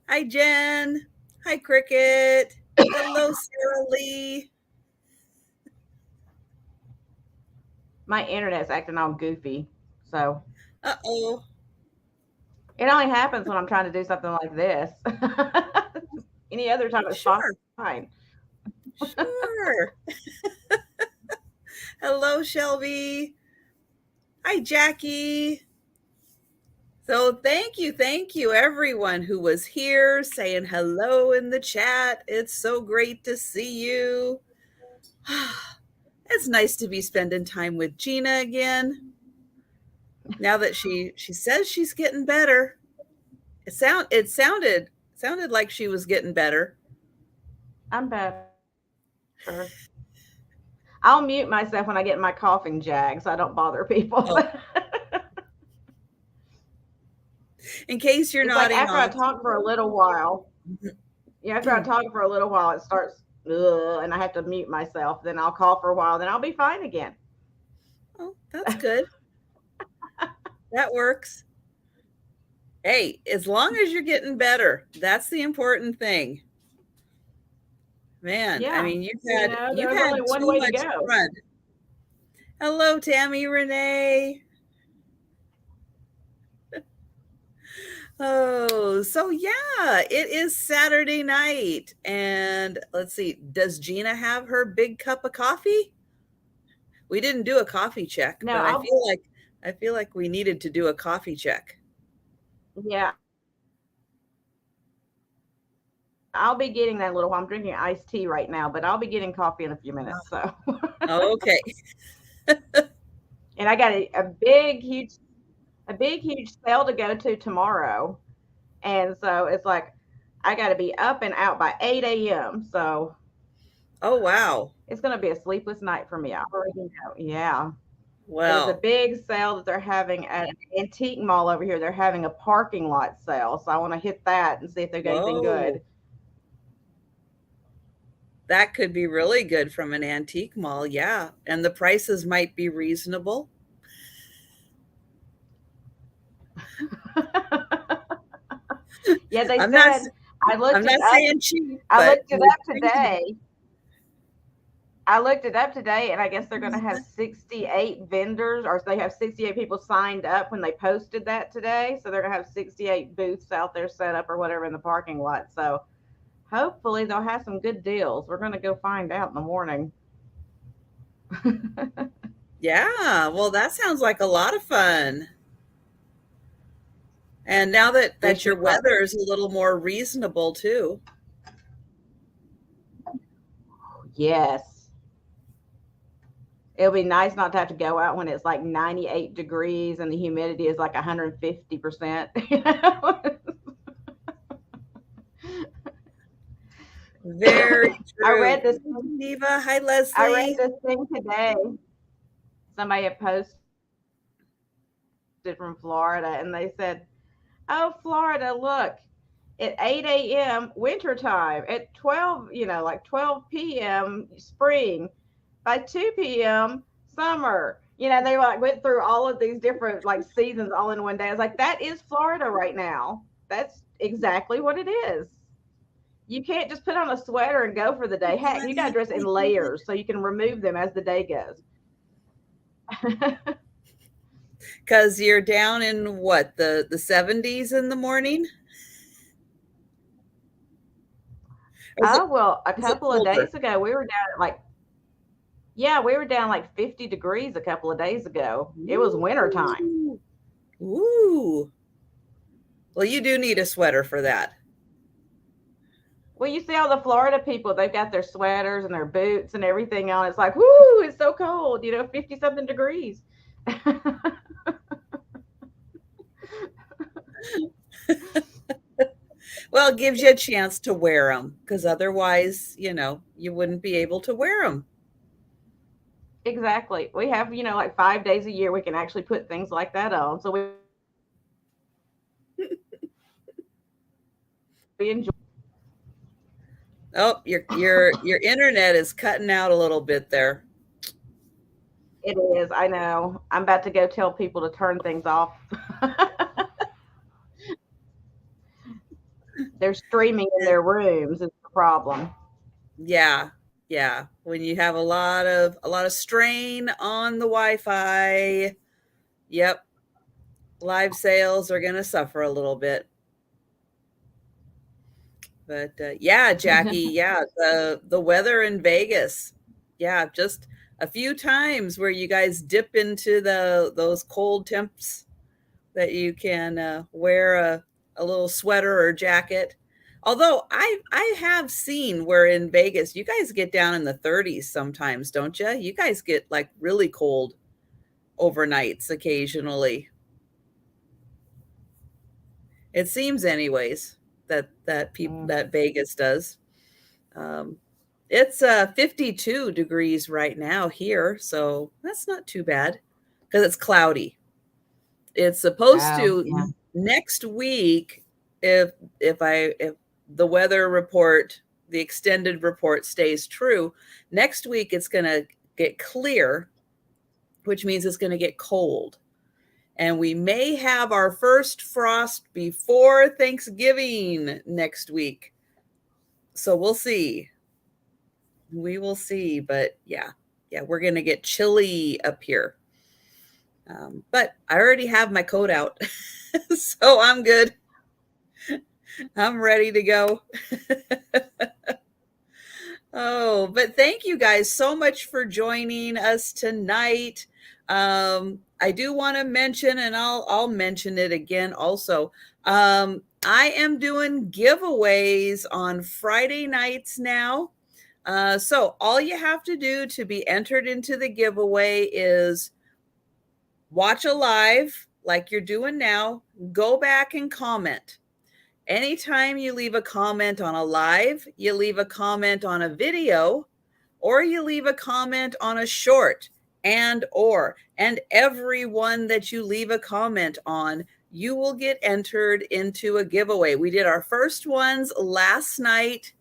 Hi, Jen. Hi, Cricket. Hello, Sarah Lee. My internet's acting all goofy. So Uh-oh. it only happens when I'm trying to do something like this. Any other time it's Sure, fine. sure. Hello, Shelby. Hi, Jackie. So thank you, everyone who was here saying hello in the chat. It's so great to see you. It's nice to be spending time with Gina again. Now that she says she's getting better. It sounded like she was getting better. I'm better. I'll mute myself when I get in my coughing jag so I don't bother people. Oh, in case It's you're like after nodding I off. talk for a little while. Yeah, after I talk for a little while, it starts, and I have to mute myself. Then I'll call for a while. Then I'll be fine again. Oh, that's good. That works. Hey, as long as you're getting better, that's the important thing. Man, I Yeah, mean, you've there's only had one too way to much go. fun. Hello, Tammy Renee. Oh, so yeah, it is Saturday night. And let's see, does Gina have her big cup of coffee? We didn't do a coffee check, No, but I'll I feel like we needed to do a coffee check. yeah, I'll be getting that little while. I'm drinking iced tea right now, but I'll be getting coffee in a few minutes. So, Okay. and I got a big, huge sale to go to tomorrow. And so it's like I got to be up and out by 8 a.m. So Oh, wow. it's going to be a sleepless night for me. I already know. Yeah. There's a Well, big sale that they're having at an antique mall over here. They're having a parking lot sale. So I want to hit that and see if they've got anything whoa. good. That could be really good from an antique mall, yeah, and the prices might be reasonable. Yeah, they I'm not said I I'm looked it not up. saying cheap, I but looked it it's up reasonable. today. I looked it up today, and I guess they're going to have 68 vendors, or they have 68 people signed up when they posted that today. So they're going to have 68 booths out there set up or whatever in the parking lot. So hopefully they'll have some good deals. We're going to go find out in the morning. Yeah, well, that sounds like a lot of fun. And now that Especially your weather is a little more reasonable too. yes, it'll be nice not to have to go out when it's like 98 degrees and the humidity is like 150%. Very I true. read this. Hi, Geneva. Hi, I read Leslie. this thing today. Somebody had posted from Florida, and they said, "Oh, Florida, look, at 8 a.m. wintertime, at 12, like 12 p.m. spring, by 2 p.m. summer." They like went through all of these different like seasons all in one day. I was like, that is Florida right now. That's exactly what it is. You can't just put on a sweater and go for the day. Heck, you got to dress in layers so you can remove them as the day goes. Because you're down in what, the 70s in the morning? Or Oh, well, a is it couple of colder? days ago, we were down at like, yeah, we were down like 50 degrees a couple of days ago. It was winter time. Ooh. Ooh. Well, you do need a sweater for that. Well, you see all the Florida people, they've got their sweaters and their boots and everything on. It's like, whoo, it's so cold, 50 something degrees. Well, it gives you a chance to wear them because otherwise, you wouldn't be able to wear them. Exactly. We have, like 5 days a year we can actually put things like that on. So we enjoy. Oh, your internet is cutting out a little bit there. It is. I know. I'm about to go tell people to turn things off. They're streaming in their rooms is the problem. Yeah, yeah. When you have a lot of strain on the Wi-Fi, yep, live sales are going to suffer a little bit. But yeah, Jackie, yeah, the weather in Vegas, yeah, just a few times where you guys dip into those cold temps that you can wear a little sweater or jacket. Although I have seen where in Vegas you guys get down in the 30s sometimes, don't you? You guys get like really cold overnights occasionally. It seems, anyways, Mm. that Vegas does. Um, it's 52 degrees right now here, so that's not too bad because it's cloudy. It's supposed Oh, to yeah. next week, if if the weather report, the extended report stays true, next week it's going to get clear, which means it's going to get cold. And we may have our first frost before Thanksgiving next week. So we'll see. We will see, but yeah. Yeah, we're going to get chilly up here. But I already have my coat out. So I'm good. I'm ready to go. Oh, but thank you guys so much for joining us tonight. I do want to mention, and I'll mention it again also. I am doing giveaways on Friday nights now. So all you have to do to be entered into the giveaway is watch a live like you're doing now, go back and comment. Anytime you leave a comment on a live, you leave a comment on a video, or you leave a comment on a short, and every one that you leave a comment on, you will get entered into a giveaway. We did our first ones last night.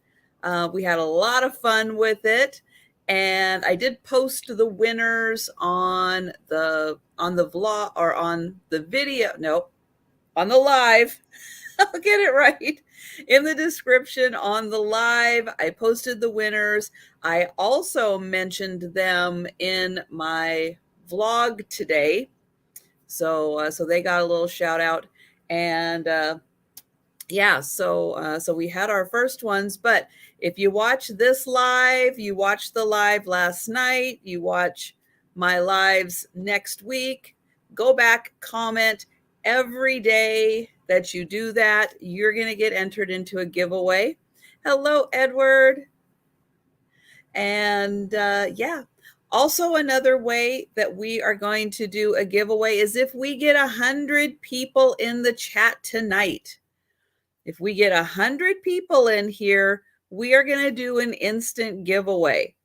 We had a lot of fun with it. And I did post the winners on the vlog, or on the video. No, on the live. I'll get it right. In the description on the live, I posted the winners. I also mentioned them in my vlog today. So they got a little shout out. And yeah, so we had our first ones. But if you watch this live, you watch the live last night, you watch my lives next week, go back, comment. Every day that you do that, you're going to get entered into a giveaway. Hello, Edward. And yeah, also another way that we are going to do a giveaway is if we get 100 people in the chat tonight. If we get 100 people in here, we are going to do an instant giveaway.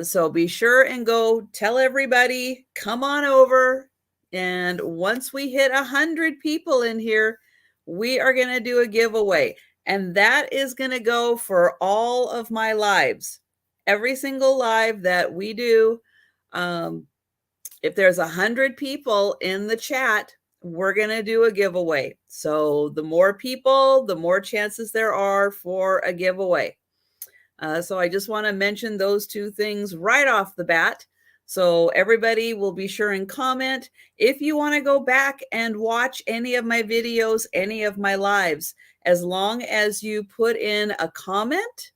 So be sure and go tell everybody, come on over. And once we hit 100 people in here, we are going to do a giveaway. And that is going to go for all of my lives. Every single live that we do, if there's 100 people in the chat, we're going to do a giveaway. So the more people, the more chances there are for a giveaway. So I just want to mention those two things right off the bat. So everybody will be sure and comment. If you want to go back and watch any of my videos, any of my lives, as long as you put in a comment,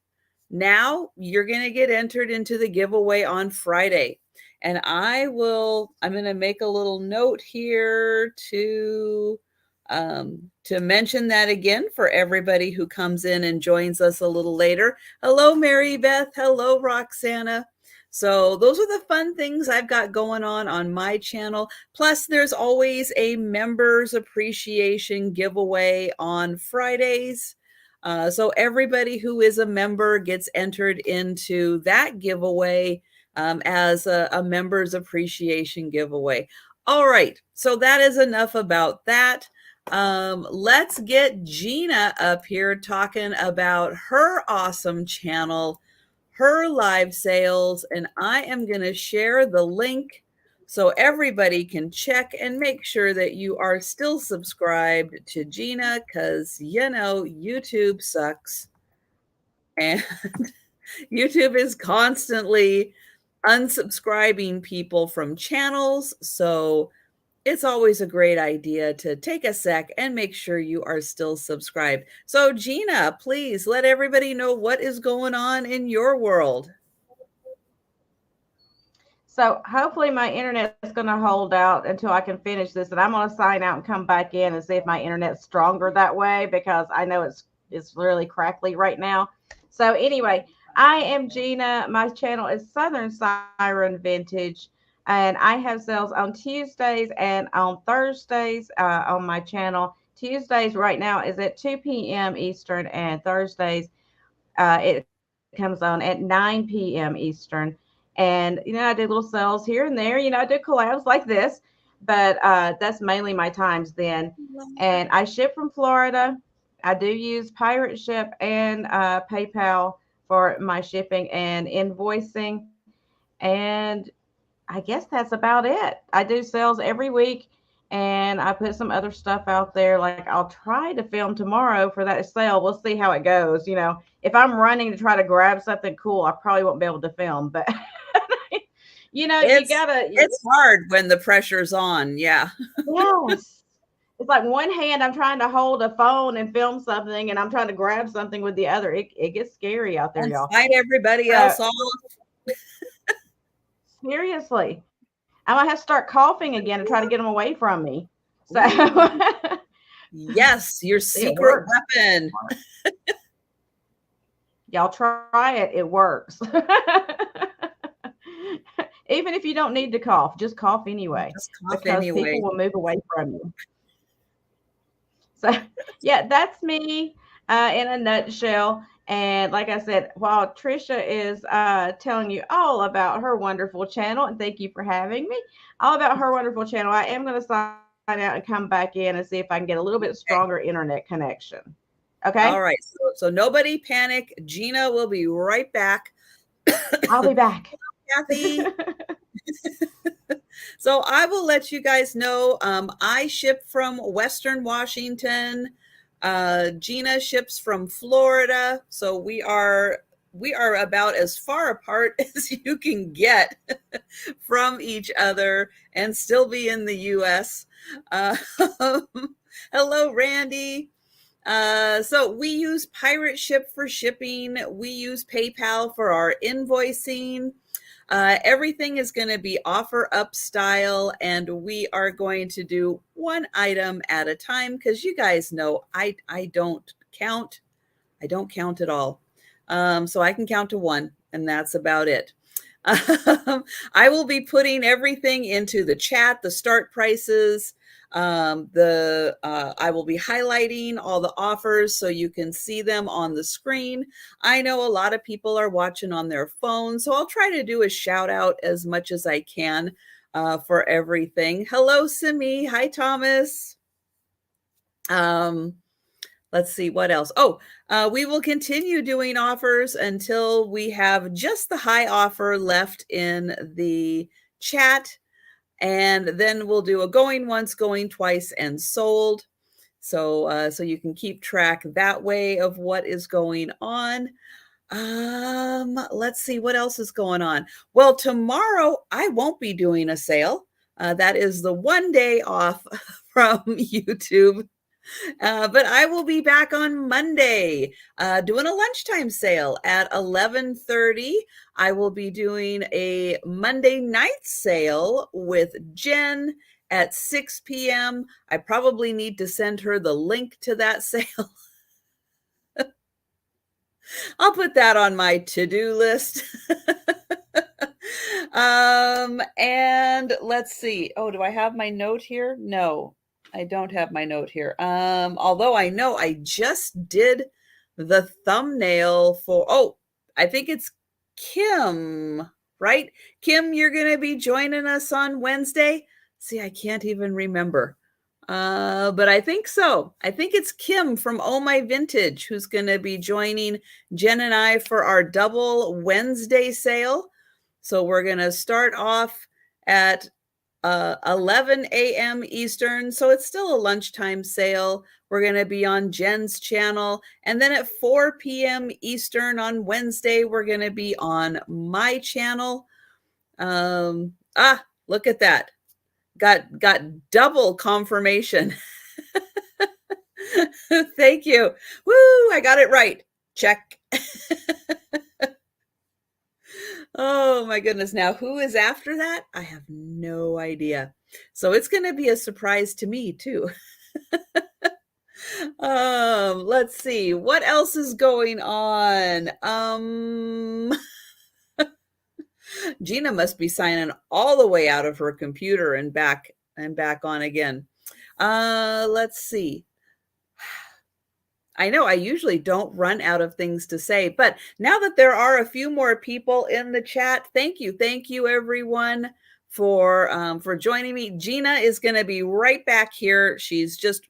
now you're going to get entered into the giveaway on Friday. And I'm going to make a little note here to mention that again for everybody who comes in and joins us a little later. Hello, Mary Beth. Hello, Roxana. So those are the fun things I've got going on my channel. Plus, there's always a members appreciation giveaway on Fridays. So everybody who is a member gets entered into that giveaway as a members appreciation giveaway. All right, so that is enough about that. Let's get Gina up here talking about her awesome channel, her live sales, and I am going to share the link so everybody can check and make sure that you are still subscribed to Gina, because YouTube sucks. And YouTube is constantly unsubscribing people from channels. So it's always a great idea to take a sec and make sure you are still subscribed. So Gina, please let everybody know what is going on in your world. So hopefully my internet is going to hold out until I can finish this, and I'm going to sign out and come back in and see if my internet's stronger that way, because I know it's really crackly right now. So anyway, I am Gina. My channel is Southern Syren Vintage, and I have sales on Tuesdays and on Thursdays on my channel. Tuesdays right now is at 2 p.m. Eastern, and Thursdays it comes on at 9 p.m. Eastern. And, I do little sales here and there. I do collabs like this, but that's mainly my times then. And I ship from Florida. I do use Pirate Ship and PayPal for my shipping and invoicing. And I guess that's about it. I do sales every week, and I put some other stuff out there. Like, I'll try to film tomorrow for that sale. We'll see how it goes. If I'm running to try to grab something cool, I probably won't be able to film, but you gotta. It's hard when the pressure's on. Yeah. Yes. It's like one hand I'm trying to hold a phone and film something, and I'm trying to grab something with the other. It gets scary out there, And y'all. fight everybody else off. Seriously. I might have to start coughing again to try to get them away from me. So yes, your secret weapon. Y'all try it. It works. Even if you don't need to cough, just cough anyway. Just cough because anyway. People will move away from you. So yeah, that's me in a nutshell. And like I said, while Trisha is telling you all about her wonderful channel, and thank you for having me, all about her wonderful channel, I am going to sign out and come back in and see if I can get a little bit stronger internet connection. Okay? All right. So nobody panic. Gina will be right back. I'll be back. Kathy. So I will let you guys know. I ship from Western Washington. Gina ships from Florida. So we are about as far apart as you can get from each other and still be in the US. Hello, Randy. So we use Pirate Ship for shipping. We use PayPal for our invoicing. Everything is going to be offer up style, and we are going to do one item at a time, because you guys know I don't count. I don't count at all. So I can count to one, and that's about it. I will be putting everything into the chat, the start prices. I will be highlighting all the offers so you can see them on the screen. I know a lot of people are watching on their phones, so I'll try to do a shout out as much as I can for everything. Hello, Simi. Hi, Thomas. Let's see what else. Oh, we will continue doing offers until we have just the high offer left in the chat. And then we'll do a going once, going twice, and sold. So you can keep track that way of what is going on. Let's see what else is going on. Well, tomorrow I won't be doing a sale. That is the one day off from YouTube. But I will be back on Monday doing a lunchtime sale at 11:30. I will be doing a Monday night sale with Jen at 6 p.m. I probably need to send her the link to that sale. I'll put that on my to-do list. And let's see. Oh, do I have my note here? No. I don't have my note here. Although I know I just did the thumbnail for, I think it's Kim, right? Kim, you're going to be joining us on Wednesday. See, I can't even remember. But I think so. I think it's Kim from Oh My Vintage who's going to be joining Jen and I for our double Wednesday sale. So we're going to start off at 11 a.m. Eastern. So it's still a lunchtime sale. We're going to be on Jen's channel. And then at 4 p.m. Eastern on Wednesday, we're going to be on my channel. Look at that. Got double confirmation. Thank you. Woo, I got it right. Check. Oh my goodness. Now, who is after that? I have no idea. So it's going to be a surprise to me too. Let's see. What else is going on? Gina must be signing all the way out of her computer and back on again. Let's see. I know I usually don't run out of things to say, but now that there are a few more people in the chat, thank you everyone for joining me. Gina is going to be right back here. She's just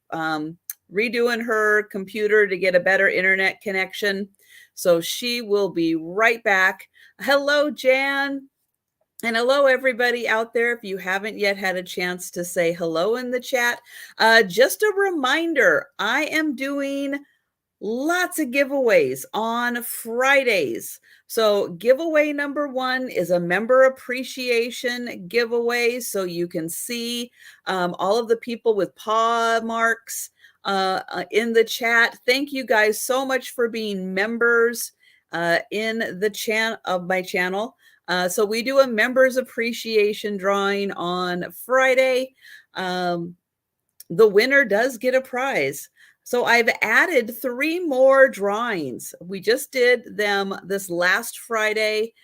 redoing her computer to get a better internet connection, so she will be right back. Hello, Jan. And hello, everybody out there. If you haven't yet had a chance to say hello in the chat, just a reminder, I am doing lots of giveaways on Fridays. So giveaway number 1 is a member appreciation giveaway. So you can see all of the people with paw marks in the chat. Thank you guys so much for being members in the chat of my channel. So we do a members appreciation drawing on Friday. The winner does get a prize. So I've added 3 more drawings. We just did them this last Friday.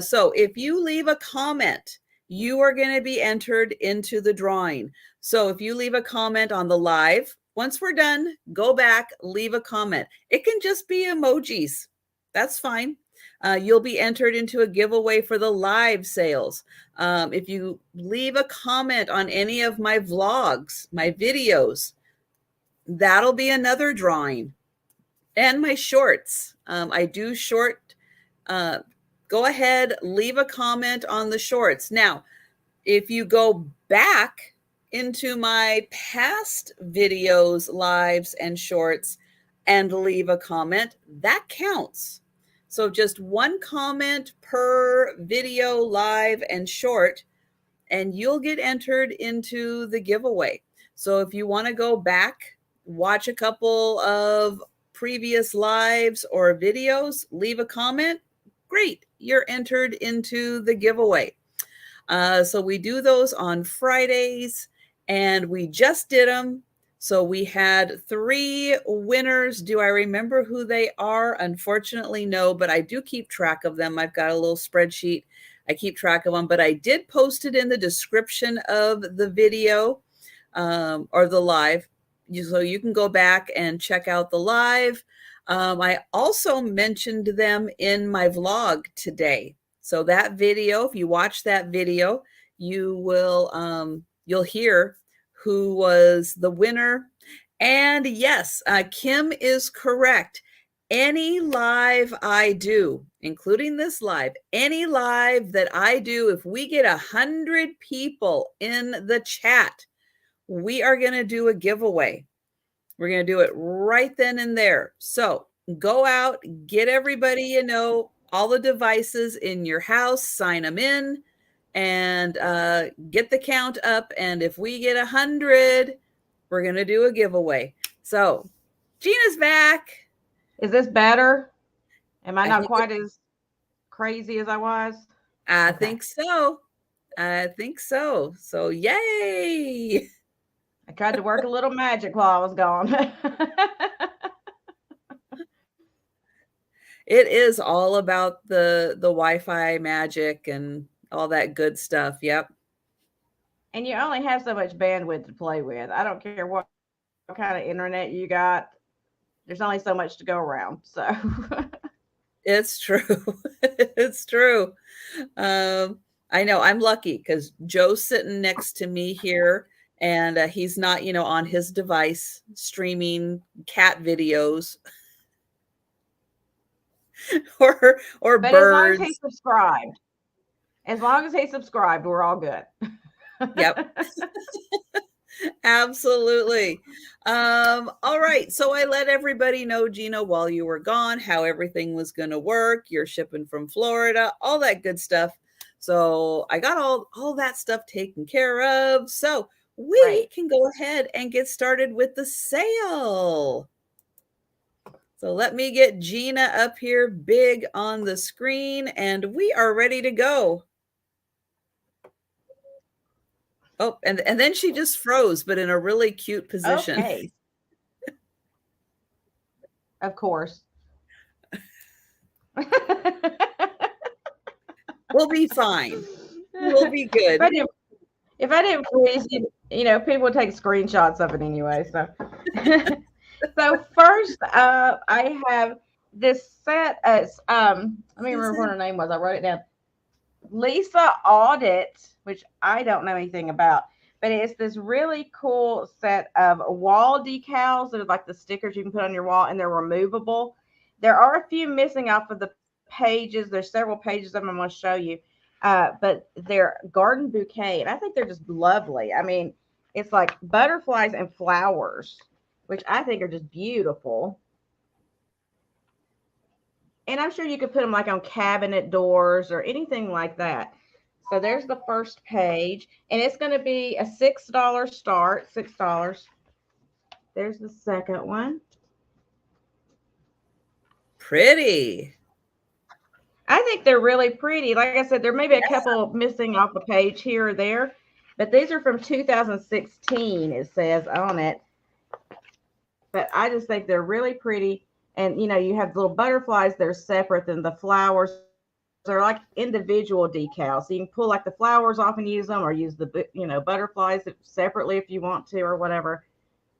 So if you leave a comment, you are going to be entered into the drawing. So if you leave a comment on the live, once we're done, go back, leave a comment. It can just be emojis. That's fine. You'll be entered into a giveaway for the live sales. If you leave a comment on any of my vlogs, my videos, that'll be another drawing. And my shorts. I do short. Go ahead, leave a comment on the shorts. Now, if you go back into my past videos, lives, and shorts and leave a comment, that counts. So just 1 comment per video, live, and short, and you'll get entered into the giveaway. So if you want to go back, watch a couple of previous lives or videos, leave a comment, great, you're entered into the giveaway. So we do those on Fridays, and we just did them. So we had 3 winners. Do I remember who they are? Unfortunately, no, but I do keep track of them. I've got a little spreadsheet. I keep track of them, but I did post it in the description of the video or the live. So you can go back and check out the live. I also mentioned them in my vlog today. So that video, if you watch that video, you will you'll hear who was the winner. And yes, Kim is correct. Any live I do, including this live, any live that I do, if we get 100 people in the chat, we are going to do a giveaway. We're going to do it right then and there. So go out, get everybody you know, all the devices in your house, sign them in, and get the count up. And if we get 100, we're going to do a giveaway. So Gina's back. Is this better? Am I not quite as crazy as I was? I think so. I think so. So yay. I tried to work a little magic while I was gone. It is all about the Wi-Fi magic and all that good stuff. Yep. And you only have so much bandwidth to play with. I don't care what kind of internet you got. There's only so much to go around. So it's true. It's true. I know I'm lucky because Joe's sitting next to me here, and he's not, on his device streaming cat videos or but birds. As long as he subscribed, we're all good. Yep. Absolutely. All right. So I let everybody know, Gina, while you were gone, how everything was going to work. You're shipping from Florida, all that good stuff. So I got all that stuff taken care of. So we Great. can go ahead and get started with the sale. So let me get Gina up here big on the screen, and we are ready to go. Oh, and then she just froze, but in a really cute position. Okay. Of course. We'll be fine. We'll be good. If I didn't freeze, people would take screenshots of it anyway. So, so first, I have this set. Let me remember what her name was. I wrote it down. Lisa Audit, which I don't know anything about, but it's this really cool set of wall decals that are like the stickers you can put on your wall, and they're removable. There are a few missing off of the pages. There's several pages of them I'm going to show you, but they're garden bouquet, and I think they're just lovely. I mean, it's like butterflies and flowers, which I think are just beautiful. And I'm sure you could put them like on cabinet doors or anything like that. So there's the first page, and it's going to be a $6 start, $6. There's the second one. Pretty. I think they're really pretty. Like I said, there may be a couple missing off a page here or there, but these are from 2016, it says on it. But I just think they're really pretty. And, you have little butterflies that are separate than the flowers. They're like individual decals. So you can pull like the flowers off and use them, or use the, butterflies separately if you want to, or whatever.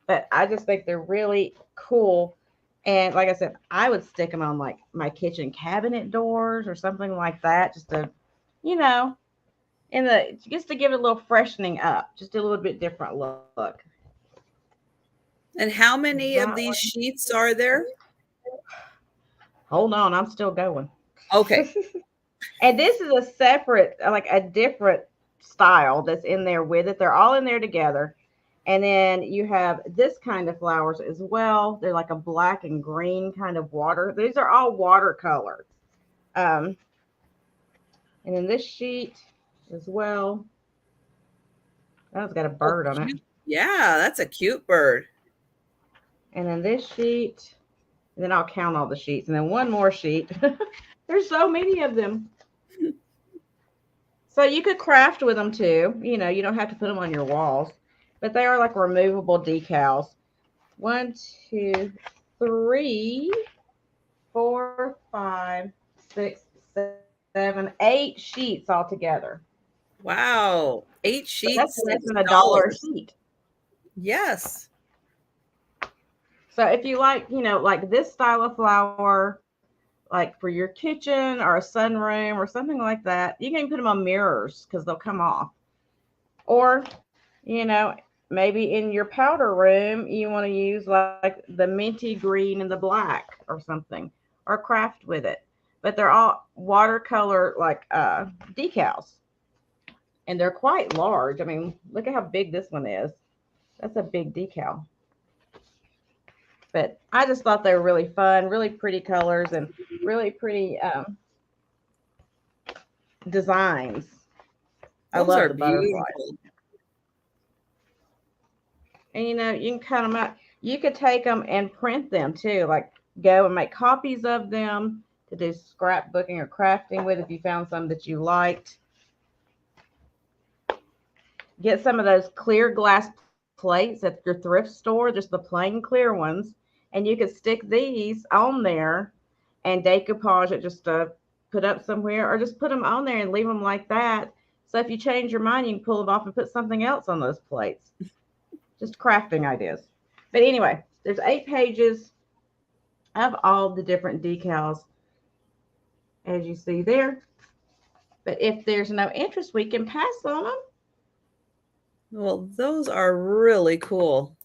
But I just think they're really cool. And like I said, I would stick them on like my kitchen cabinet doors or something like that, just to, just to give it a little freshening up, just a little bit different look. And how many of these sheets are there? Hold on, I'm still going. Okay. And this is a separate, like a different style that's in there with it. They're all in there together. And then you have this kind of flowers as well. They're like a black and green kind of water. These are all watercolor. And then this sheet as well. That's got a bird on it. Yeah, that's a cute bird. And then this sheet. And then I'll count all the sheets. And then one more sheet. There's so many of them. So you could craft with them too. You don't have to put them on your walls. But they are like removable decals. 1, 2, 3, 4, 5, 6, 7, 8 sheets altogether. Wow. 8 sheets. That's less than $1 a sheet. Yes. So if you like, like this style of flower, like for your kitchen or a sunroom or something like that, you can put them on mirrors because they'll come off. Or, maybe in your powder room, you want to use like the minty green and the black or something, or craft with it. But they're all watercolor like decals. And they're quite large. I mean, look at how big this one is. That's a big decal. But I just thought they were really fun, really pretty colors, and really pretty designs. I love the butterflies. And you can cut them out. You could take them and print them too, like go and make copies of them to do scrapbooking or crafting with if you found some that you liked. Get some of those clear glass plates at your thrift store, just the plain clear ones, and you could stick these on there and decoupage it just to put up somewhere, or just put them on there and leave them like that. So if you change your mind, you can pull them off and put something else on those plates. Just crafting ideas. But anyway, there's 8 pages of all the different decals, as you see there. But if there's no interest, we can pass on them. Well, those are really cool.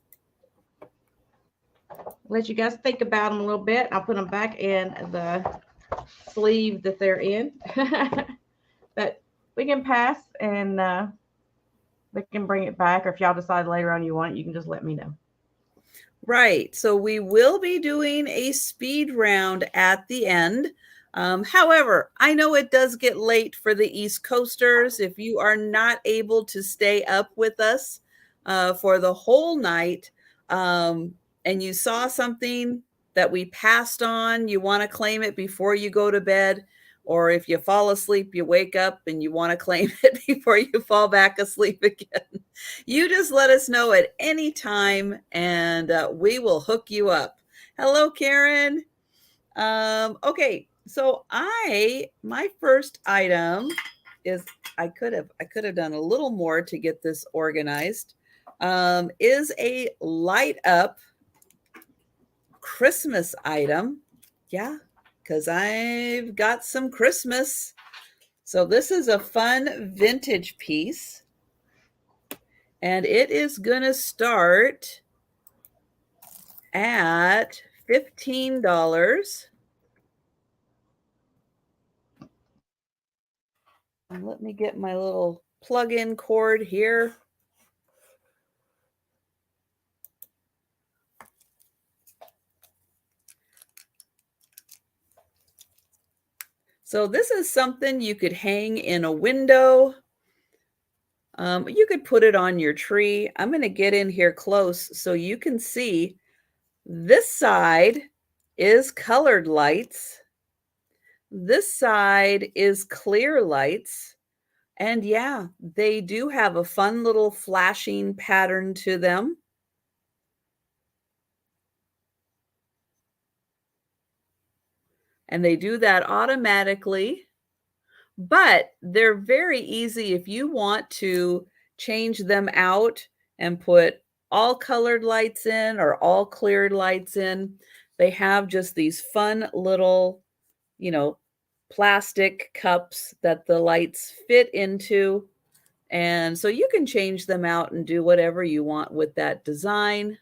Let you guys think about them a little bit. I'll put them back in the sleeve that they're in. But we can pass and we can bring it back, or if y'all decide later on you want it, you can just let me know. Right. So we will be doing a speed round at the end. However, I know it does get late for the East Coasters. If you are not able to stay up with us for the whole night, and you saw something that we passed on, you want to claim it before you go to bed, or if you fall asleep, you wake up and you want to claim it before you fall back asleep again, you just let us know at any time and we will hook you up. Hello, Karen. Okay, so my first item is I could have done a little more to get this organized. Is a light up Christmas item. Yeah, because I've got some Christmas. So this is a fun vintage piece. And it is going to start at $15. And let me get my little plug-in cord here. So this is something you could hang in a window. You could put it on your tree. I'm going to get in here close so you can see this side is colored lights. This side is clear lights. And yeah, they do have a fun little flashing pattern to them. And they do that automatically. But they're very easy if you want to change them out and put all colored lights in or all cleared lights in. They have just these fun little, plastic cups that the lights fit into. And so you can change them out and do whatever you want with that design.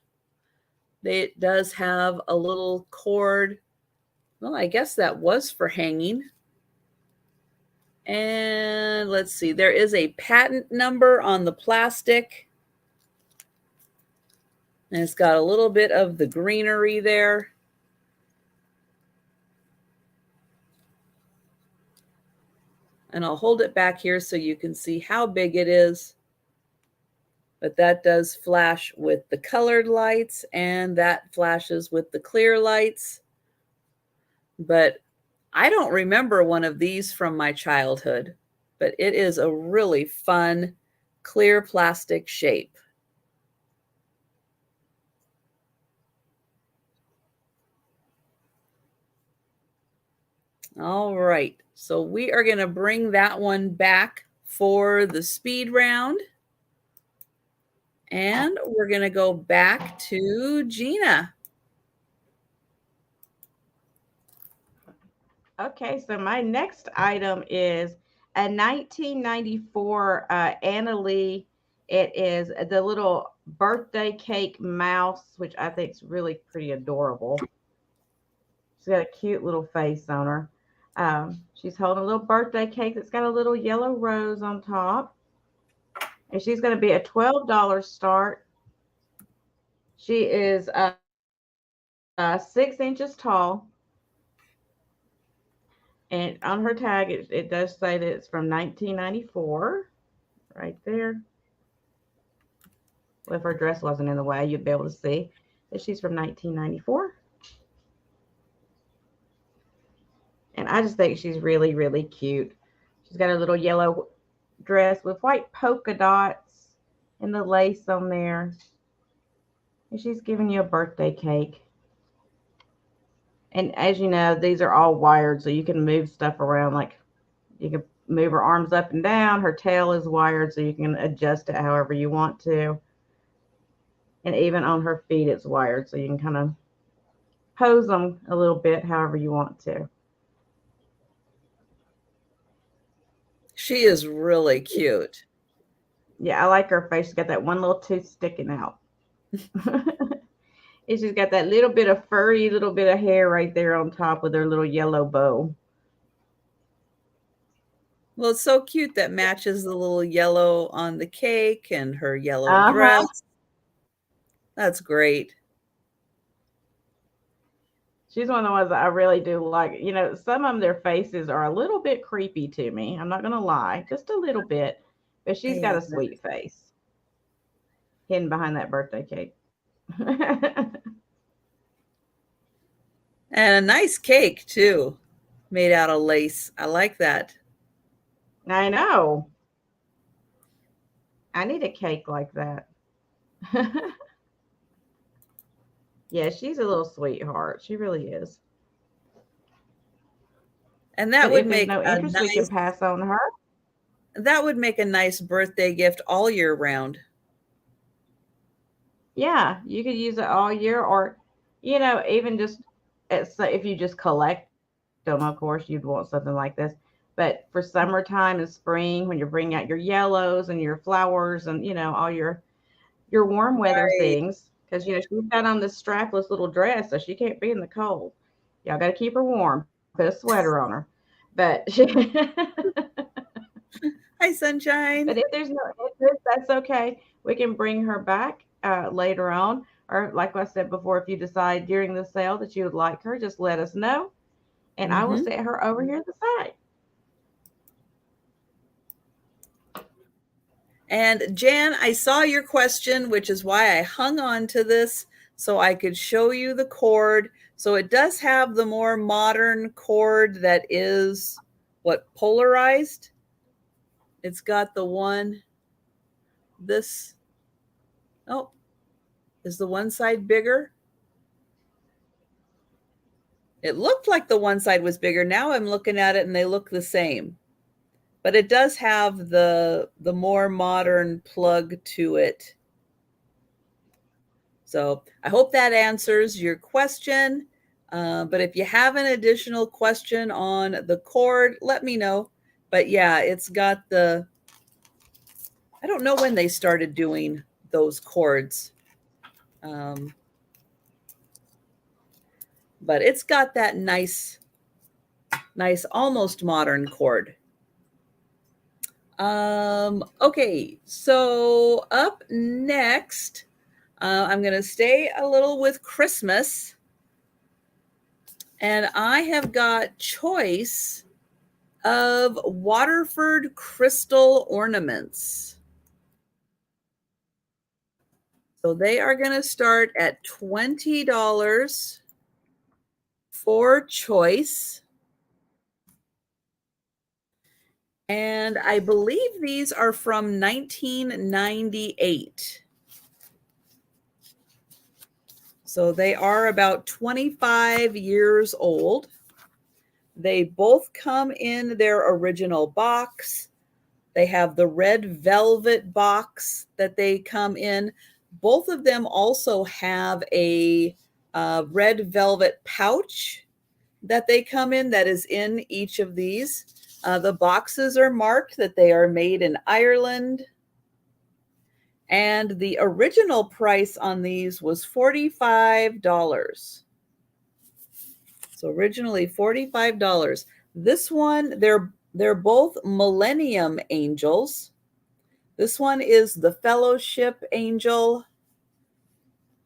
It does have a little cord. Well, I guess that was for hanging. And let's see, there is a patent number on the plastic. And it's got a little bit of the greenery there. And I'll hold it back here so you can see how big it is. But that does flash with the colored lights, and that flashes with the clear lights. But I don't remember one of these from my childhood, but it is a really fun, clear plastic shape. All right, so we are going to bring that one back for the speed round. And we're going to go back to Gina. Okay, so my next item is a 1994 Anna Lee. It is the little birthday cake mouse, which I think is really pretty adorable. She's got a cute little face on her. She's holding a little birthday cake that's got a little yellow rose on top. And she's going to be a $12 start. She is 6 inches tall. And on her tag, it does say that it's from 1994, right there. Well, if her dress wasn't in the way, you'd be able to see that she's from 1994. And I just think she's really, really cute. She's got a little yellow dress with white polka dots and the lace on there. And she's giving you a birthday cake. And as you know, these are all wired, so you can move stuff around. Like you can move her arms up and down. Her tail is wired, so you can adjust it however you want to. And even on her feet, it's wired, so you can kind of pose them a little bit however you want to. She is really cute. Yeah, I like her face. She's got that one little tooth sticking out. And she's got that little bit of furry, little bit of hair right there on top with her little yellow bow. Well, it's so cute that matches the little yellow on the cake and her yellow Uh-huh. dress. That's great. She's one of the ones that I really do like. You know, some of their faces are a little bit creepy to me. I'm not gonna lie, just a little bit. But she's got And a sweet face hidden behind that birthday cake. a nice cake too, made out of lace. I like that. I know. I need a cake like that. Yeah, she's a little sweetheart. She really is. And that But would if there's make no a interest, we can nice pass on her. birthday gift all year round. Yeah, you could use it all year, or even just if you just collect them, of course, you'd want something like this. But for summertime and spring, when you're bringing out your yellows and your flowers and all your warm weather Right. things, because she's got on this strapless little dress, so she can't be in the cold. Y'all got to keep her warm. Put a sweater on her. But Hi, sunshine. But if there's no interest, that's okay. We can bring her back later on. Or, like I said before, if you decide during the sale that you would like her, just let us know. And I will Mm-hmm. set her over here at the side. And Jan, I saw your question, which is why I hung on to this so I could show you the cord. So it does have the more modern cord that is what, polarized? It's got the one, this, oh, is the one side bigger? It looked like the one side was bigger. Now I'm looking at it and they look the same. But it does have the more modern plug to it. So I hope that answers your question. But if you have an additional question on the cord, let me know. But yeah, it's got I don't know when they started doing those cords. But it's got that nice, almost modern cord. Okay, so up next, I'm going to stay a little with Christmas. And I have got choice of Waterford crystal ornaments. So they are going to start at $20 for choice. And I believe these are from 1998. So they are about 25 years old. They both come in their original box. They have the red velvet box that they come in. Both of them also have a red velvet pouch that they come in that is in each of these. The boxes are marked that they are made in Ireland. And the original price on these was $45. So originally $45. This one, they're both Millennium Angels. This one is the Fellowship Angel,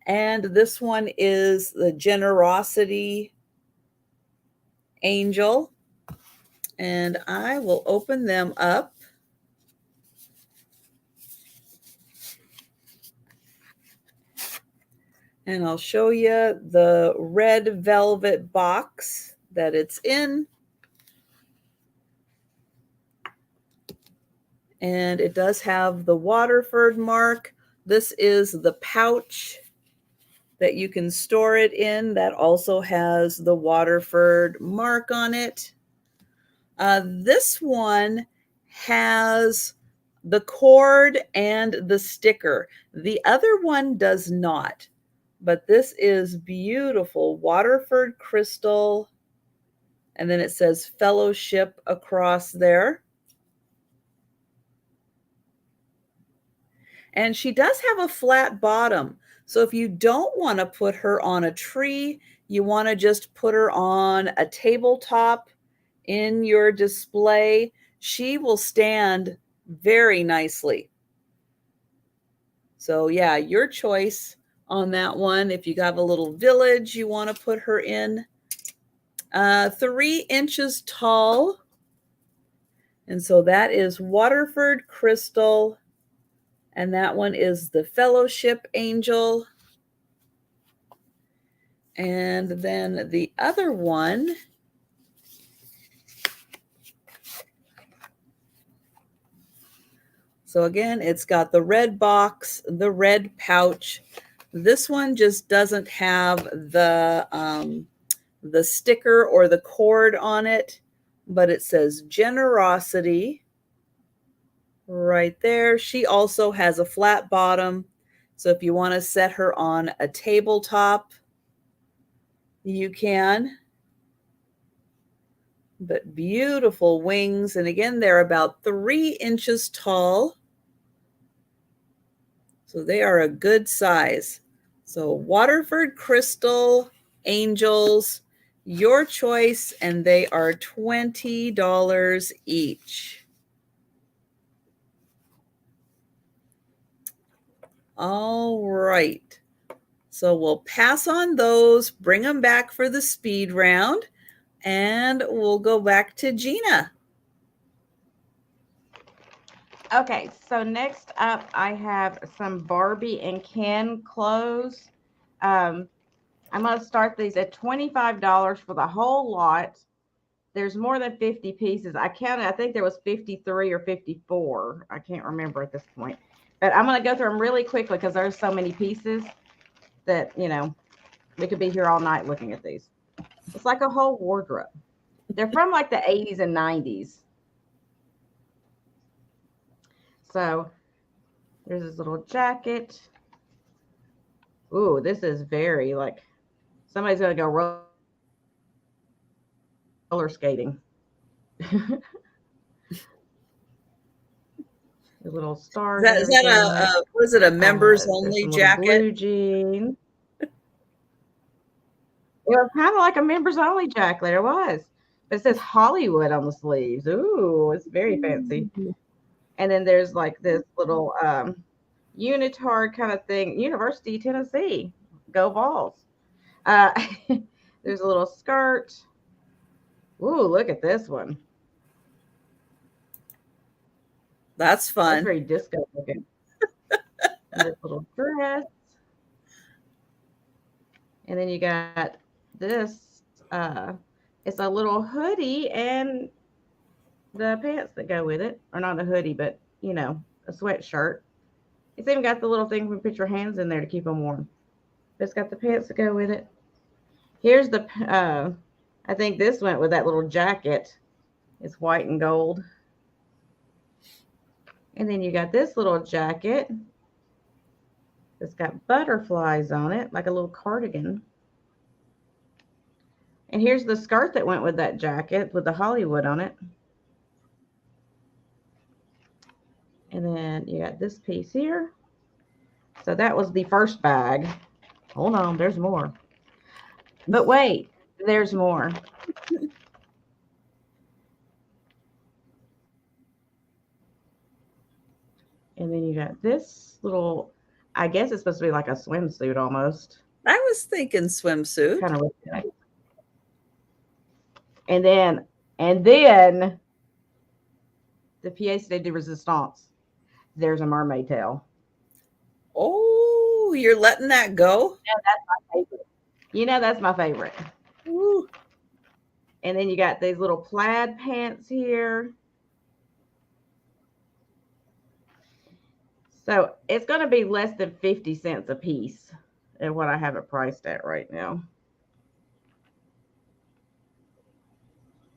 and this one is the Generosity Angel. And I will open them up. And I'll show you the red velvet box that it's in. And it does have the Waterford mark. This is the pouch that you can store it in that also has the Waterford mark on it. This one has the cord and the sticker. The other one does not, but this is beautiful Waterford crystal. And then it says Fellowship across there. And she does have a flat bottom. So if you don't want to put her on a tree, you want to just put her on a tabletop in your display, she will stand very nicely. So yeah, your choice on that one. If you have a little village you want to put her in. 3 inches tall. And so that is Waterford Crystal. And that one is the Fellowship Angel. And then the other one, so again, it's got the red box, the red pouch. This one just doesn't have the sticker or the cord on it, but it says Generosity right there. She also has a flat bottom. So if you want to set her on a tabletop, you can. But beautiful wings. And again, they're about 3 inches tall. So they are a good size. So Waterford Crystal Angels, your choice, and they are $20 each. All right. So we'll pass on those, bring them back for the speed round, and we'll go back to Gina. Okay, so next up I have some Barbie and Ken clothes. I'm going to start these at $25 for the whole lot. There's more than 50 pieces. I counted, I think there was 53 or 54. I can't remember at this point. But I'm going to go through them really quickly because there's so many pieces that, you know, we could be here all night looking at these. It's like a whole wardrobe. They're from like the 80s and 90s. So there's this little jacket. Ooh, this is very like somebody's going to go roller skating. The little stars. Is that a was it a members only jacket? Blue jeans. It was kind of like a members only jacket. It was. But it says Hollywood on the sleeves. Ooh, it's very fancy. And then there's like this little unitard kind of thing. University of Tennessee. Go Vols. There's a little skirt. Ooh, look at this one. That's fun. That's very disco looking. And this little dress. And then you got this. It's a little hoodie and the pants that go with it. Or not a hoodie, but, you know, a sweatshirt. It's even got the little thing where you put your hands in there to keep them warm. But it's got the pants that go with it. Here's the, I think this went with that little jacket. It's white and gold. And then you got this little jacket. It's got butterflies on it, like a little cardigan. And here's the skirt that went with that jacket with the Hollywood on it. And then you got this piece here. So that was the first bag. Hold on, there's more. But wait, there's more. And then you got this little, I guess it's supposed to be like a swimsuit almost. I was thinking swimsuit. Kind of looks like. And then the pièce de resistance. There's a mermaid tail. Oh, you're letting that go? Yeah, that's my favorite. You know, that's my favorite. Ooh. And then you got these little plaid pants here. So it's going to be less than 50 cents a piece at what I have it priced at right now.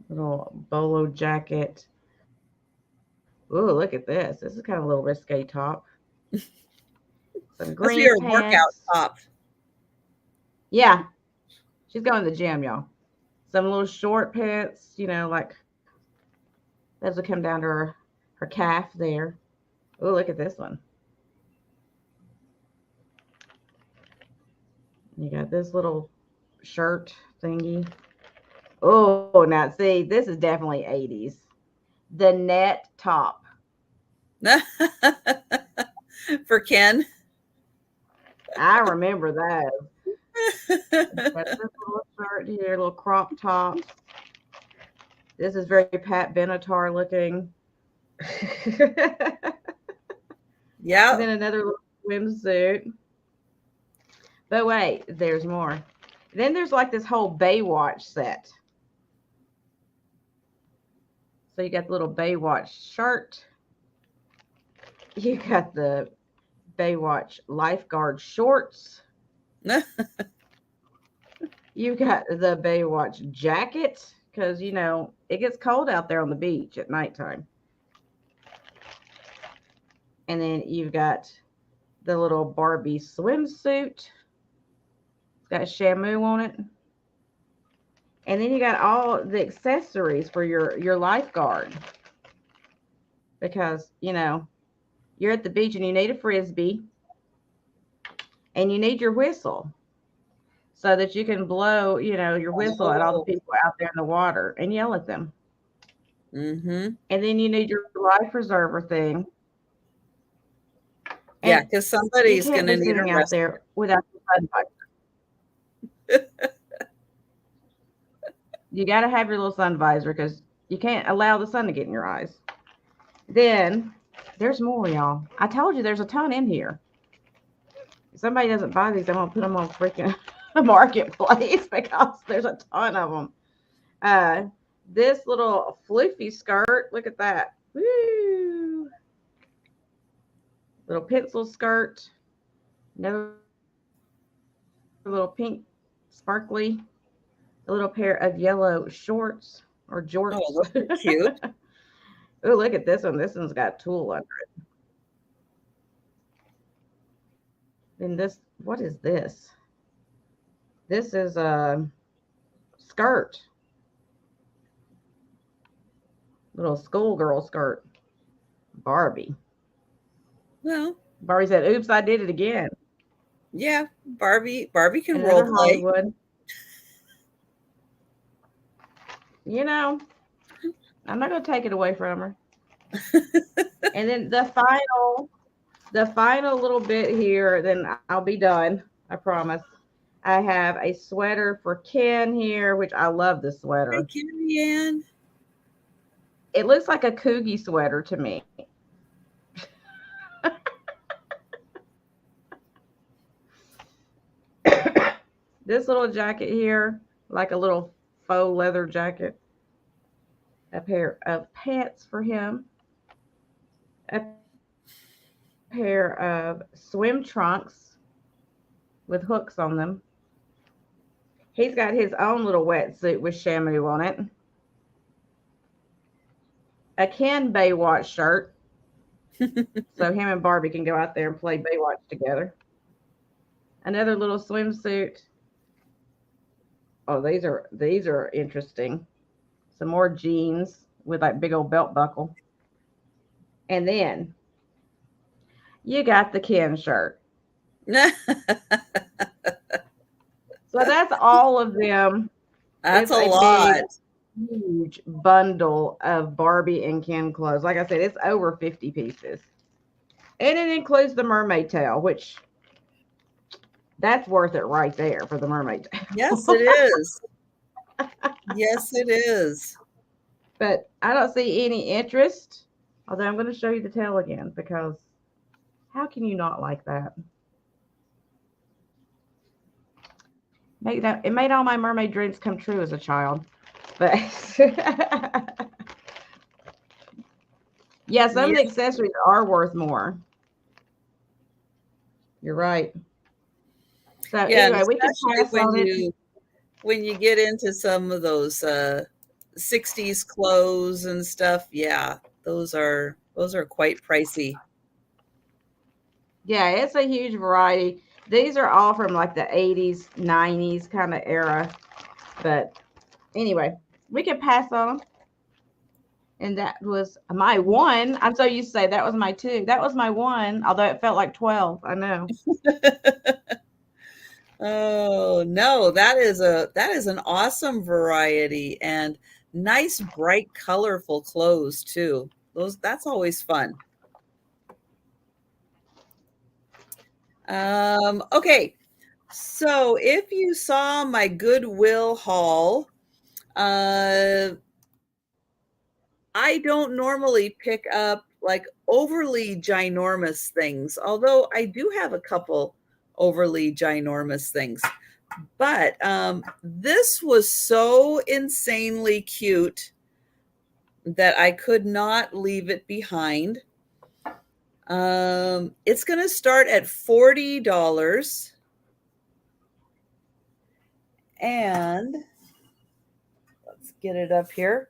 Little bolo jacket. Ooh, look at this. This is kind of a little risque top. Some green That's your pants. workout top. Yeah. She's going to the gym, y'all. Some little short pants, you know, like those will come down to her calf there. Oh, look at this one. You got this little shirt thingy. Oh, now see, this is definitely 80s. the net top. For Ken. I remember that. Got this little shirt here, little crop top. This is very Pat Benatar looking. Yeah. And then another little swimsuit. But wait, there's more. Then there's like this whole Baywatch set. So you got the little Baywatch shirt. You got the Baywatch lifeguard shorts. You got the Baywatch jacket because, you know, it gets cold out there on the beach at nighttime. And then you've got the little Barbie swimsuit. It's got Shamu on it. And then you got all the accessories for your lifeguard. Because, you know, you're at the beach and you need a Frisbee. And you need your whistle. So that you can blow, you know, your whistle at all the people out there in the water and yell at them. Mm-hmm. And then you need your life preserver thing. Yeah, because somebody's going to need a out there without the sun visor. You got to have your little sun visor because you can't allow the sun to get in your eyes. Then there's more, y'all. I told you there's a ton in here. If somebody doesn't buy these, I'm going to put them on freaking marketplace because there's a ton of them. This little floofy skirt, look at that. Woo! Little pencil skirt. Another little pink sparkly. A little pair of yellow shorts or jorts. Oh, those are cute. Oh, look at this one. This one's got tulle under it. Then this, what is this? This is a skirt. Little schoolgirl skirt. Barbie. Well, Barbie said, oops, I did it again. Yeah, Barbie can Another role play. Hollywood. You know, I'm not going to take it away from her. And then the final little bit here, then I'll be done. I promise. I have a sweater for Ken here, which I love the sweater. Hey, Ken. It looks like a Coogie sweater to me. This little jacket here, like a little faux leather jacket. A pair of pants for him. A pair of swim trunks with hooks on them. He's got his own little wetsuit with Shamu on it. A Ken Baywatch shirt. So him and Barbie can go out there and play Baywatch together. Another little swimsuit. Oh, these are interesting. Some more jeans with that big old belt buckle. And then you got the Ken shirt. So that's all of them. That's a lot. Huge bundle of Barbie and Ken clothes. Like I said, it's over 50 pieces. And it includes the mermaid tail, which that's worth it right there for the mermaid tail. Yes, it is. Yes, it is. But I don't see any interest. Although I'm going to show you the tail again because how can you not like that? It made all my mermaid dreams come true as a child. But yeah, some of the accessories are worth more. You're right. So anyway, we can pass on it. When you get into some of those 60s clothes and stuff, yeah, those are quite pricey. Yeah, it's a huge variety. These are all from like the 80s, 90s kind of era. But anyway, we can pass on them. And that was my one. I'm so used to say that was my two. That was my one, although it felt like 12. I know. Oh, no, that is an awesome variety and nice, bright, colorful clothes too. That's always fun. Okay, so if you saw my Goodwill haul, uh, I don't normally pick up like overly ginormous things, although I do have a couple overly ginormous things. But this was so insanely cute that I could not leave it behind. It's going to start at $40. And let's get it up here.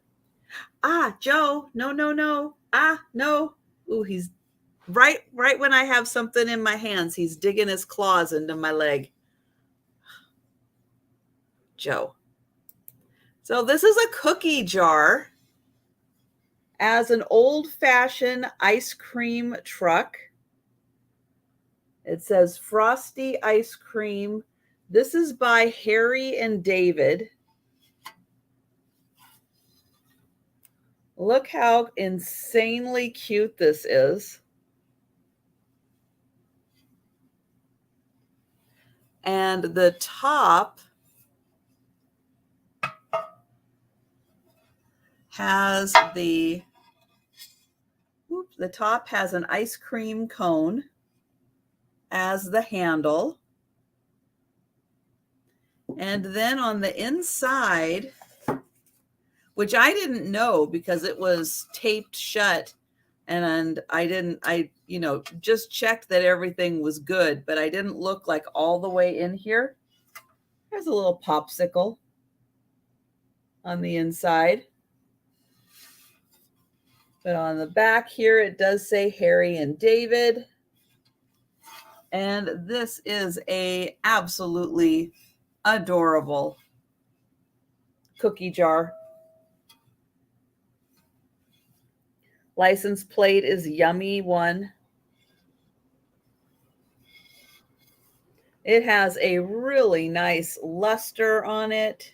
Ah, Joe, no, no, no. Ah, no. Ooh, he's right when I have something in my hands, he's digging his claws into my leg. Joe. So this is a cookie jar as an old-fashioned ice cream truck. It says Frosty Ice Cream. This is by Harry and David. Look how insanely cute this is. And the top has the top has an ice cream cone as the handle. And then on the inside, which I didn't know because it was taped shut, and I just checked that everything was good, but I didn't look like all the way in here. There's a little popsicle on the inside. But on the back here, it does say Harry and David. And this is a absolutely adorable cookie jar. License plate is Yummy One. It has a really nice luster on it.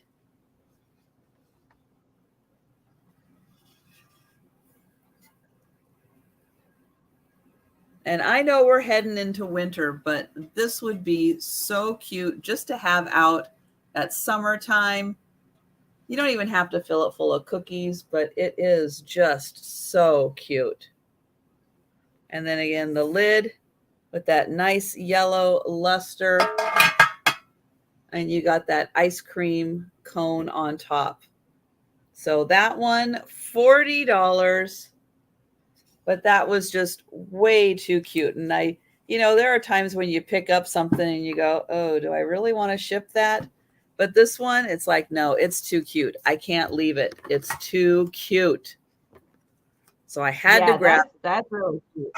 And I know we're heading into winter, but this would be so cute just to have out at summertime. You don't even have to fill it full of cookies, but it is just so cute. And then again, the lid with that nice yellow luster. And you got that ice cream cone on top. So that one, $40. But that was just way too cute. And there are times when you pick up something and you go, oh, do I really want to ship that? But this one, it's like, no, it's too cute. I can't leave it. It's too cute. So I had to grab it. That's really cute.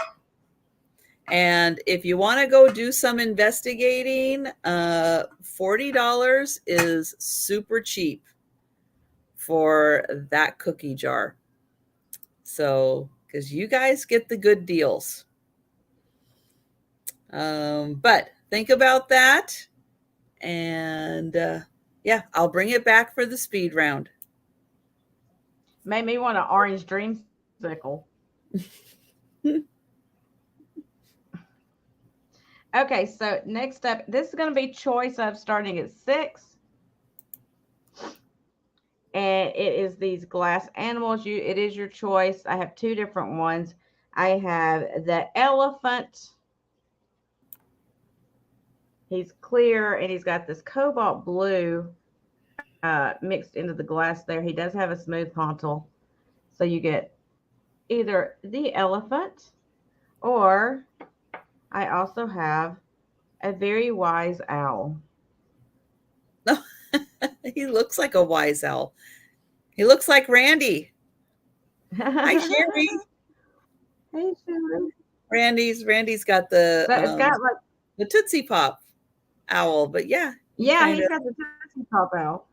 And if you want to go do some investigating, $40 is super cheap for that cookie jar. So, because you guys get the good deals. But think about that. And yeah, I'll bring it back for the speed round. Made me want an orange dreamsicle. Okay, so next up, this is going to be choice of starting at 6. And it is these glass animals. It is your choice. I have 2 different ones. I have the elephant. He's clear and he's got this cobalt blue mixed into the glass there. He does have a smooth pontil. So you get either the elephant, or I also have a very wise owl. He looks like a wise owl. He looks like Randy. Hi, Sherry. Hey, Sherry. Randy's got the So it's got like the Tootsie Pop owl, but yeah. He's got the Tootsie Pop owl.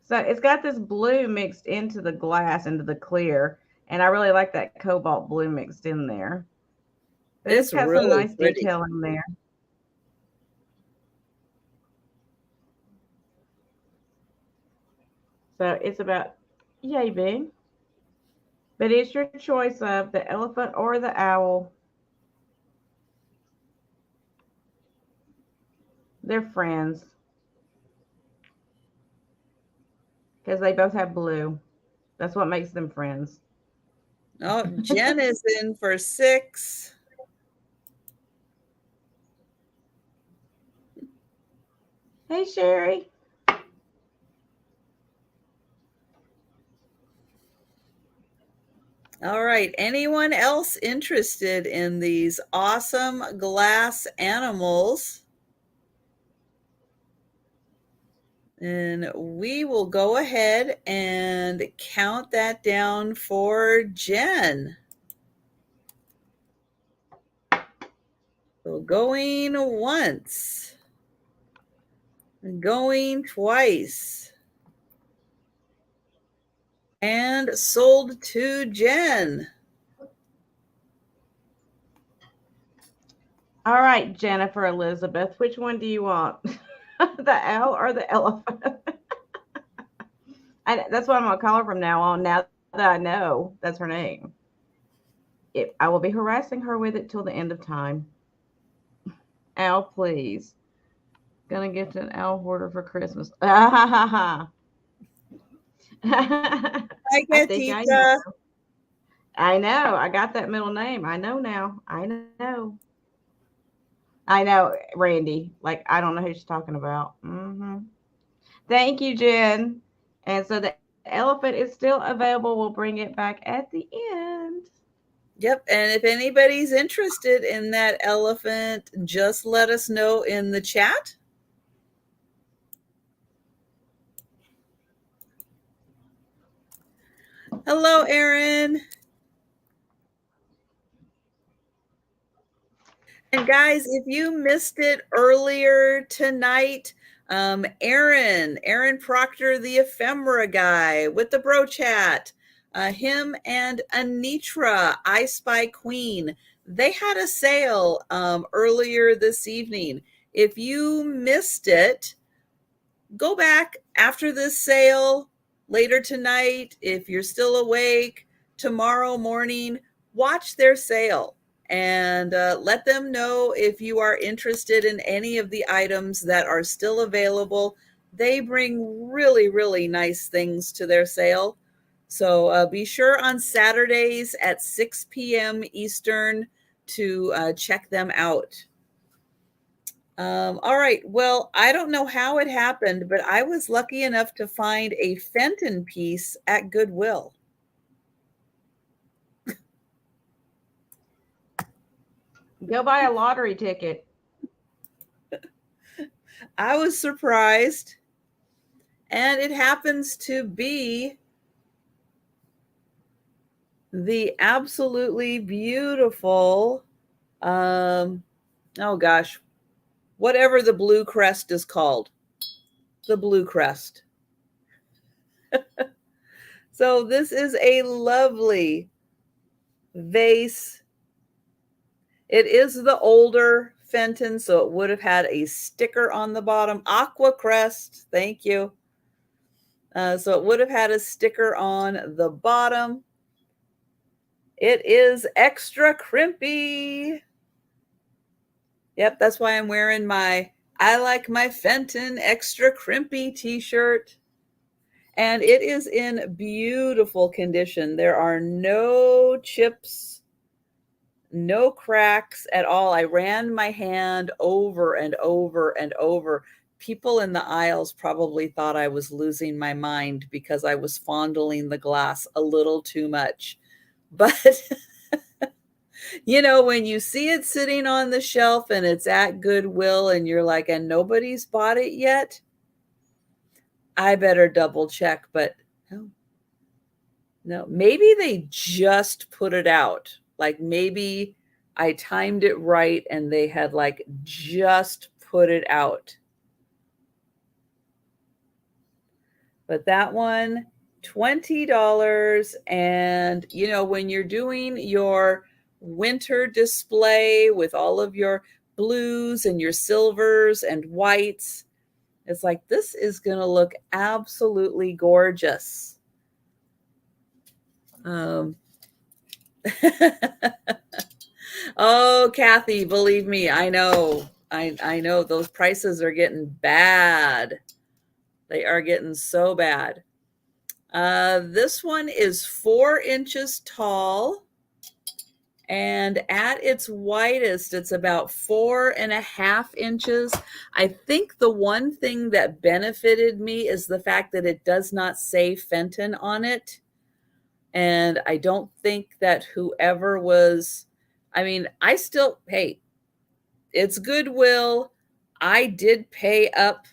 So it's got this blue mixed into the glass, into the clear, and I really like that cobalt blue mixed in there. But it's got really some nice detailing there. So it's about yay big. But it's your choice of the elephant or the owl. They're friends because they both have blue. That's what makes them friends. Oh, Jen is in for 6. Hey, Sherry. All right. Anyone else interested in these awesome glass animals? And we will go ahead and count that down for Jen. So going once, going twice, and sold to Jen. All right, Jennifer Elizabeth, which one do you want? The owl or the elephant? That's what I'm going to call her from now on, now that I know that's her name. I will be harassing her with it till the end of time. Owl, please. Gonna get an owl hoarder for Christmas. Ah, ha, ha, ha. Hi, I think I know. Gatita. I know. I got that middle name. I know now. I know. I know, Randy. Like, I don't know who she's talking about. Thank you, Jen. And so the elephant is still available. We'll bring it back at the end. Yep. And if anybody's interested in that elephant, just let us know in the chat. Hello, Erin. And guys, if you missed it earlier tonight, Aaron Proctor, the ephemera guy with the bro chat, him and Anitra, I Spy Queen, they had a sale earlier this evening. If you missed it, go back after this sale later tonight. If you're still awake tomorrow morning, watch their sale and let them know if you are interested in any of the items that are still available. They bring really, really nice things to their sale. So be sure on Saturdays at 6 p.m. Eastern to check them out. All right. Well, I don't know how it happened, but I was lucky enough to find a Fenton piece at Goodwill. Go buy a lottery ticket. I was surprised. And it happens to be the absolutely beautiful, oh gosh, whatever the blue crest is called. The blue crest. So this is a lovely vase. It is the older Fenton, so it would have had a sticker on the bottom. Aqua crest, thank you. So it would have had a sticker on the bottom. It is extra crimpy. Yep, that's why I'm wearing my I Like My Fenton extra crimpy t-shirt. And it is in beautiful condition. There are no chips, no cracks at all. I ran my hand over and over and over. People in the aisles probably thought I was losing my mind because I was fondling the glass a little too much. But you know, when you see it sitting on the shelf and it's at Goodwill and you're like, and nobody's bought it yet, I better double check. But no, maybe they just put it out. Like maybe I timed it right and they had like just put it out. But that one, $20. And, you know, when you're doing your winter display with all of your blues and your silvers and whites, It's like, this is going to look absolutely gorgeous. Um, oh, Kathy, believe me, I know. I know those prices are getting bad. They are getting so bad. This one is 4 inches tall. And at its widest, it's about 4.5 inches. I think the one thing that benefited me is the fact that it does not say Fenton on it. And I don't think that whoever was, I mean, I still, hey, it's Goodwill. I did pay up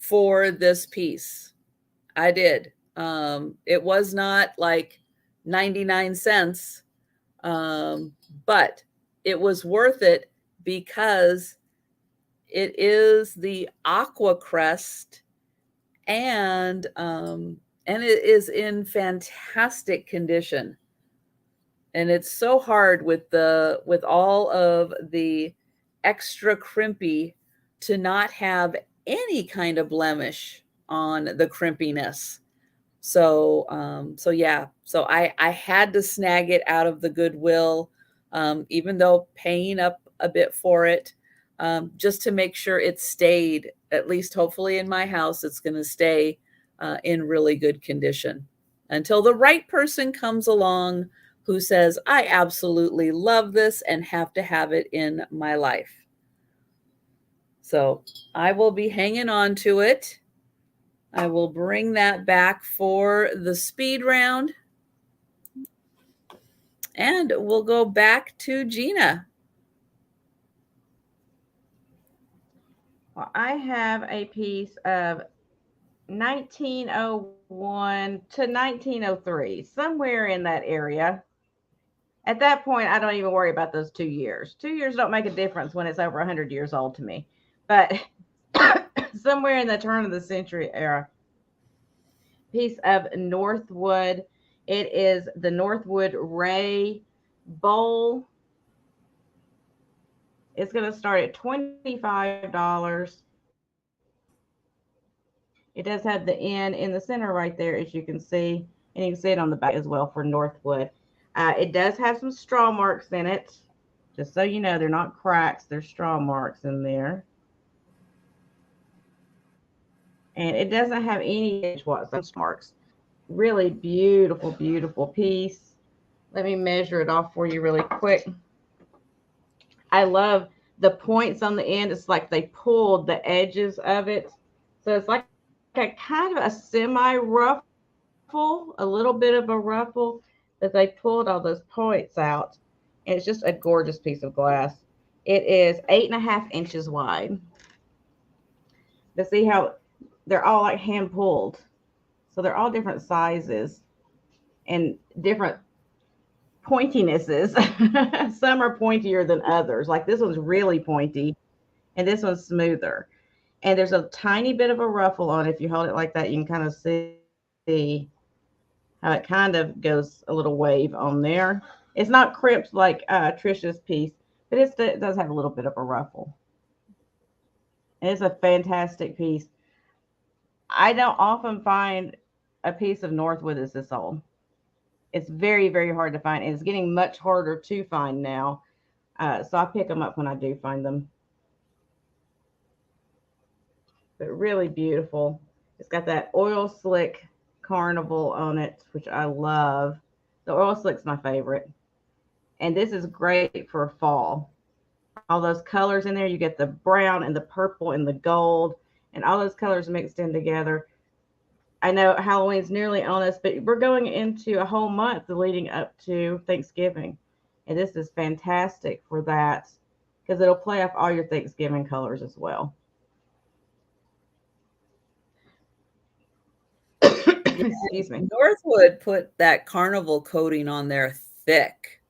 for this piece. I did. It was not like 99 cents. But it was worth it because it is the aqua crest, and it is in fantastic condition. And it's so hard with all of the extra crimpy to not have any kind of blemish on the crimpiness. So yeah, so I had to snag it out of the Goodwill, even though paying up a bit for it, just to make sure it stayed, at least hopefully in my house, it's going to stay in really good condition until the right person comes along who says, I absolutely love this and have to have it in my life. So I will be hanging on to it. I will bring that back for the speed round. And we'll go back to Gina. Well, I have a piece of 1901 to 1903, somewhere in that area. At that point, I don't even worry about those 2 years. 2 years don't make a difference when it's over 100 years old to me. But somewhere in the turn of the century era, piece of Northwood. It is the Northwood Ray bowl. It's going to start at $25. It does have the N in the center right there, as you can see, and you can see it on the back as well for Northwood. It does have some straw marks in it, just so you know. They're not cracks, they're straw marks in there. And it doesn't have any edge marks. Really beautiful, beautiful piece. Let me measure it off for you really quick. I love the points on the end. It's like they pulled the edges of it. So it's like a kind of a semi-ruffle, a little bit of a ruffle, that they pulled all those points out. And it's just a gorgeous piece of glass. It is 8.5 inches wide. To see how they're all like hand pulled. So they're all different sizes and different pointinesses. Some are pointier than others. Like this one's really pointy and this one's smoother. And there's a tiny bit of a ruffle on it. If you hold it like that, you can kind of see how it kind of goes a little wave on there. It's not crimped like Trisha's piece, but it does have a little bit of a ruffle. And it's a fantastic piece. I don't often find a piece of Northwood that's this old. It's very, very hard to find, and it's getting much harder to find now. So I pick them up when I do find them. But really beautiful. It's got that oil slick carnival on it, which I love. The oil slick's my favorite. And this is great for fall. All those colors in there, you get the brown and the purple and the gold, and all those colors mixed in together. I know Halloween's nearly on us, but we're going into a whole month leading up to Thanksgiving. And this is fantastic for that because it'll play off all your Thanksgiving colors as well. Excuse me. Northwood put that carnival coating on there thick.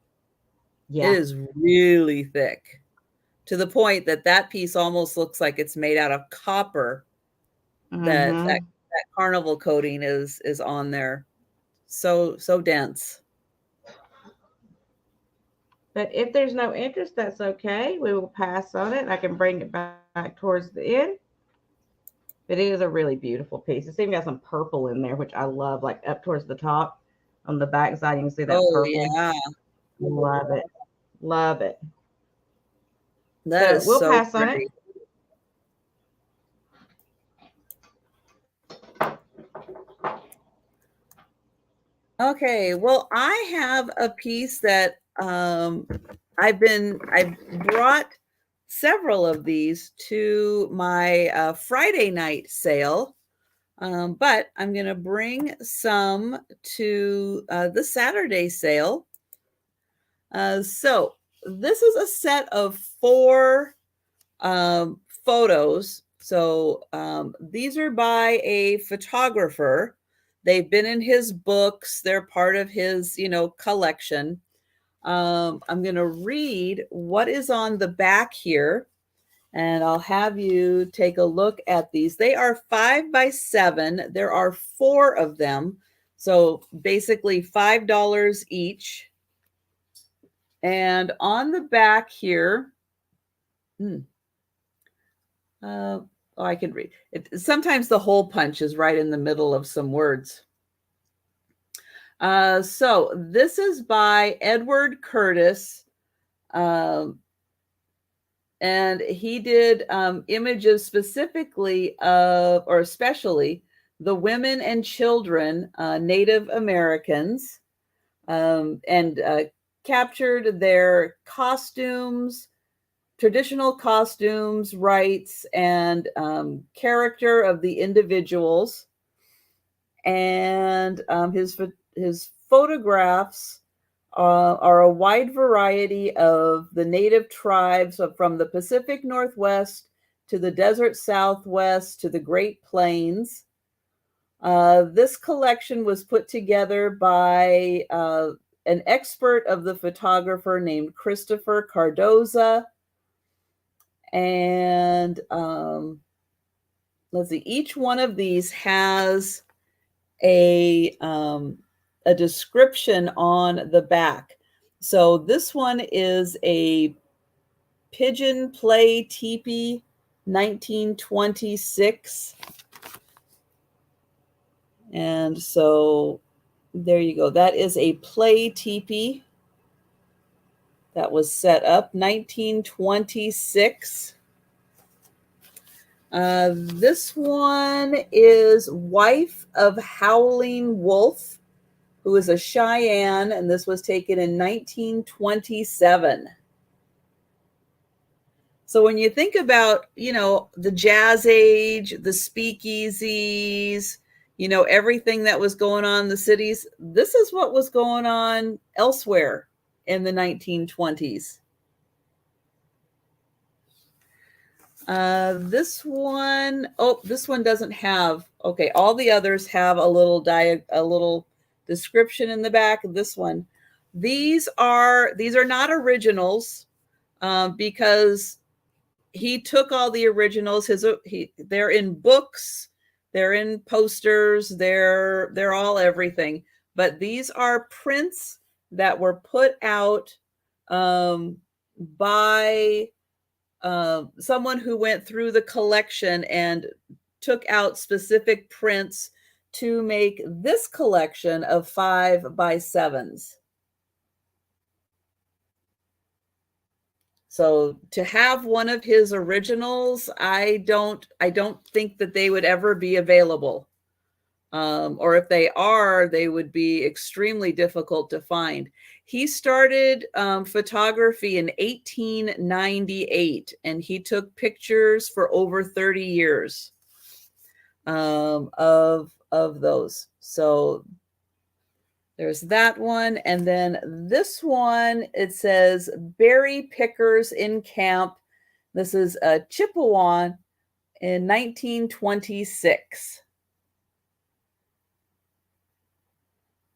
Yeah. It is really thick to the point that piece almost looks like it's made out of copper. That carnival coating is on there. So dense. But if there's no interest, that's okay. We will pass on it. I can bring it back towards the end. But it is a really beautiful piece. It's even got some purple in there, which I love, like up towards the top. On the back side, you can see that Oh, purple. yeah. Love it. Love it. That So is we'll so pass on it. great. Okay, well, I have a piece that I've brought several of these to my Friday night sale, but I'm going to bring some to the Saturday sale. So this is a set of 4 photos. So these are by a photographer. They've been in his books. They're part of his, collection. I'm going to read what is on the back here, and I'll have you take a look at these. They are 5 by 7. There are 4 of them. So basically $5 each. And on the back here, I can read it. Sometimes the hole punch is right in the middle of some words. So this is by Edward Curtis. And he did images specifically of, or especially, the women and children, Native Americans, and captured their costumes, traditional costumes, rights, and character of the individuals. And his photographs are a wide variety of the native tribes from the Pacific Northwest to the desert Southwest to the Great Plains. This collection was put together by an expert of the photographer named Christopher Cardoza. And let's see, each one of these has a description on the back. So this one is a pigeon play teepee, 1926. And so there you go. That is a play teepee that was set up 1926. This one is Wife of Howling Wolf, who is a Cheyenne, and this was taken in 1927. So when you think about, the Jazz Age, the speakeasies, everything that was going on in the cities, this is what was going on elsewhere in the 1920s. This one doesn't have, okay, all the others have a little description in the back of this one. These are not originals, because he took all the originals. They're in books, they're in posters, they're all everything. But these are prints that were put out by someone who went through the collection and took out specific prints to make this collection of 5 by 7s. So to have one of his originals, I don't think that they would ever be available. Or if they are, they would be extremely difficult to find. He started photography in 1898, and he took pictures for over 30 years of those. So there's that one. And then this one, it says Berry Pickers in Camp. This is a Chippewa in 1926.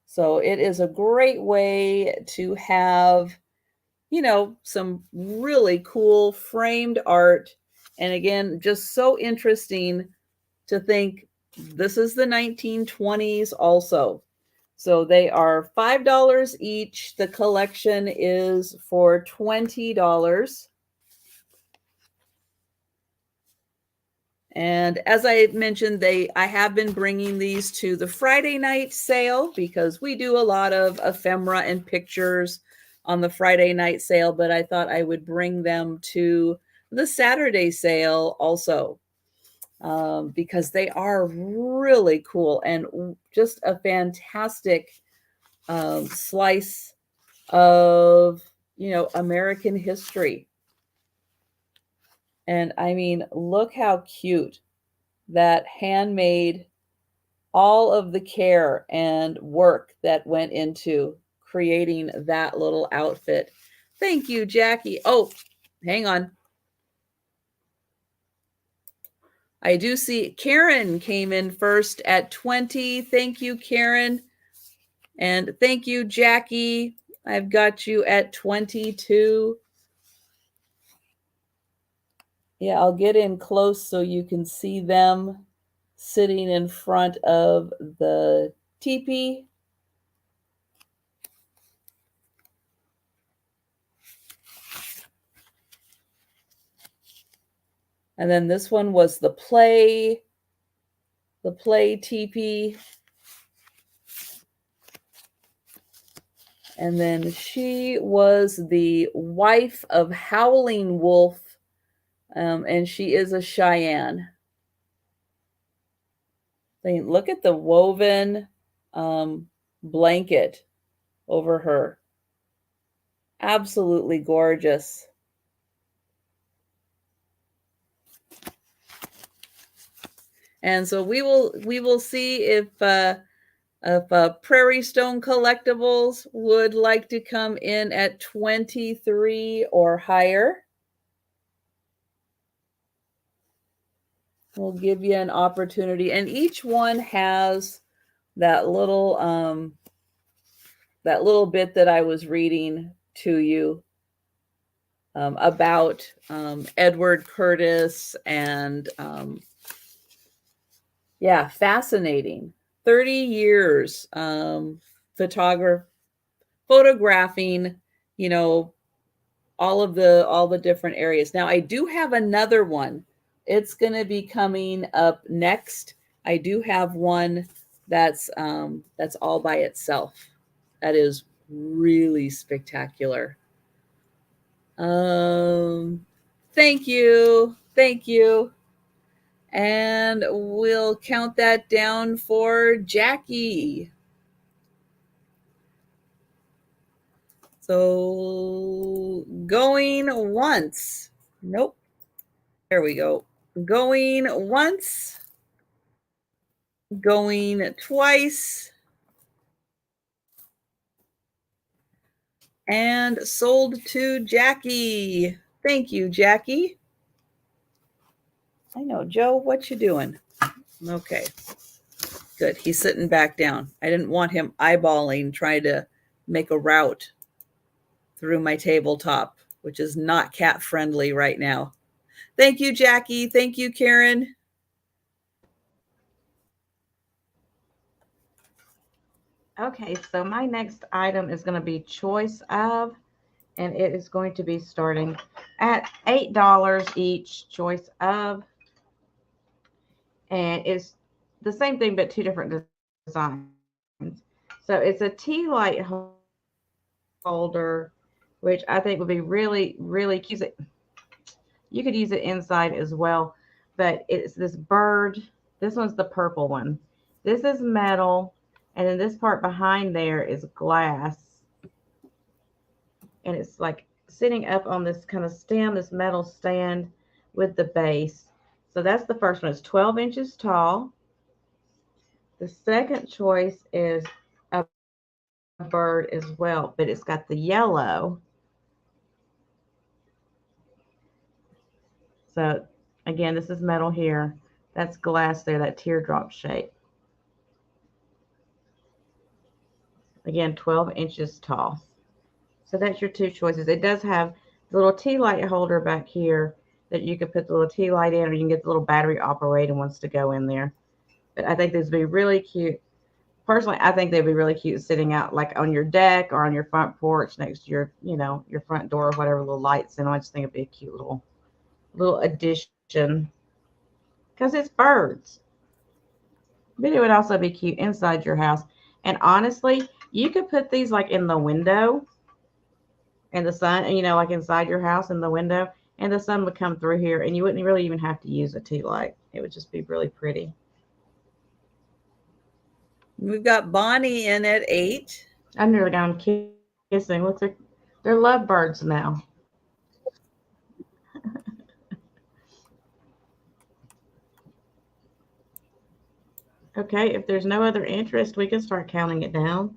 So it is a great way to have, some really cool framed art. And again, just so interesting to think this is the 1920s also. So they are $5 each. The collection is for $20. And as I mentioned, I have been bringing these to the Friday night sale because we do a lot of ephemera and pictures on the Friday night sale, but I thought I would bring them to the Saturday sale also, because they are really cool and just a fantastic slice of, American history. And I mean, look how cute that handmade, all of the care and work that went into creating that little outfit. Thank you, Jackie. Oh, hang on. I do see Karen came in first at 20. Thank you, Karen. And thank you, Jackie. I've got you at 22. Yeah, I'll get in close so you can see them sitting in front of the teepee. And then this one was the play teepee. And then she was the wife of Howling Wolf, and she is a Cheyenne. Look at the woven blanket over her. Absolutely gorgeous. And so we will see if Prairie Stone Collectibles would like to come in at 23 or higher. We'll give you an opportunity, and each one has that little bit that I was reading to you about Edward Curtis, and yeah, fascinating. 30 years photographing, all the different areas. Now I do have another one. It's going to be coming up next. I do have one that's all by itself. That is really spectacular. Thank you. And we'll count that down for Jackie. So going once. Nope. There we go. Going once. Going twice. And sold to Jackie. Thank you, Jackie. I know, Joe, what you doing? Okay. Good. He's sitting back down. I didn't want him eyeballing, trying to make a route through my tabletop, which is not cat friendly right now. Thank you, Jackie. Thank you, Karen. Okay, so my next item is going to be choice of, and it is going to be starting at $8 each, choice of. And it's the same thing, but two different designs. So it's a tea light holder, which I think would be really, really cute. You could use it inside as well, but it's this bird. This one's the purple one. This is metal, and then this part behind there is glass. And it's like sitting up on this kind of stem, this metal stand with the base. So that's the first one. It's 12 inches tall. The second choice is a bird as well, but it's got the yellow. So again, this is metal here. That's glass there, that teardrop shape. Again, 12 inches tall. So that's your two choices. It does have the little tea light holder back here that you can put the little tea light in, or you can get the little battery operated ones to go in there. But I think these would be really cute. Personally, I think they'd be really cute sitting out like on your deck or on your front porch next to your, your front door or whatever, little lights in. I just think it'd be a cute little addition. because it's birds. But it would also be cute inside your house. And honestly, you could put these like in the window and the sun, like inside your house in the window, and the sun would come through here, and you wouldn't really even have to use a tea light. It would just be really pretty. We've got Bonnie in at 8. I nearly got them kissing. Looks like they're lovebirds now. Okay, if there's no other interest, we can start counting it down.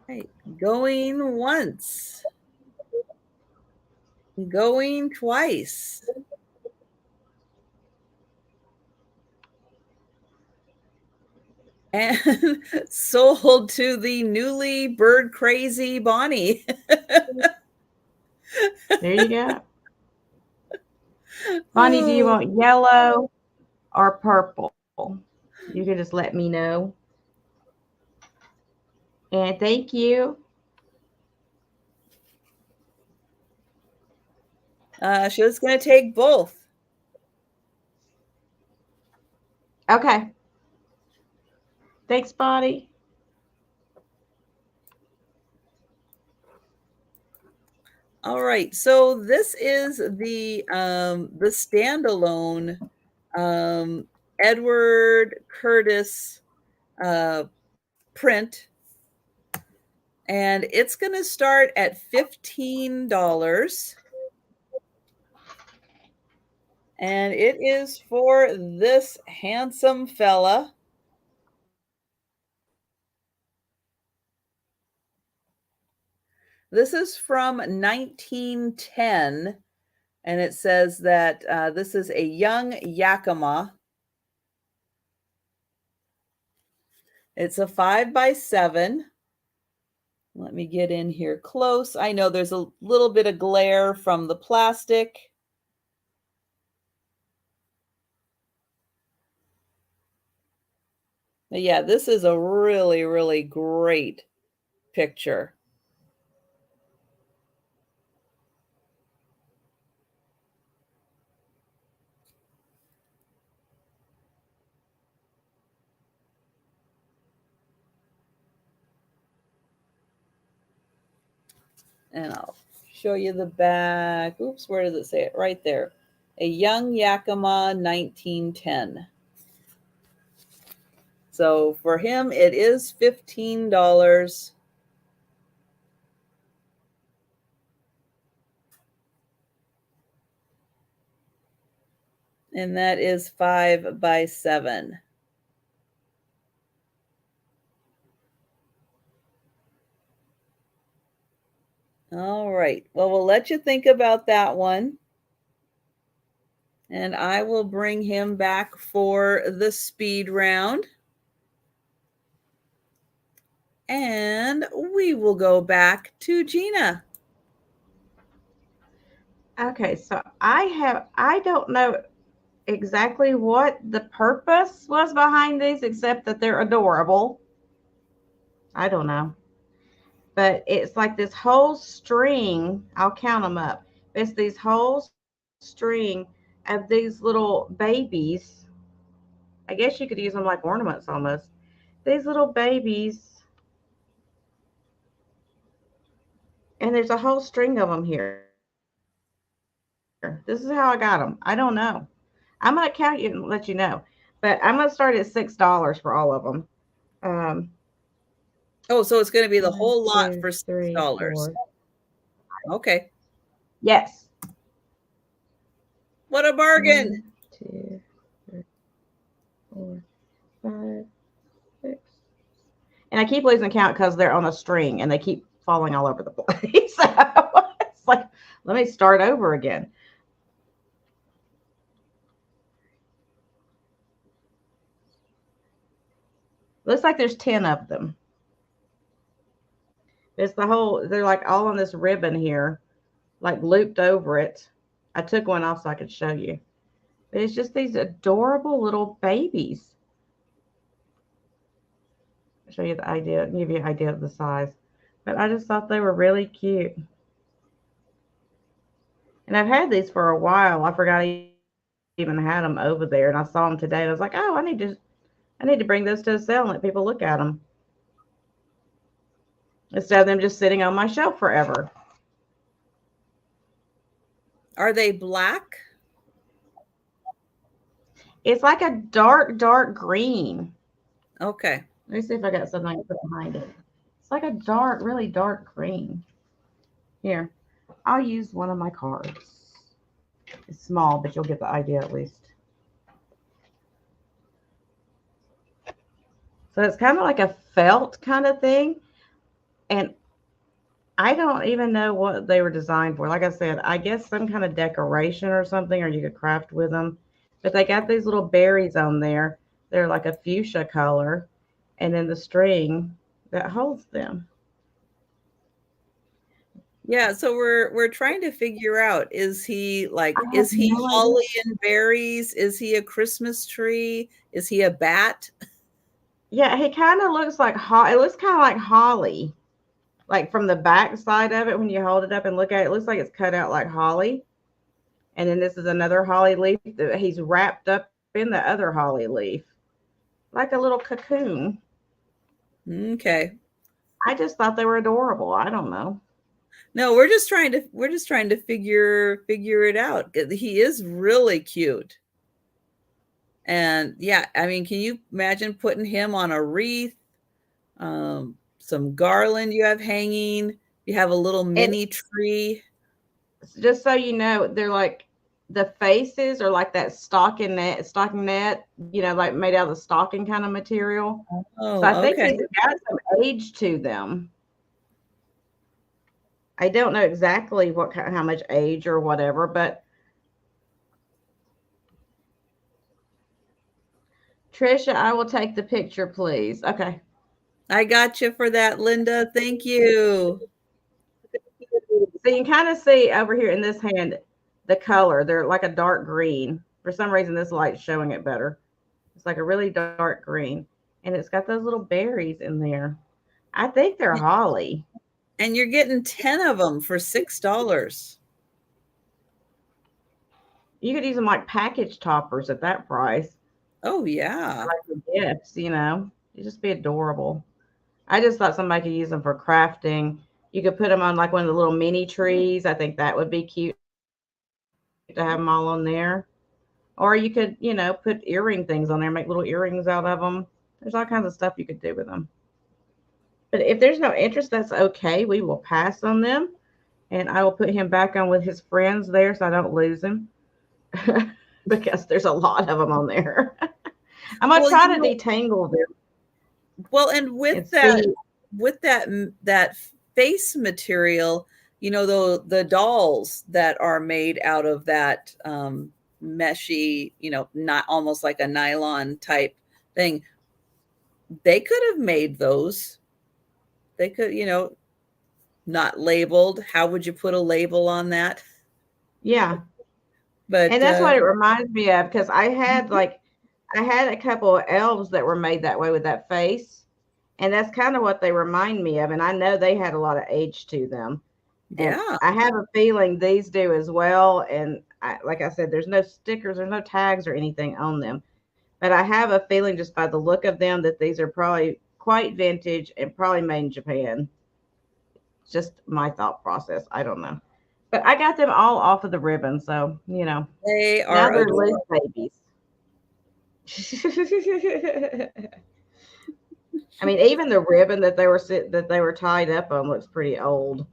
Right. Going once. Going twice. And sold to the newly bird crazy Bonnie. There you go. Bonnie, do you want yellow or purple? You can just let me know. And thank you. She was going to take both. Okay. Thanks, Bonnie. All right. So this is the standalone Edward Curtis print. And it's going to start at $15. And it is for this handsome fella. This is from 1910, and it says that this is a young Yakima. It's a 5x7. Let me get in here close. I know there's a little bit of glare from the plastic. But yeah, this is a really, really great picture. And I'll show you the back. Oops, where does it say it? Right there. A young Yakima, 1910. So for him, it is $15. And that is 5x7. All right. Well, we'll let you think about that one. And I will bring him back for the speed round. And we will go back to Gina. Okay, so I don't know exactly what the purpose was behind these, except that they're adorable. I don't know. But it's like this whole string, I'll count them up. It's these whole string of these little babies. I guess you could use them like ornaments almost. These little babies. And there's a whole string of them here. This is how I got them. I don't know. I'm going to count you and let you know. But I'm going to start at $6 for all of them. Oh, so it's going to be the 1, whole lot 2, for 3, $6. 4. Okay. Yes. What a bargain. 1, 2, 3, 4, 5, 6. And I keep losing count because they're on a string and they keep falling all over the place. So it's like, let me start over again. Looks like there's 10 of them. It's the whole, they're like all on this ribbon here, like looped over it. I took one off so I could show you. But it's just these adorable little babies. I'll show you the idea, give you an idea of the size. But I just thought they were really cute. And I've had these for a while. I forgot I even had them over there, and I saw them today. And I was like, oh, I need to bring those to a sale and let people look at them instead of them just sitting on my shelf forever. Are they black? It's like a dark, dark green. Okay. Let me see if I got something I can put behind it. It's like a dark, really dark green. Here, I'll use one of my cards. It's small, but you'll get the idea at least. So it's kind of like a felt kind of thing. And I don't even know what they were designed for. Like I said, I guess some kind of decoration or something, or you could craft with them. But they got these little berries on there. They're like a fuchsia color. And then the string that holds them. Yeah, so we're trying to figure out, is he I have no idea. holly and berries? Is he a Christmas tree? Is he a bat? Yeah, he kind of looks like it looks kind of like holly. Like from the back side of it, when you hold it up and look at it, it looks like it's cut out like holly. And then this is another holly leaf that he's wrapped up in the other holly leaf, like a little cocoon. Okay. I just thought they were adorable. I don't know. No, we're just trying to figure it out. He is really cute. And yeah, I mean, can you imagine putting him on a wreath? Some garland you have hanging. You have a little And mini tree. just so you know, they're like the faces are like that stocking net, like made out of the stocking kind of material. So I Oh, think okay. these have got some age to them. I don't know exactly how much age or whatever, but Trisha, I will take the picture, please. Okay. I got you for that, Linda. Thank you. So you can kind of see over here in this hand the color. They're like a dark green. For some reason, this light's showing it better. It's like a really dark green, and it's got those little berries in there. I think they're holly. And you're getting 10 of them for $6. You could use them like package toppers at that price, Oh, yeah. like for gifts. It'd just be adorable. I just thought somebody could use them for crafting. You could put them on like one of the little mini trees. I think that would be cute to have them all on there. Or you could, put earring things on there, make little earrings out of them. There's all kinds of stuff you could do with them. But if there's no interest, that's okay. We will pass on them. And I will put him back on with his friends there so I don't lose him because there's a lot of them on there. I'm going to Well, try to detangle them and and see. with that face material, the dolls that are made out of that meshy, not almost like a nylon type thing, they could have made those. They could, not labeled. How would you put a label on that? Yeah. But And that's what it reminds me of because I had a couple of elves that were made that way with that face. And that's kind of what they remind me of. And I know they had a lot of age to them. And yeah, I have a feeling these do as well. And like I said, there's no stickers, there's no tags or anything on them. But I have a feeling just by the look of them that these are probably quite vintage and probably made in Japan. Just my thought process. I don't know. But I got them all off of the ribbon. So, they now are they're loose adorable. babies. I mean, even the ribbon that they were tied up on looks pretty old.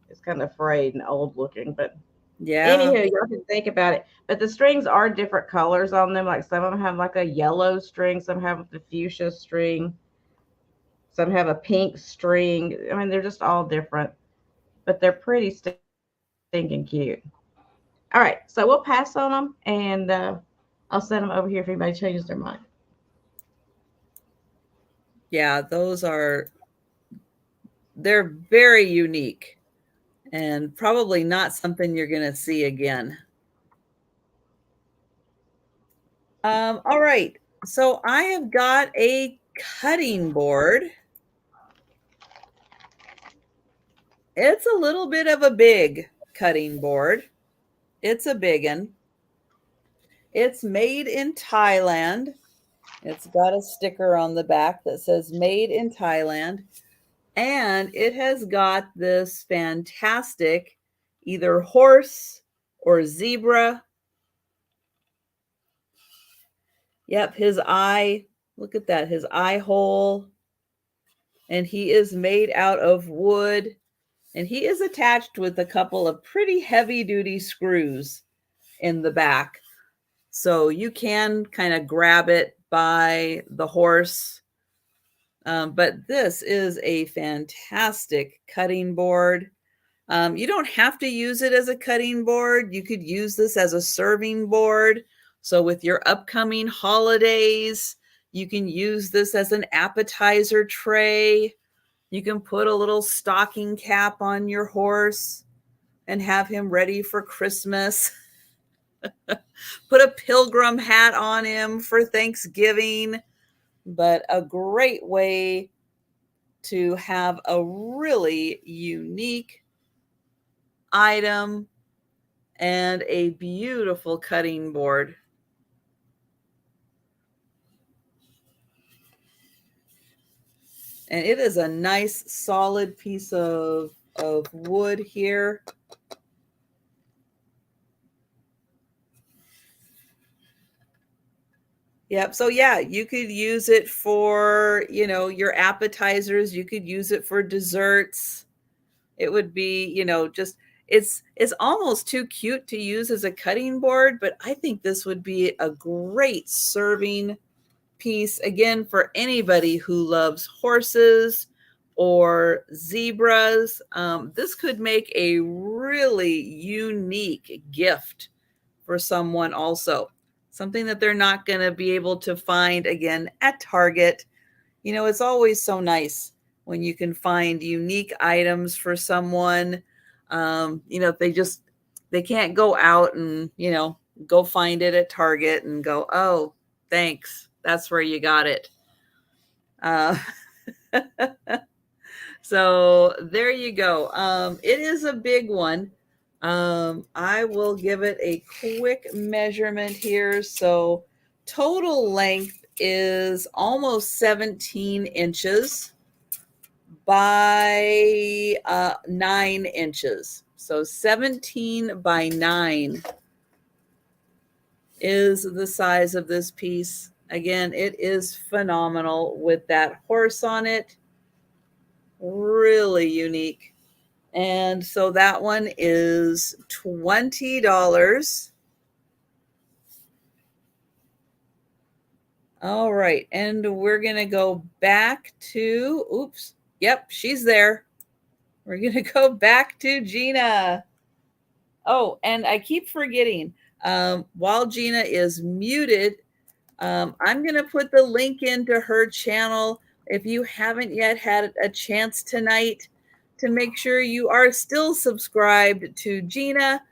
It's kind of frayed and old looking, but Yeah. anywho, y'all can think about it. But the strings are different colors on them. Like some of them have like a yellow string, some have the fuchsia string, some have a pink string. I mean, they're just all different, but they're pretty stinking cute. All right, so we'll pass on them, and I'll send them over here if anybody changes their mind. Yeah, they're very unique and probably not something you're going to see again. All right. So I have got a cutting board. It's a little bit of a big cutting board. It's a biggin. It's made in Thailand. It's got a sticker on the back that says made in Thailand. And it has got this fantastic either horse or zebra. Yep, his eye. Look at that, his eye hole. And he is made out of wood. And he is attached with a couple of pretty heavy duty screws in the back. So you can kind of grab it by the horse. But this is a fantastic cutting board. You don't have to use it as a cutting board. You could use this as a serving board. So with your upcoming holidays, you can use this as an appetizer tray. You can put a little stocking cap on your horse and have him ready for Christmas. Put a pilgrim hat on him for Thanksgiving. But a great way to have a really unique item and a beautiful cutting board. And it is a nice solid piece of wood here. Yep. So yeah, you could use it for, your appetizers. You could use it for desserts. It would be, just it's almost too cute to use as a cutting board, but I think this would be a great serving piece again for anybody who loves horses or zebras. This could make a really unique gift for someone also. Something that they're not going to be able to find again at Target. It's always so nice when you can find unique items for someone. They can't go out and, go find it at Target and go, oh, thanks. That's where you got it. So there you go. It is a big one. I will give it a quick measurement here. So total length is almost 17 inches by 9 inches. So 17 by 9 is the size of this piece. Again, it is phenomenal with that horse on it. Really unique. And so that one is $20. All right. And we're going to go back to, oops. Yep, she's there. We're going to go back to Gina. Oh, and I keep forgetting, while Gina is muted, I'm going to put the link into her channel. If you haven't yet had a chance tonight to make sure you are still subscribed to Gina,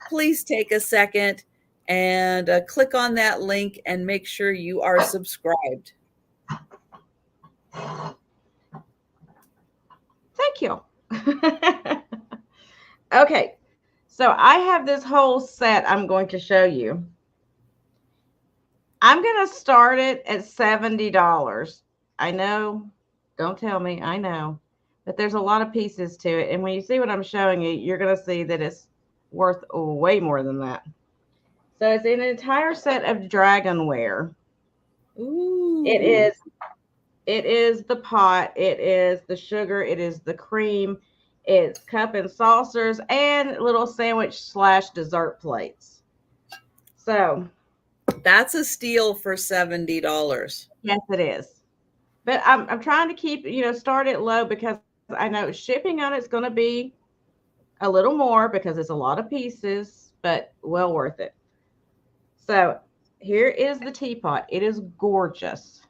please take a second and click on that link and make sure you are subscribed. Thank you. Okay, so I have this whole set I'm going to show you. I'm going to start it at $70. I know, don't tell me, I know. But there's a lot of pieces to it. And when you see what I'm showing you, you're going to see that it's worth way more than that. So it's an entire set of dragonware. Ooh. It is the pot. It is the sugar. It is the cream. It's cup and saucers and little sandwich / dessert plates. So that's a steal for $70. Yes, it is. But I'm trying to keep, start it low because I know shipping on it's going to be a little more because it's a lot of pieces, but well worth it. So here is the teapot. It is gorgeous.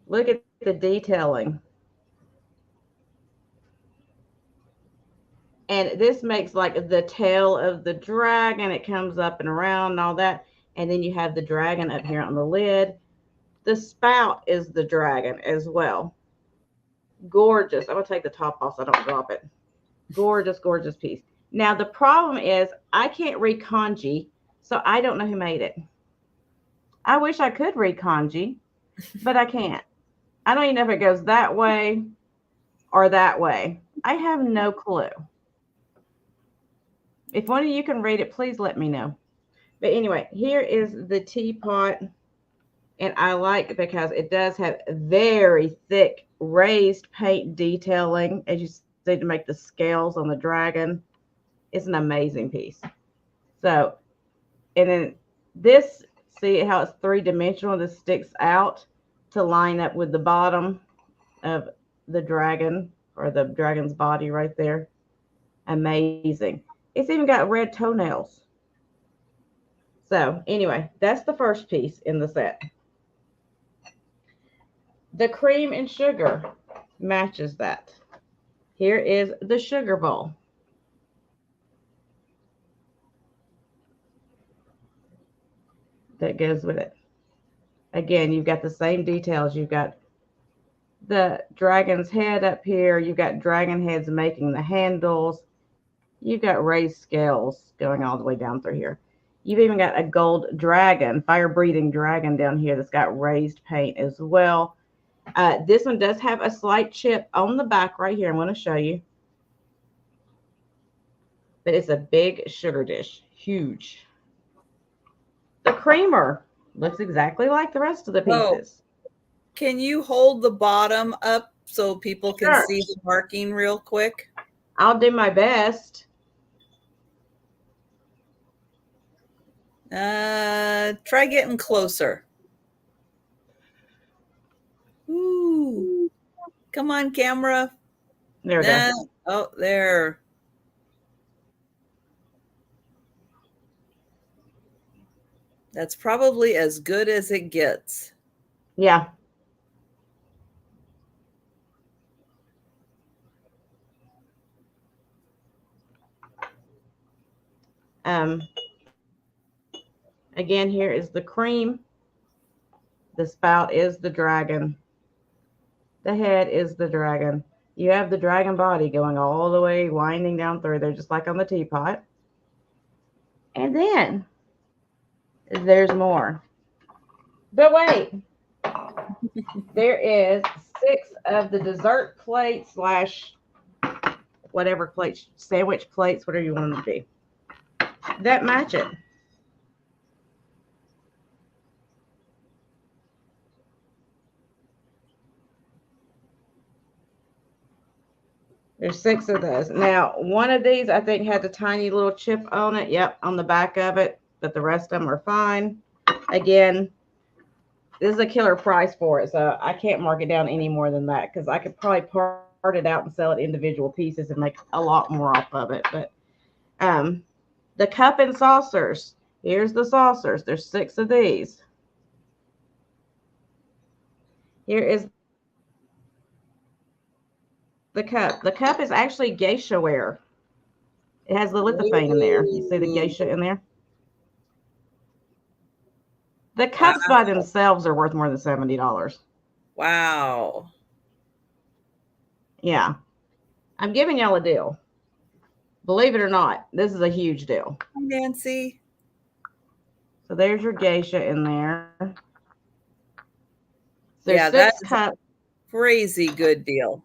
Look at the detailing. And this makes like the tail of the dragon. It comes up and around and all that. And then you have the dragon up here on the lid. The spout is the dragon as well. Gorgeous. I'm going to take the top off so I don't drop it. Gorgeous, gorgeous piece. Now, the problem is I can't read kanji, so I don't know who made it. I wish I could read kanji, but I can't. I don't even know if it goes that way or that way. I have no clue. If one of you can read it, please let me know. But anyway, here is the teapot. And I like it because it does have very thick raised paint detailing, as you see, to make the scales on the dragon. It's an amazing piece. So, and then this, see how it's three-dimensional? This sticks out to line up with the bottom of the dragon, or the dragon's body right there. Amazing. It's even got red toenails. So anyway, that's the first piece in the set. The cream and sugar matches that. Here is the sugar bowl. That goes with it. Again, you've got the same details. You've got the dragon's head up here. You've got dragon heads making the handles. You've got raised scales going all the way down through here. You've even got a gold dragon, fire-breathing dragon down here that's got raised paint as well. This one does have a slight chip on the back right here. I'm going to show you. But it's a big sugar dish. Huge. The creamer looks exactly like the rest of the pieces. Can you hold the bottom up so people can Sure. see the marking real quick? I'll do my best. Try getting closer. Ooh. Come on, camera. There we go. Oh, there. That's probably as good as it gets. Yeah. Again, here is the cream. The spout is the dragon. The head is the dragon. You have the dragon body going all the way, winding down through there, just like on the teapot. And then there's more. But wait, there is 6 of the dessert plates / whatever plates, sandwich plates, whatever you want them to be, that match it. There's 6 of those. Now, one of these I think had a tiny little chip on it. Yep, on the back of it, but the rest of them are fine. Again, this is a killer price for it, so I can't mark it down any more than that because I could probably part it out and sell it individual pieces and make a lot more off of it. But the cup and saucers. Here's the saucers. There's 6 of these. Here is the cup. The cup is actually geisha ware. It has the lithophane in there. You see the geisha in there? The cups by themselves are worth more than $70. Wow. Yeah. I'm giving y'all a deal. Believe it or not, this is a huge deal. Hi, Nancy. So there's your geisha in there. There's Yeah, 6 that's cups. a crazy good deal.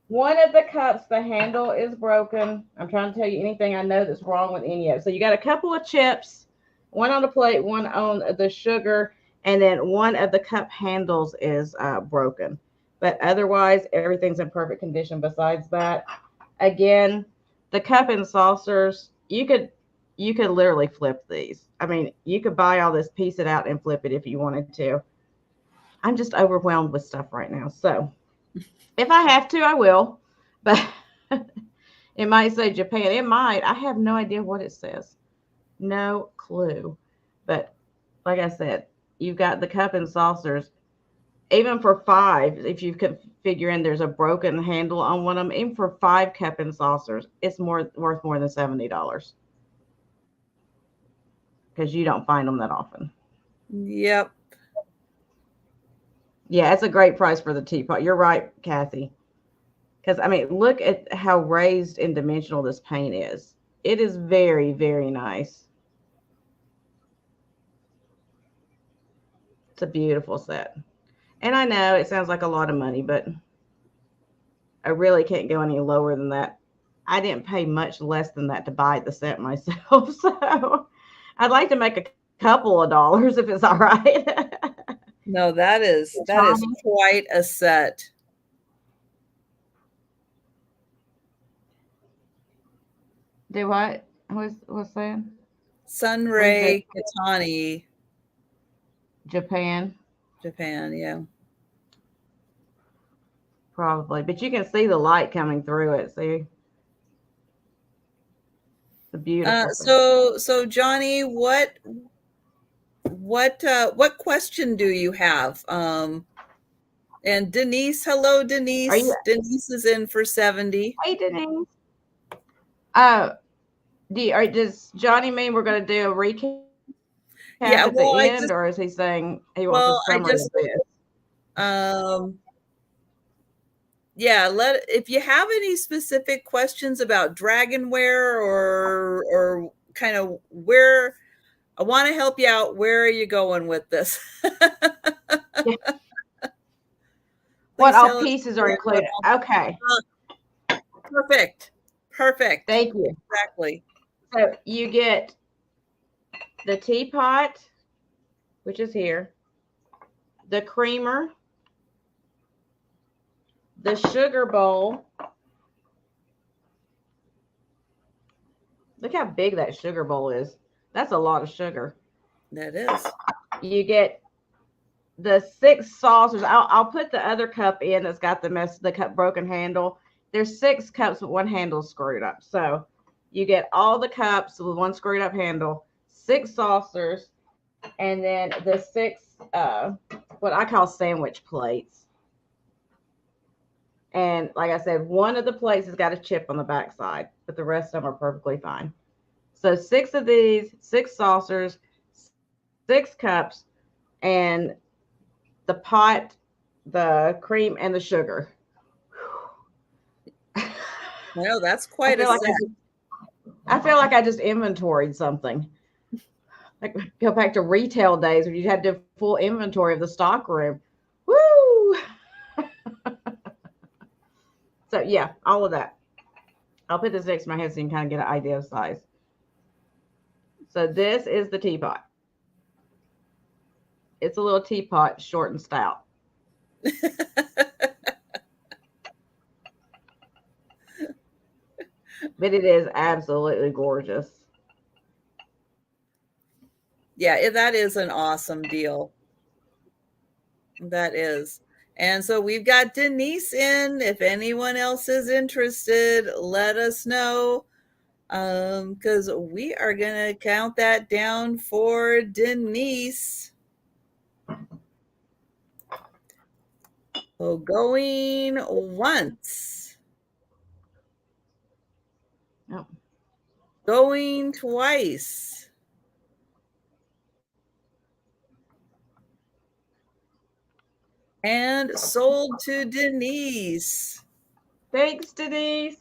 One of the cups, the handle is broken. I'm trying to tell you anything I know that's wrong with any of it. So you got a couple of chips, one on the plate, one on the sugar, and then one of the cup handles is broken. But otherwise, everything's in perfect condition besides that. Again, the cup and saucers, you could literally flip these. I mean, you could buy all this, piece it out, and flip it if you wanted to. I'm just overwhelmed with stuff right now. So if I have to, I will. But it might say Japan. It might. I have no idea what it says. No clue. But like I said, you've got the cup and saucers. Even for 5, if you could figure in there's a broken handle on one of them, even for 5 cup and saucers, it's worth more than $70. Because you don't find them that often. Yep. Yeah, it's a great price for the teapot. You're right, Kathy. Because, I mean, look at how raised and dimensional this paint is. It is very, very nice. It's a beautiful set. And I know it sounds like a lot of money, but I really can't go any lower than that. I didn't pay much less than that to buy the set myself. So I'd like to make a couple of dollars if it's all right. No, that is quite a set. Do what? What's that? Sunray Katani. Japan. Japan, yeah. Probably. But you can see the light coming through it. See? The beautiful so Johnny, what question do you have? And Denise, hello Denise. Denise is in for 70. Hey Denise. Does Johnny mean we're going to do a recap at the end, or is he saying he wants a summary of this? Yeah, if you have any specific questions about Dragonware or kind of where I want to help you out, where are you going with this? Yeah. What all pieces are included? Okay. Perfect. Thank you. Exactly. So you get the teapot, which is here, the creamer, the sugar bowl. Look how big that sugar bowl is. That's a lot of sugar. That is. You get the 6 saucers. I'll put the other cup in that's got the cup broken handle. There's 6 cups with one handle screwed up. So you get all the cups with one screwed up handle, 6 saucers, and then the 6 what I call sandwich plates. And like I said, one of the plates has got a chip on the backside, but the rest of them are perfectly fine. So 6 of these, 6 saucers, 6 cups, and the pot, the cream, and the sugar. Well, that's quite a set. I feel like I just inventoried something. Like go back to retail days when you had to do full inventory of the stock room. Woo! So yeah, all of that. I'll put this next to my head so you can kind of get an idea of size. So this is the teapot. It's a little teapot, short and stout. But it is absolutely gorgeous. Yeah, that is an awesome deal. That is. And so we've got Denise in. If anyone else is interested, let us know. Because we are going to count that down for Denise. So going once. Oh. Going twice. And sold to Denise. Thanks, Denise.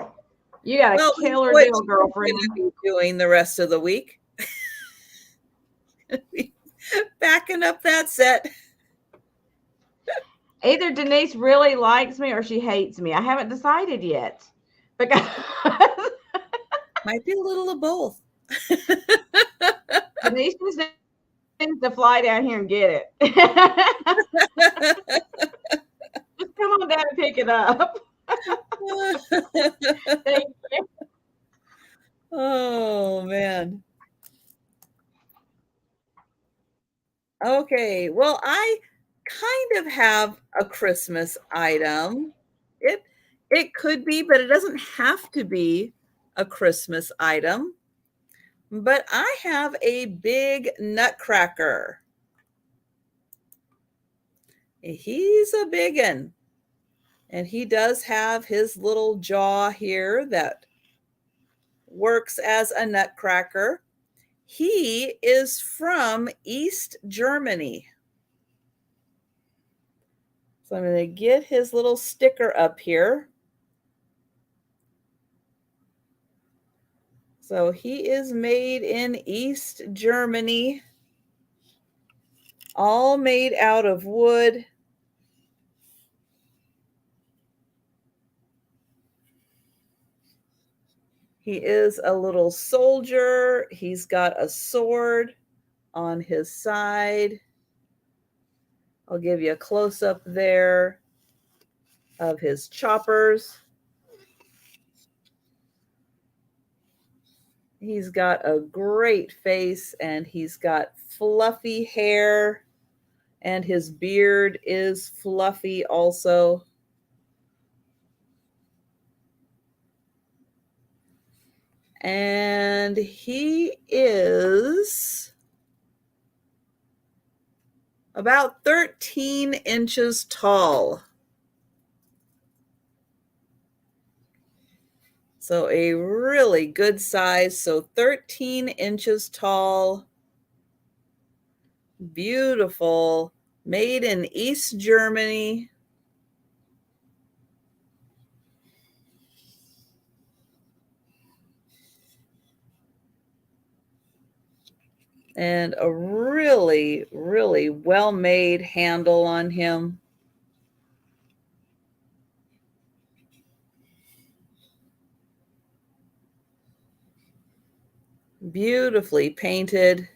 You got a killer deal, girlfriend. What are you doing the rest of the week? Backing up that set. Either Denise really likes me or she hates me. I haven't decided yet. Because might be a little of both. Denise just needs to fly down here and get it. Just come on down and pick it up. Thank you. Oh man. Okay, well, I kind of have a Christmas item. It could be, but it doesn't have to be a Christmas item. But I have a big nutcracker. He's a big one. And he does have his little jaw here that works as a nutcracker. He is from East Germany. So I'm going to get his little sticker up here. So he is made in East Germany, all made out of wood. He is a little soldier. He's got a sword on his side. I'll give you a close-up there of his choppers. He's got a great face, and he's got fluffy hair, and his beard is fluffy also. And he is about 13 inches tall. So a really good size. So 13 inches tall. Beautiful. Made in East Germany. And a really, really well-made handle on him. Beautifully painted.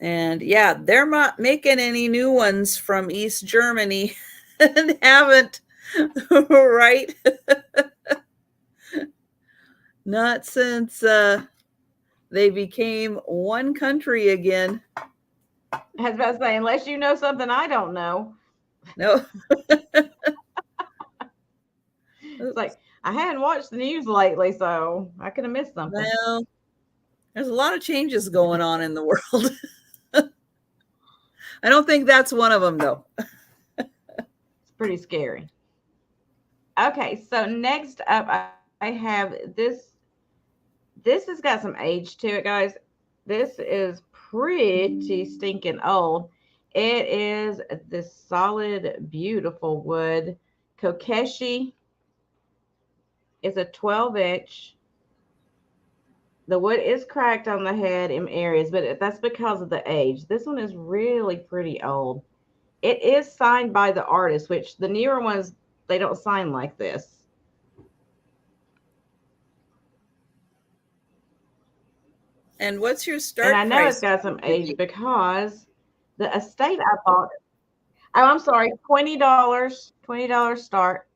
And yeah, they're not making any new ones from East Germany and haven't, right? Not since they became one country again. I was about to say, unless you know something I don't know. No. It's like, I hadn't watched the news lately, so I could have missed something. Well, there's a lot of changes going on in the world. I don't think that's one of them, though. It's pretty scary. Okay, so next up, I have this. This has got some age to it, guys. This is pretty stinking old. It is this solid, beautiful wood. Kokeshi is a 12-inch. The wood is cracked on the head in areas, but that's because of the age. This one is really pretty old. It is signed by the artist, which the newer ones, they don't sign like this. And what's your start And I know price? it's got some age because the estate I bought. Oh, I'm sorry, $20. $20 start.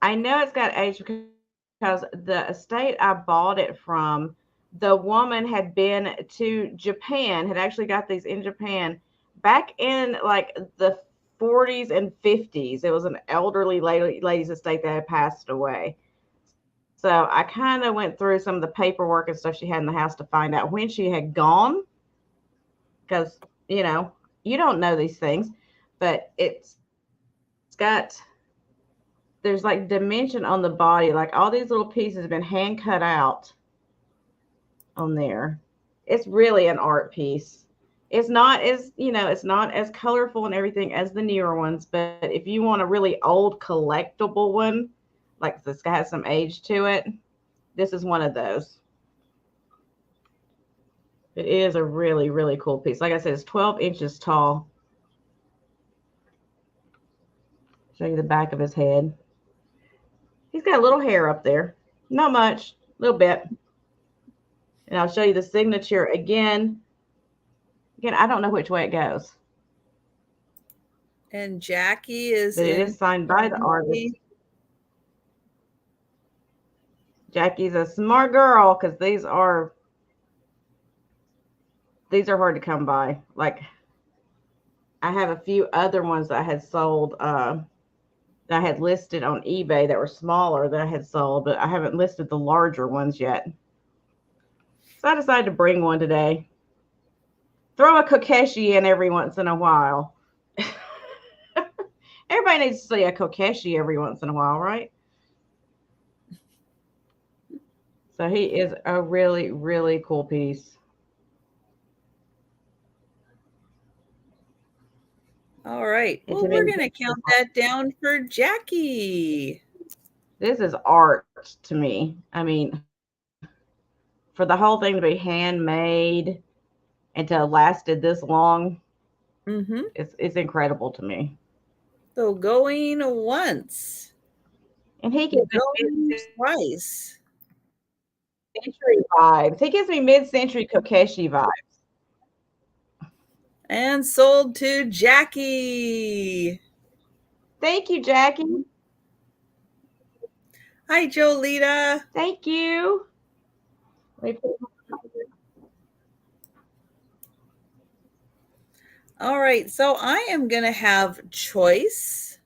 I know it's got age because the estate I bought it from, the woman had been to Japan, had actually got these in Japan back in like the 40s and 50s. It was an elderly lady's estate that had passed away. So I kind of went through some of the paperwork and stuff she had in the house to find out when she had gone. Because, you don't know these things, but it's got, there's like dimension on the body. Like all these little pieces have been hand cut out on there. It's really an art piece. It's not as, it's not as colorful and everything as the newer ones, but if you want a really old collectible one, like this guy has some age to it, this is one of those. It is a really, really cool piece. Like I said, it's 12 inches tall. Show you the back of his head. He's got a little hair up there. Not much, a little bit. And I'll show you the signature again. Again, I don't know which way it goes. And Jackie is But it is signed by the artist. Jackie's a smart girl because these are hard to come by. Like I have a few other ones that I had sold that I had listed on eBay that were smaller that I had sold, but I haven't listed the larger ones yet. So I decided to bring one today. Throw a Kokeshi in every once in a while. Everybody needs to see a Kokeshi every once in a while, right? So he is a really, really cool piece. All right. And Well, to me, we're going to count that down for Jackie. this is art to me. I mean, for the whole thing to be handmade and to have lasted this long, it's incredible to me. So going once, And he gives me going mid-century twice, vibes. He gives me mid-century Kokeshi vibes. and sold to Jackie. Thank you, Jackie. Hi, Jolita. Thank you. All right, so I am going to have choice.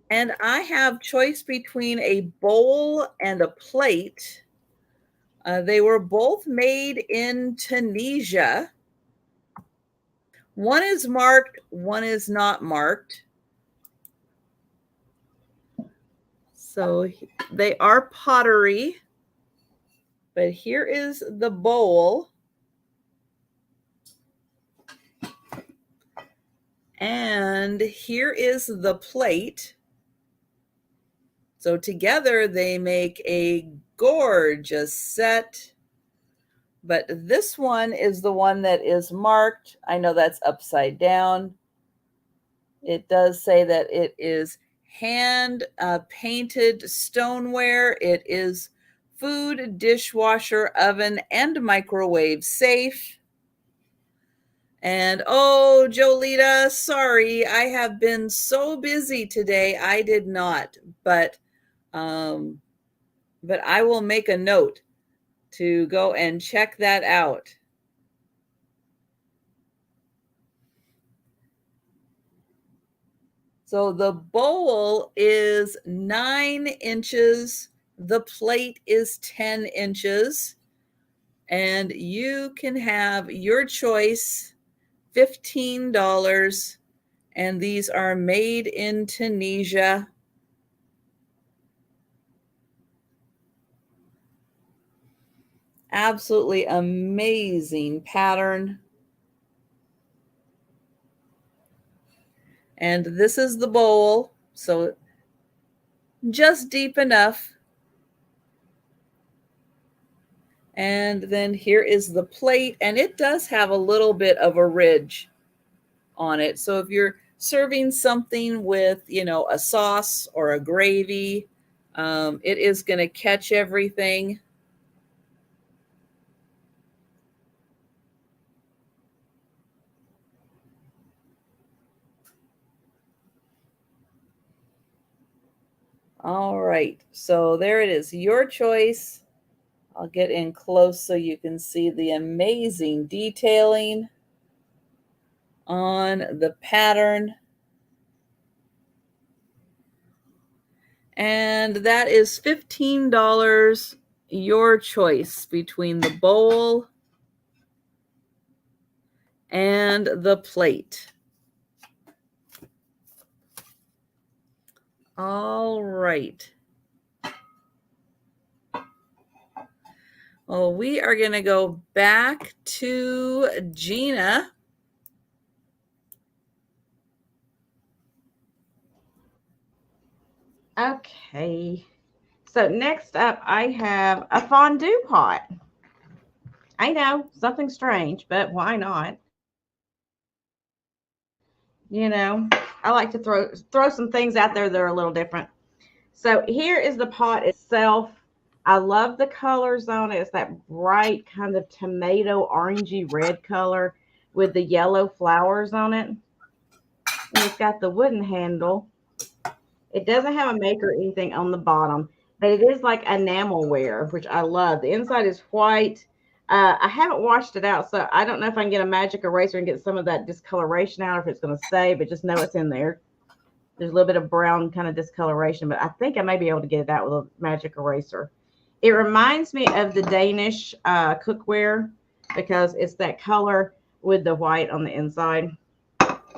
And I have choice between a bowl and a plate. They were both made in Tunisia. One is marked, one is not marked. So they are pottery. But here is the bowl. And here is the plate. So together they make a gorgeous set. But this one is the one that is marked. I know that's upside down. It does say that it is hand painted stoneware. It is food, dishwasher, oven, and microwave safe. And oh, Jolita, sorry, I have been so busy today. I did not, but I will make a note to go and check that out. So the bowl is 9 inches. The plate is 10 inches. And you can have your choice, $15. And these are made in Tunisia. Absolutely amazing pattern. And this is the bowl. So just deep enough. And then here is the plate. And it does have a little bit of a ridge on it. So if you're serving something with, a sauce or a gravy, it is going to catch everything. All right, so there it is, your choice. I'll get in close so you can see the amazing detailing on the pattern. And that is $15, your choice between the bowl and the plate. All right. Well, we are going to go back to Gina. Okay. So next up, I have a fondue pot. I know, something strange, but why not? I like to throw some things out there that are a little different. So here is the pot itself. I love the colors on it. It's that bright kind of tomato orangey red color with the yellow flowers on it. And it's got the wooden handle. It doesn't have a make or anything on the bottom, but it is like enamel ware, which I love. The inside is white. I haven't washed it out, so I don't know if I can get a magic eraser and get some of that discoloration out, or if it's going to stay, but just know it's in there. There's a little bit of brown kind of discoloration, but I think I may be able to get it out with a magic eraser. It reminds me of the Danish cookware because it's that color with the white on the inside.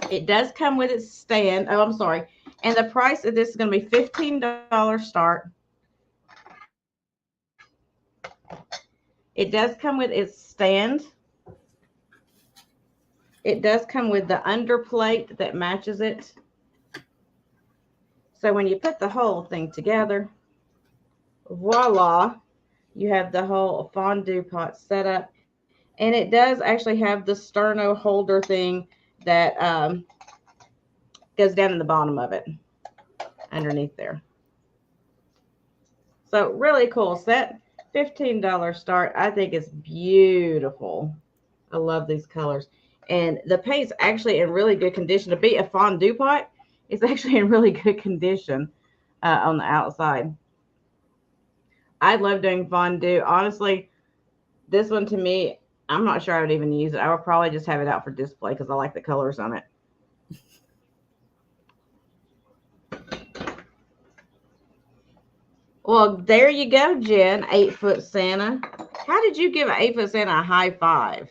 It does come with its stand. Oh, I'm sorry. And the price of this is going to be $15 start. It does come with its stand. It does come with the underplate that matches it. So when you put the whole thing together, voila, you have the whole fondue pot set up. And it does actually have the sterno holder thing that goes down in the bottom of it, underneath there. So really cool set. $15 start. I think it's beautiful. I love these colors. And the paint's actually in really good condition. To be a fondue pot, it's actually in really good condition on the outside. I love doing fondue. Honestly, this one to me, I'm not sure I would even use it. I would probably just have it out for display because I like the colors on it. Well, there you go, Jen, 8-foot Santa. How did you give an 8-foot Santa a high five?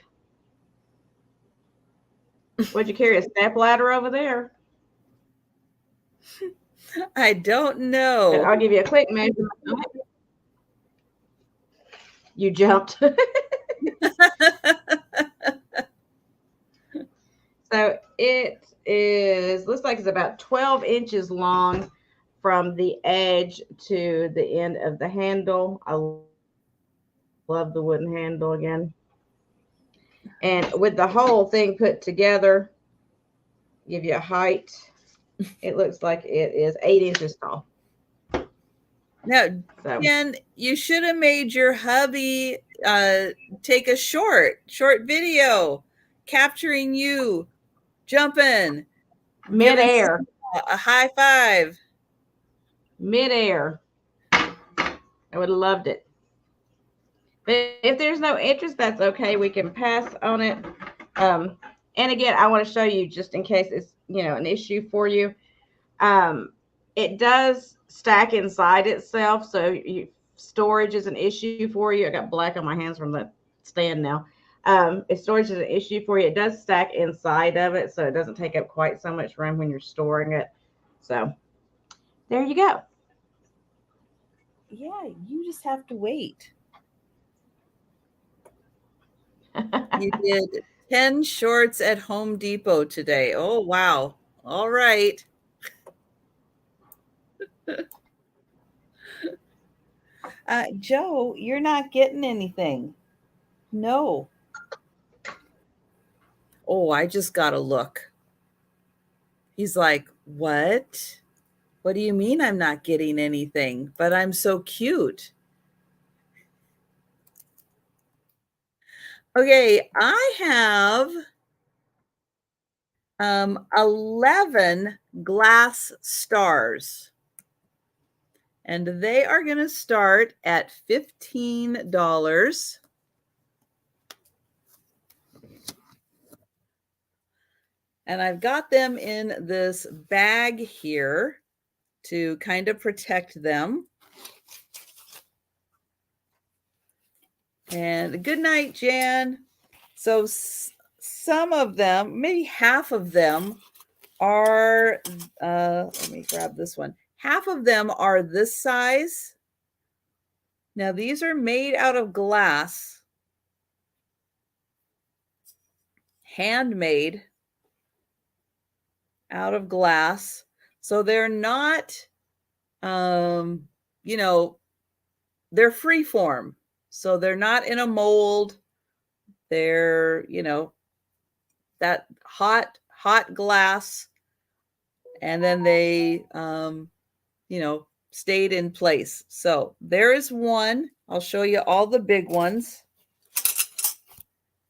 Would you carry a step ladder over there? I don't And know. I'll give you a quick measurement. You jumped. So it is, looks like it's about 12 inches long from the edge to the end of the handle. I love the wooden handle again. And with the whole thing put together, give you a height. It looks like it is 8 inches tall. Now, So Jen, you should have made your hubby take a short video capturing you jumping, midair, a high five. midair. I would have loved it. But if there's no interest, that's okay. We can pass on it. And again, I want to show you just in case it's, you know, an issue for you. It does stack inside itself. So storage is an issue for you. I got black on my hands from the stand now. If storage is an issue for you, it does stack inside of it. So it doesn't take up quite so much room when you're storing it. So there you go. Yeah, you just have to wait. You did 10 shorts at Home Depot today. Oh, wow. All right. Joe, you're not getting anything. No. Oh, I just got to look. He's like, what? What do you mean I'm not getting anything? But I'm so cute. Okay, I have 11 glass stars. And they are going to start at $15. And I've got them in this bag here to kind of protect them. And good night, Jan. So some of them, maybe half of them are, let me grab this one. Half of them are this size. Now these are made out of glass, handmade out of glass. So they're not, you know, they're free form. So they're not in a mold. They're, you know, that hot glass. And then they, you know, stayed in place. So there is one. I'll show you all the big ones.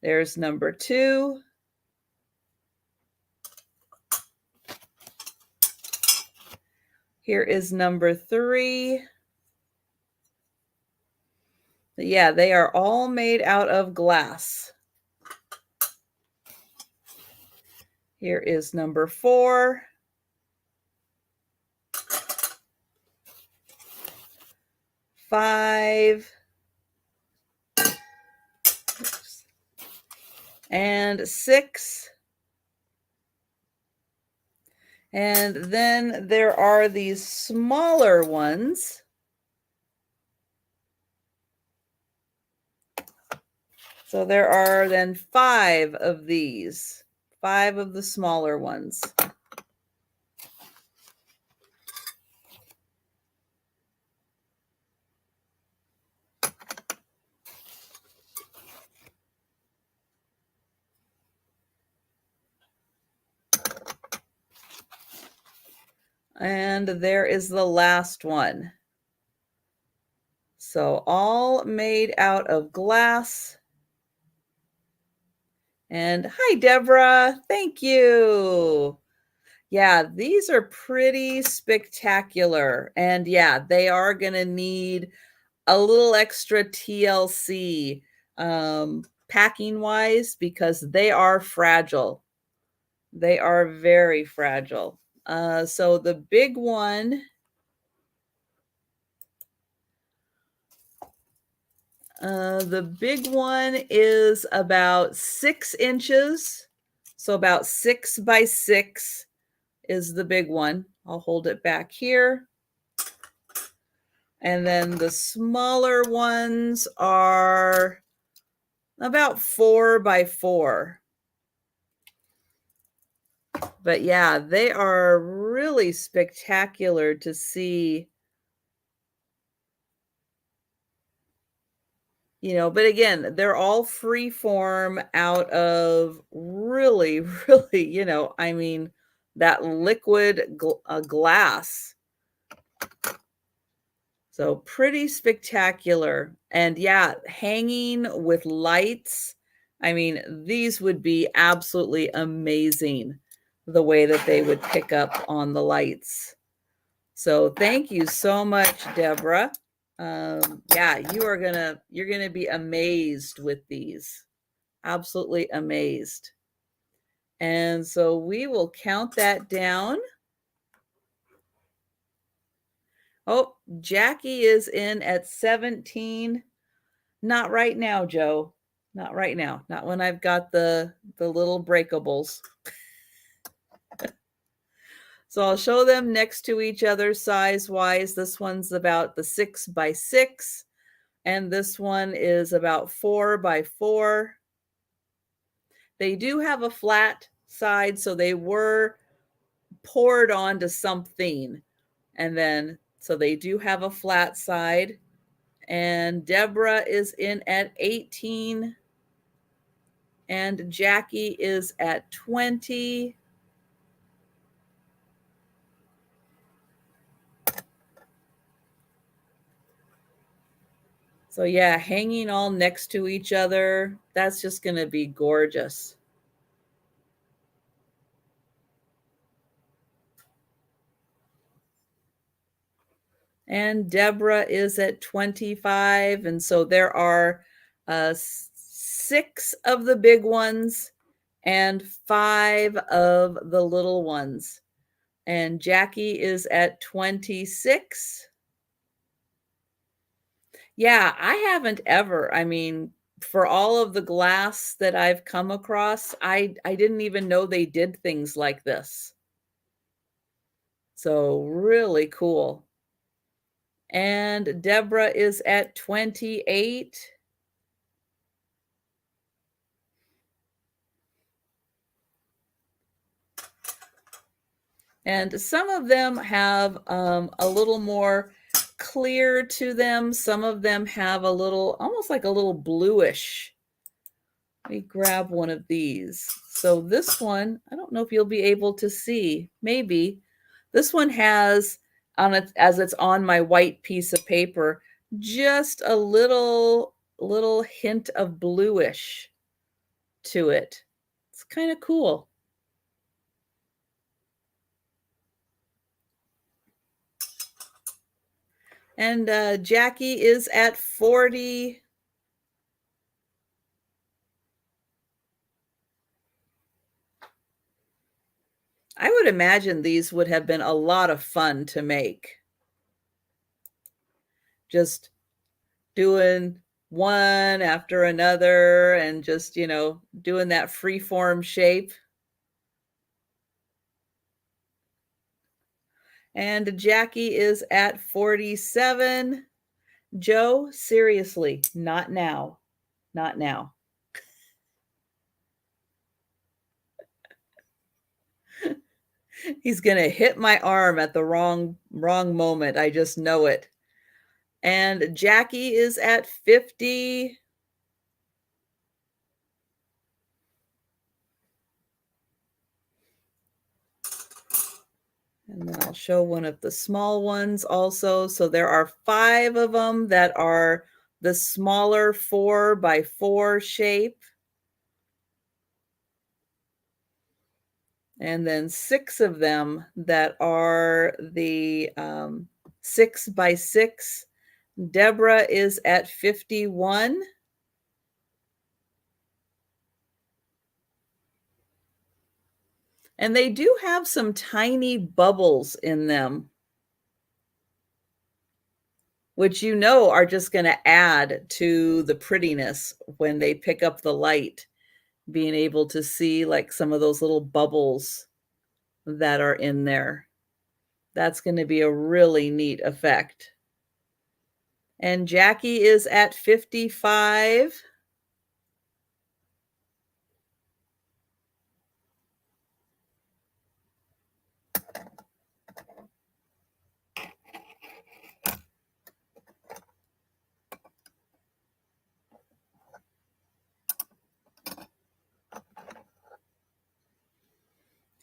There's number 2. Here is number 3. Yeah, they are all made out of glass. Here is number 4. 5. And 6. And then there are these smaller ones. So there are then 5 of these. 5 of the smaller ones. And there is the last one. So all made out of glass. And hi, Deborah. Thank you. Yeah, these are pretty spectacular. And yeah, they are going to need a little extra TLC packing wise because they are fragile. They are very fragile. So the big one, is about 6 inches. So about 6 by 6 is the big one. I'll hold it back here. And then the smaller ones are about 4 by 4. But yeah, they are really spectacular to see. But again, they're all free form out of really, really, I mean, that liquid glass. So pretty spectacular. And yeah, hanging with lights. I mean, these would be absolutely amazing the way that they would pick up on the lights. Thank you so much, Deborah. Yeah, you're gonna be amazed with these. Absolutely amazed. And so we will count that down. Oh, Jackie is in at 17. Not right now, Joe. Not right now. Not when I've got the little breakables. So I'll show them next to each other size-wise. This one's about the 6 by 6, and this one is about 4 by 4. They do have a flat side, so they were poured onto something. And then, so they do have a flat side. And Deborah is in at 18. And Jackie is at 20. So yeah, hanging all next to each other, that's just going to be gorgeous. And Deborah is at 25. And so there are 6 of the big ones and 5 of the little ones. And Jackie is at 26. Yeah, I haven't ever, I mean, for all of the glass that I've come across, I didn't even know they did things like this. So really cool. And Deborah is at 28. And some of them have a little more clear to them. Some of them have a little, almost like a little bluish. Let me grab one of these. So this one, I don't know if you'll be able to see. Maybe. This one has, on it, as it's on my white piece of paper, just a little hint of bluish to it. It's kind of cool. And Jackie is at 40. I would imagine these would have been a lot of fun to make. Just doing one after another and just, doing that free form shape. And Jackie is at 47. Joe, seriously, not now. Not now. He's going to hit my arm at the wrong moment. I just know it. And Jackie is at 50. And then I'll show one of the small ones also. So there are 5 of them that are the smaller 4x4 shape. And then 6 of them that are the 6x6. Deborah is at 51. And they do have some tiny bubbles in them, which you know are just going to add to the prettiness when they pick up the light, being able to see like some of those little bubbles that are in there. That's going to be a really neat effect. And Jackie is at 55.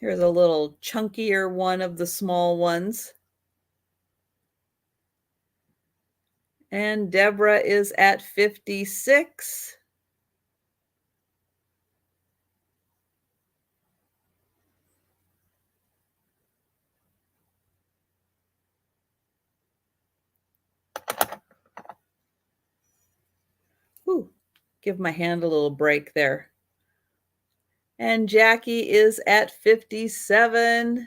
Here's a little chunkier one of the small ones. And Deborah is at 56. Ooh, give my hand a little break there. And Jackie is at 57.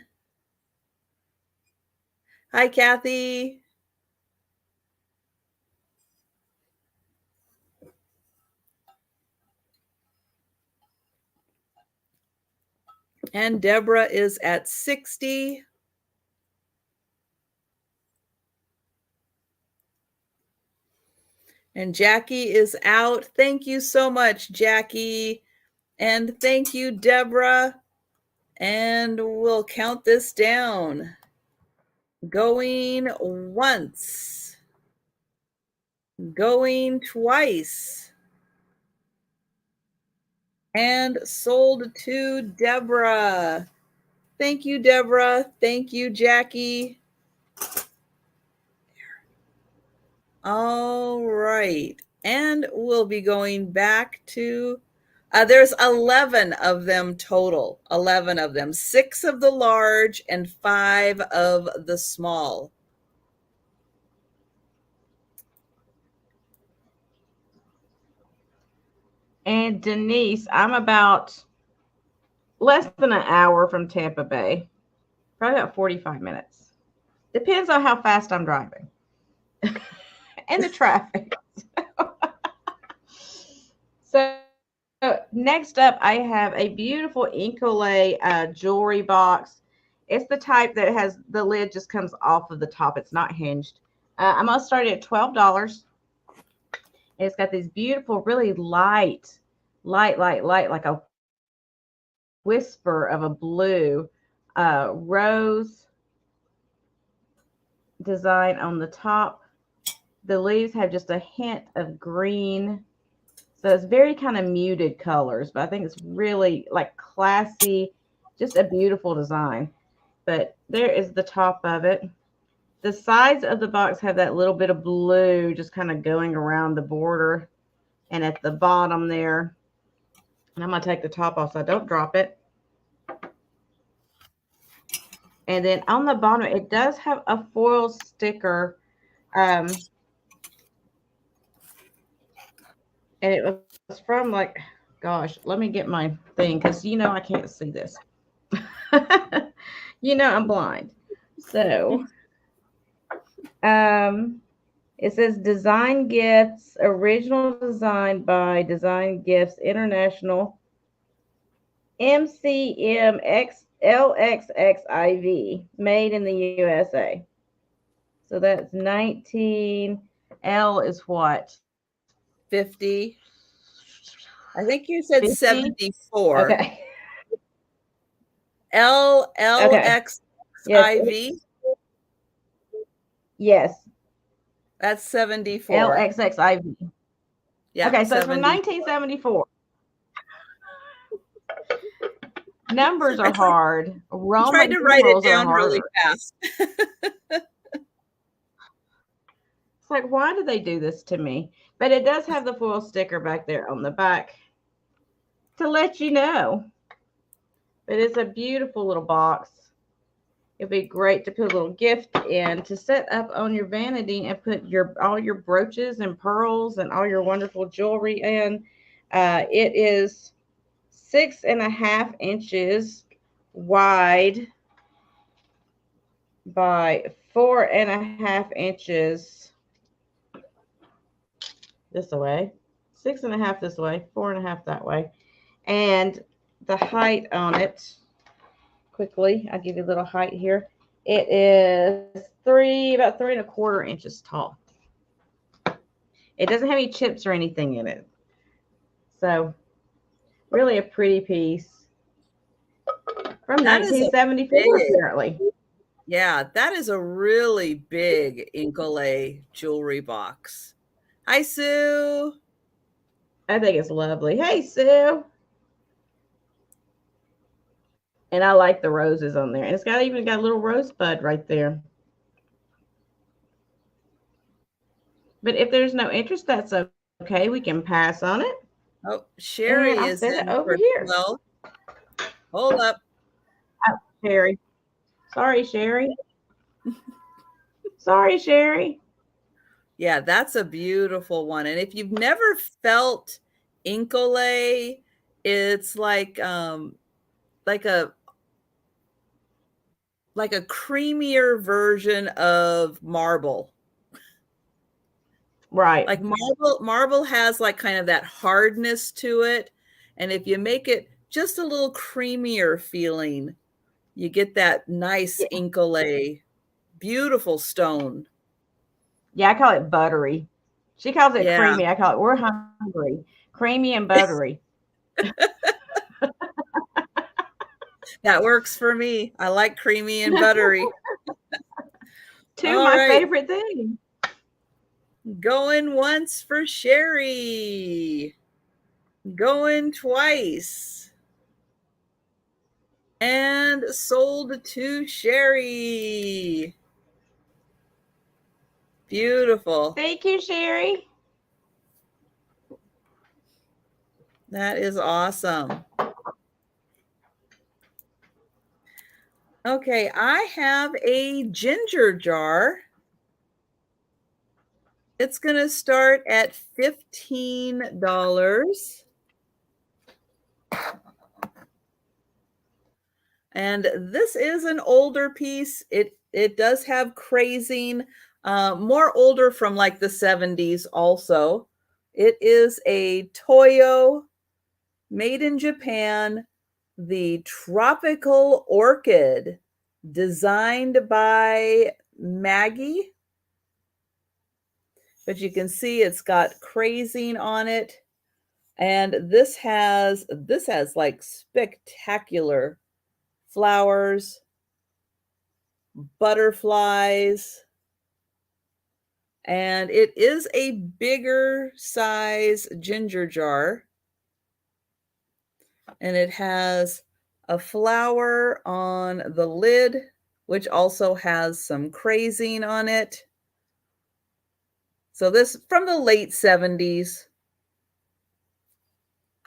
Hi, Kathy. And Deborah is at 60. And Jackie is out. Thank you so much, Jackie. And thank you, Deborah. And we'll count this down. Going once. Going twice. And sold to Deborah. Thank you, Deborah. Thank you, Jackie. All right. And we'll be going back to, there's 11 of them total. 11 of them. 6 of the large and 5 of the small. And Denise, I'm about less than an hour from Tampa Bay. Probably about 45 minutes. Depends on how fast I'm driving. And the traffic. So next up, I have a beautiful Incolay jewelry box. It's the type that has the lid just comes off of the top. It's not hinged. I'm going to start it at $12. And it's got these beautiful, really light, like a whisper of a blue rose design on the top. The leaves have just a hint of green. So it's very kind of muted colors, but I think it's really like classy, just a beautiful design. But there is the top of it. The sides of the box have that little bit of blue just kind of going around the border and at the bottom there. And I'm going to take the top off so I don't drop it. And then on the bottom, it does have a foil sticker. And it was from like, gosh, let me get my thing because you know I can't see this. You know I'm blind. So it says Design Gifts, original design by Design Gifts International, MCMXLXXIV, made in the USA. So that's 19. L is what? 50. I think you said 50? 74. Okay. Okay. Yes. LXXIV. Yes. That's 74. LXXIV. Yep, Okay, so it's from 74. 1974. Numbers are I tried, hard. I tried Roman to write it numerals are down really harder. fast. It's like, why do they do this to me? But it does have the foil sticker back there on the back to let you know. But it's a beautiful little box. It'd be great to put a little gift in to set up on your vanity and put all your brooches and pearls and all your wonderful jewelry in. It is 6.5 inches wide by 4.5 inches this way, 6.5 this way, 4.5 that way. And the height on it, quickly, I'll give you a little height here. It is about 3.25 inches tall. It doesn't have any chips or anything in it. So really a pretty piece from That is a 1974, big, apparently. yeah, that is a really big Incolay jewelry box. Hi, Sue. I think it's lovely. Hey, Sue. And I like the roses on there. And it's even got a little rosebud right there. But if there's no interest, that's okay. We can pass on it. Oh, And Sherry I'll is set it in over for here. 12. Hold up. Oh, Sherry. Sorry, Sherry. Sorry, Sherry. Yeah, that's a beautiful one. And if you've never felt Incolay, it's like a creamier version of marble. Right. Like marble has like kind of that hardness to it. And if you make it just a little creamier feeling, you get that nice Yeah. Incolay, beautiful stone. Yeah, I call it buttery. She calls it Yeah, creamy. I call it, we're hungry. Creamy and buttery. that works for me. I like creamy and buttery. Two of All my right, favorite things. going once for Sherry. Going twice. And sold to Sherry. Beautiful. Thank you, Sherry. That is awesome. Okay, I have a ginger jar. It's going to start at $15. And this is an older piece. It does have crazing, more older from like the 70s also. It is a Toyo made in Japan, the tropical orchid designed by Maggie. But you can see it's got crazing on it. And this has like spectacular flowers, butterflies, and it is a bigger size ginger jar. And it has a flower on the lid, which also has some crazing on it. So this from the late 70s.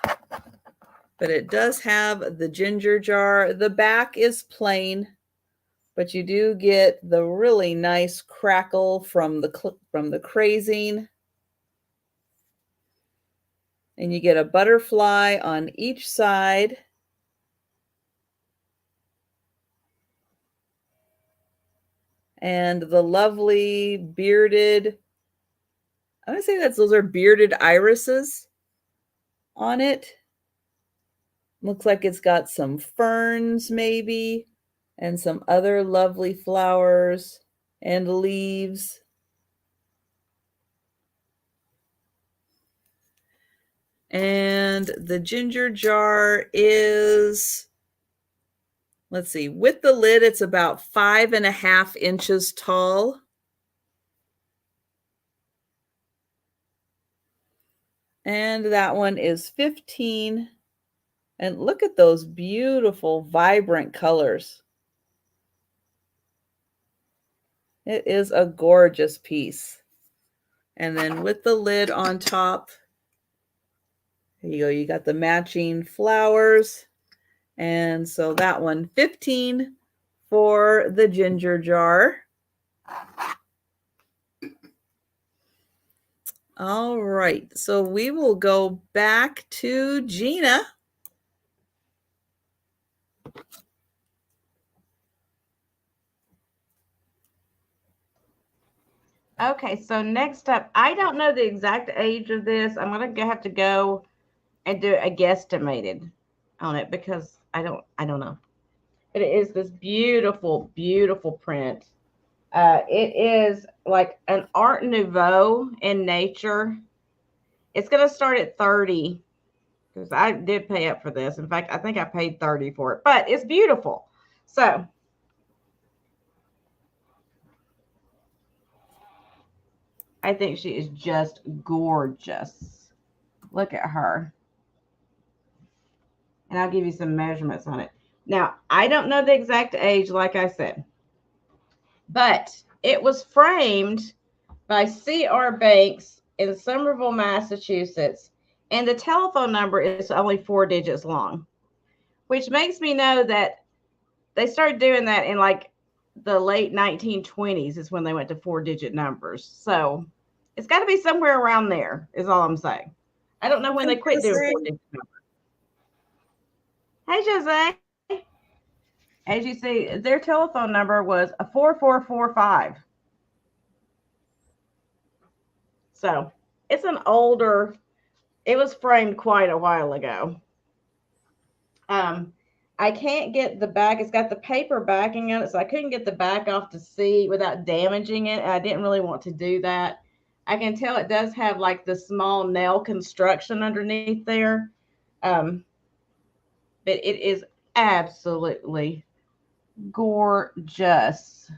But it does have the ginger jar. The back is plain, but you do get the really nice crackle from the crazing. And you get a butterfly on each side. And the lovely bearded, I would say those are bearded irises on it. Looks like it's got some ferns maybe, and some other lovely flowers and leaves. And the ginger jar is let's see, with the lid, it's about 5.5 inches tall. And that one is 15. And look at those beautiful, vibrant colors. It is a gorgeous piece. And then with the lid on top, there you go. You got the matching flowers. And so that one, 15 for the ginger jar. All right. So we will go back to Gina. Okay, so next up, I don't know the exact age of this. I'm gonna have to go and do a guesstimated on it because I don't know. It is this beautiful, beautiful print. It is like an Art Nouveau in nature. It's gonna start at 30 because I did pay up for this. In fact, I think I paid 30 for it, but it's beautiful. So I think she is just gorgeous. Look at her. And I'll give you some measurements on it. Now, I don't know the exact age, like I said, but it was framed by C.R. Banks in Somerville, Massachusetts, and the telephone number is only 4 digits long, which makes me know that they started doing that in like the late 1920s is when they went to 4-digit numbers. So it's got to be somewhere around there is all I'm saying. I don't know when they quit doing 4-digit numbers. Hey, Jose. As you see, their telephone number was a 4445. So it's an older, it was framed quite a while ago. I can't get the back. It's got the paper backing on it, so I couldn't get the back off to see without damaging it. And I didn't really want to do that. I can tell it does have like the small nail construction underneath there. But it is absolutely gorgeous.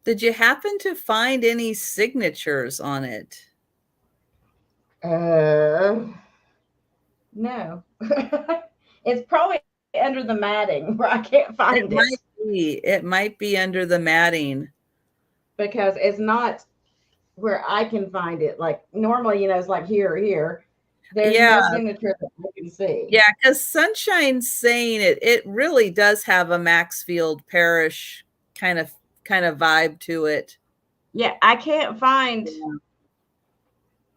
Did you happen to find any signatures on it? No. It's probably under the matting where I can't find it. It might be under the matting. Because it's not where I can find it. Like normally, it's like here. There's no signature that I can see. Yeah, because Sunshine's saying it really does have a Maxfield Parrish kind of vibe to it. Yeah, I can't find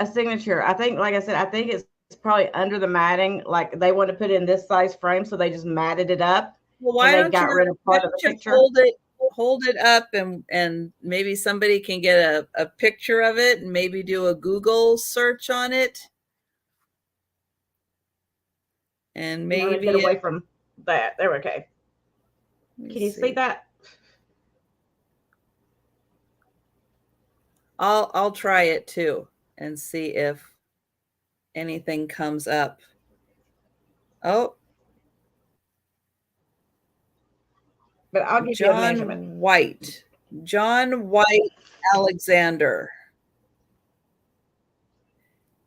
a signature. I think, like I said, I think it's probably under the matting. Like they want to put it in this size frame, so they just matted it up. Well, why don't you rid of part of the picture? Hold it up and maybe somebody can get a picture of it and maybe do a Google search on it. And maybe get away from that. There, okay. Can you see that? I'll try it too and see if anything comes up. Oh. But I'll give you a measurement. John White Alexander.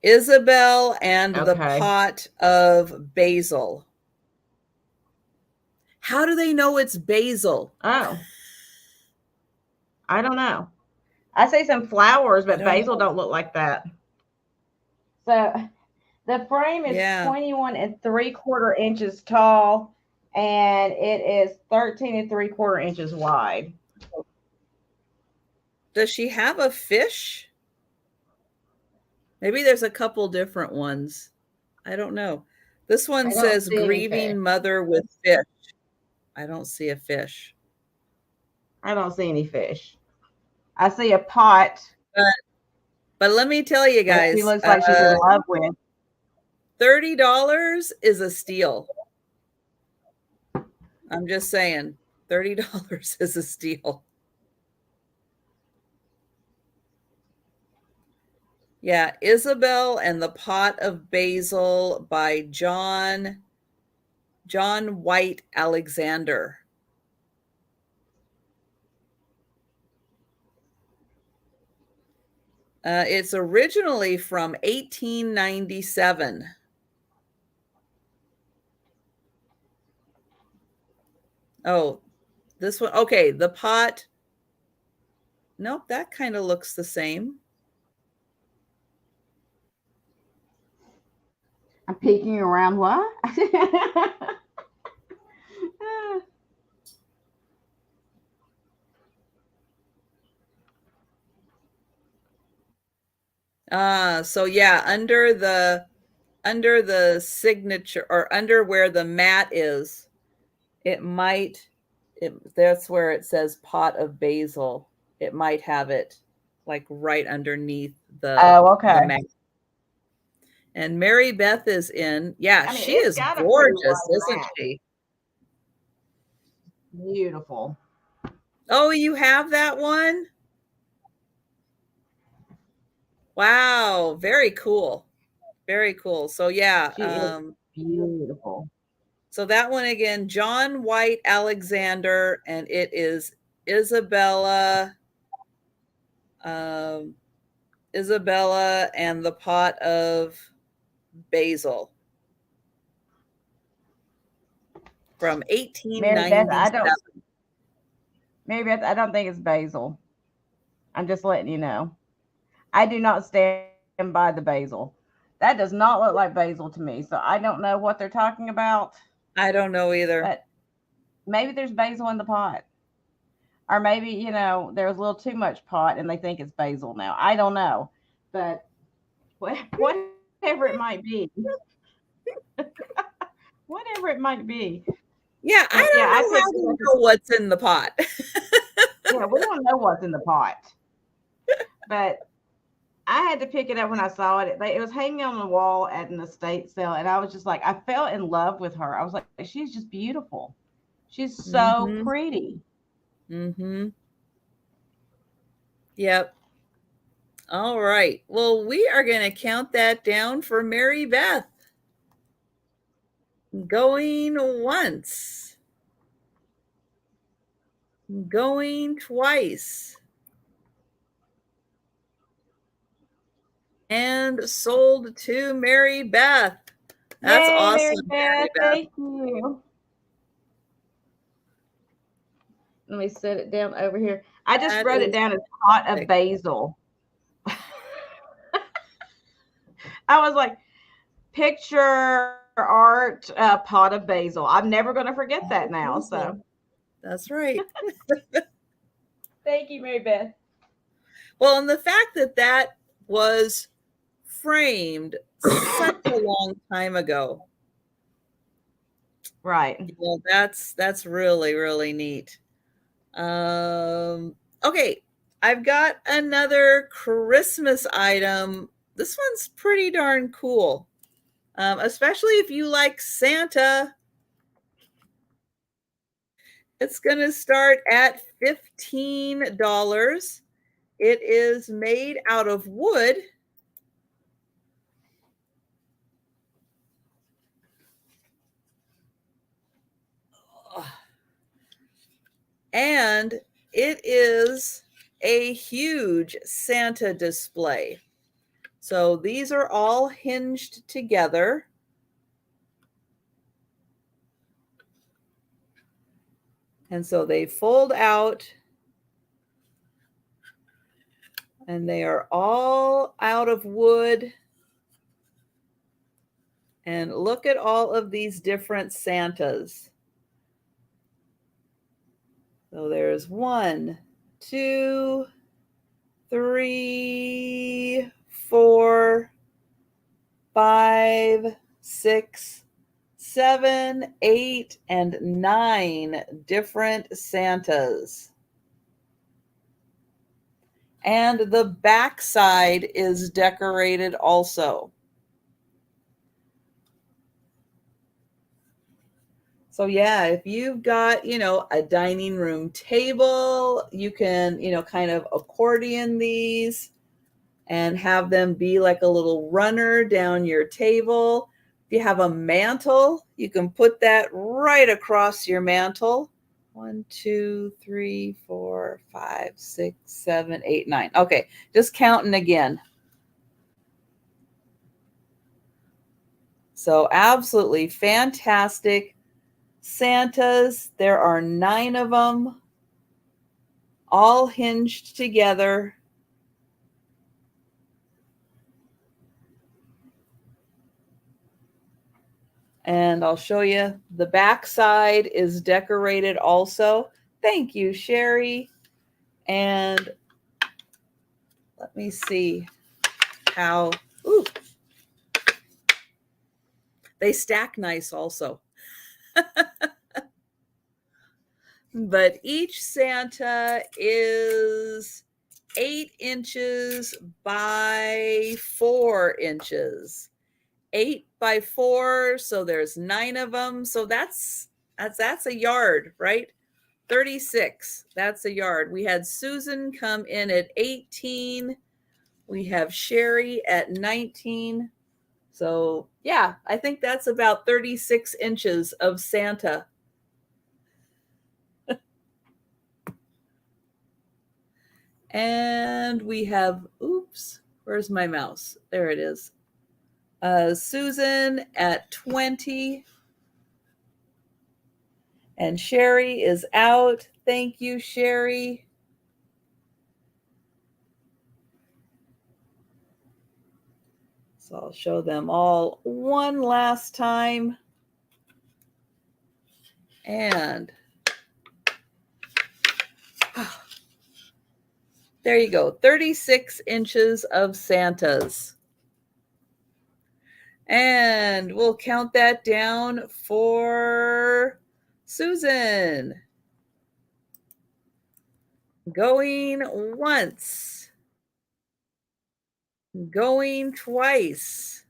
Isabel and the pot of basil. How do they know it's basil? Oh. I don't know. I see some flowers, but basil don't look like that. So the frame is 21 3/4 inches tall, and it is 13 3/4 inches wide. Does she have a fish? Maybe there's a couple different ones. I don't know. This one says grieving mother with fish. I don't see a fish. I don't see any fish. I see a pot. But let me tell you guys. She looks like she's in love with. $30 is a steal. I'm just saying, $30 is a steal. Yeah, Isabel and the Pot of Basil by John White Alexander. It's originally from 1897. Oh, this one. Okay, the pot. Nope, that kind of looks the same. I'm peeking around what? So yeah, under the signature or under where the mat is, that's where it says pot of basil. It might have it like right underneath Oh, the okay. mat. And Mary Beth is in. Yeah, I mean, she it's is got a pretty gorgeous, wide isn't mat. she? Beautiful. Oh, you have that one? Wow, very cool. Very cool. So yeah, She is beautiful. so that one again, John White Alexander, and it is Isabella, um, Isabella and the pot of basil from Mary Beth, 1897. I don't think it's basil. I'm just letting you know. I do not stand by the basil. That does not look like basil to me. So I don't know what they're talking about, I don't know either. but maybe there's basil in the pot. Or maybe, there's a little too much pot and they think it's basil now. I don't know. But whatever it might be, whatever it might be. Yeah, I Yeah, don't I know picked how it to up. know what's in the pot. Yeah, we don't know what's in the pot. But I had to pick it up when I saw it. It was hanging on the wall at an estate sale, and I was just like, I fell in love with her. I was like, she's just beautiful. She's so Mm-hmm. pretty. Mm-hmm. Yep. All right. Well, we are going to count that down for Mary Beth. Going once. Going twice. And sold to Mary Beth. That's Yay, Mary awesome, Beth. Mary Beth. Thank you. Let me set it down over here. I just That wrote it is down as pot of perfect. basil. I was like, picture art pot of basil. I'm never going to forget that now. So That's right. thank you, Mary Beth. Well, and the fact that that was framed such a long time ago, Right. that's really, really neat. Okay, I've got another Christmas item. This one's pretty darn cool, especially if you like Santa. It's going to start at $15. It is made out of wood. And it is a huge Santa display. So these are all hinged together. And so they fold out and they are all out of wood. And look at all of these different Santas. So there's 1, 2, 3, 4, 5, 6, 7, 8, and 9 different Santas. And the backside is decorated also. So yeah, if you've got, a dining room table, you can, kind of accordion these and have them be like a little runner down your table. If you have a mantle, you can put that right across your mantle. 1, 2, 3, 4, 5, 6, 7, 8, 9. Okay, just counting again. So absolutely fantastic Santas. There are 9 of them, all hinged together. And I'll show you the back side is decorated also. Thank you, Sherry. And let me see how, ooh, they stack nice also. But each Santa is 8 inches by 4 inches. 8 by 4, so there's 9 of them. So that's a yard, right? 36. That's a yard. We had Susan come in at 18. We have Sherry at 19. So, yeah, I think that's about 36 inches of Santa. And we have, oops, where's my mouse? There it is. Susan at 20. And Sherry is out. Thank you, Sherry. So I'll show them all one last time. And there you go, 36 inches of Santas. And we'll count that down for Susan. Going once. Going twice.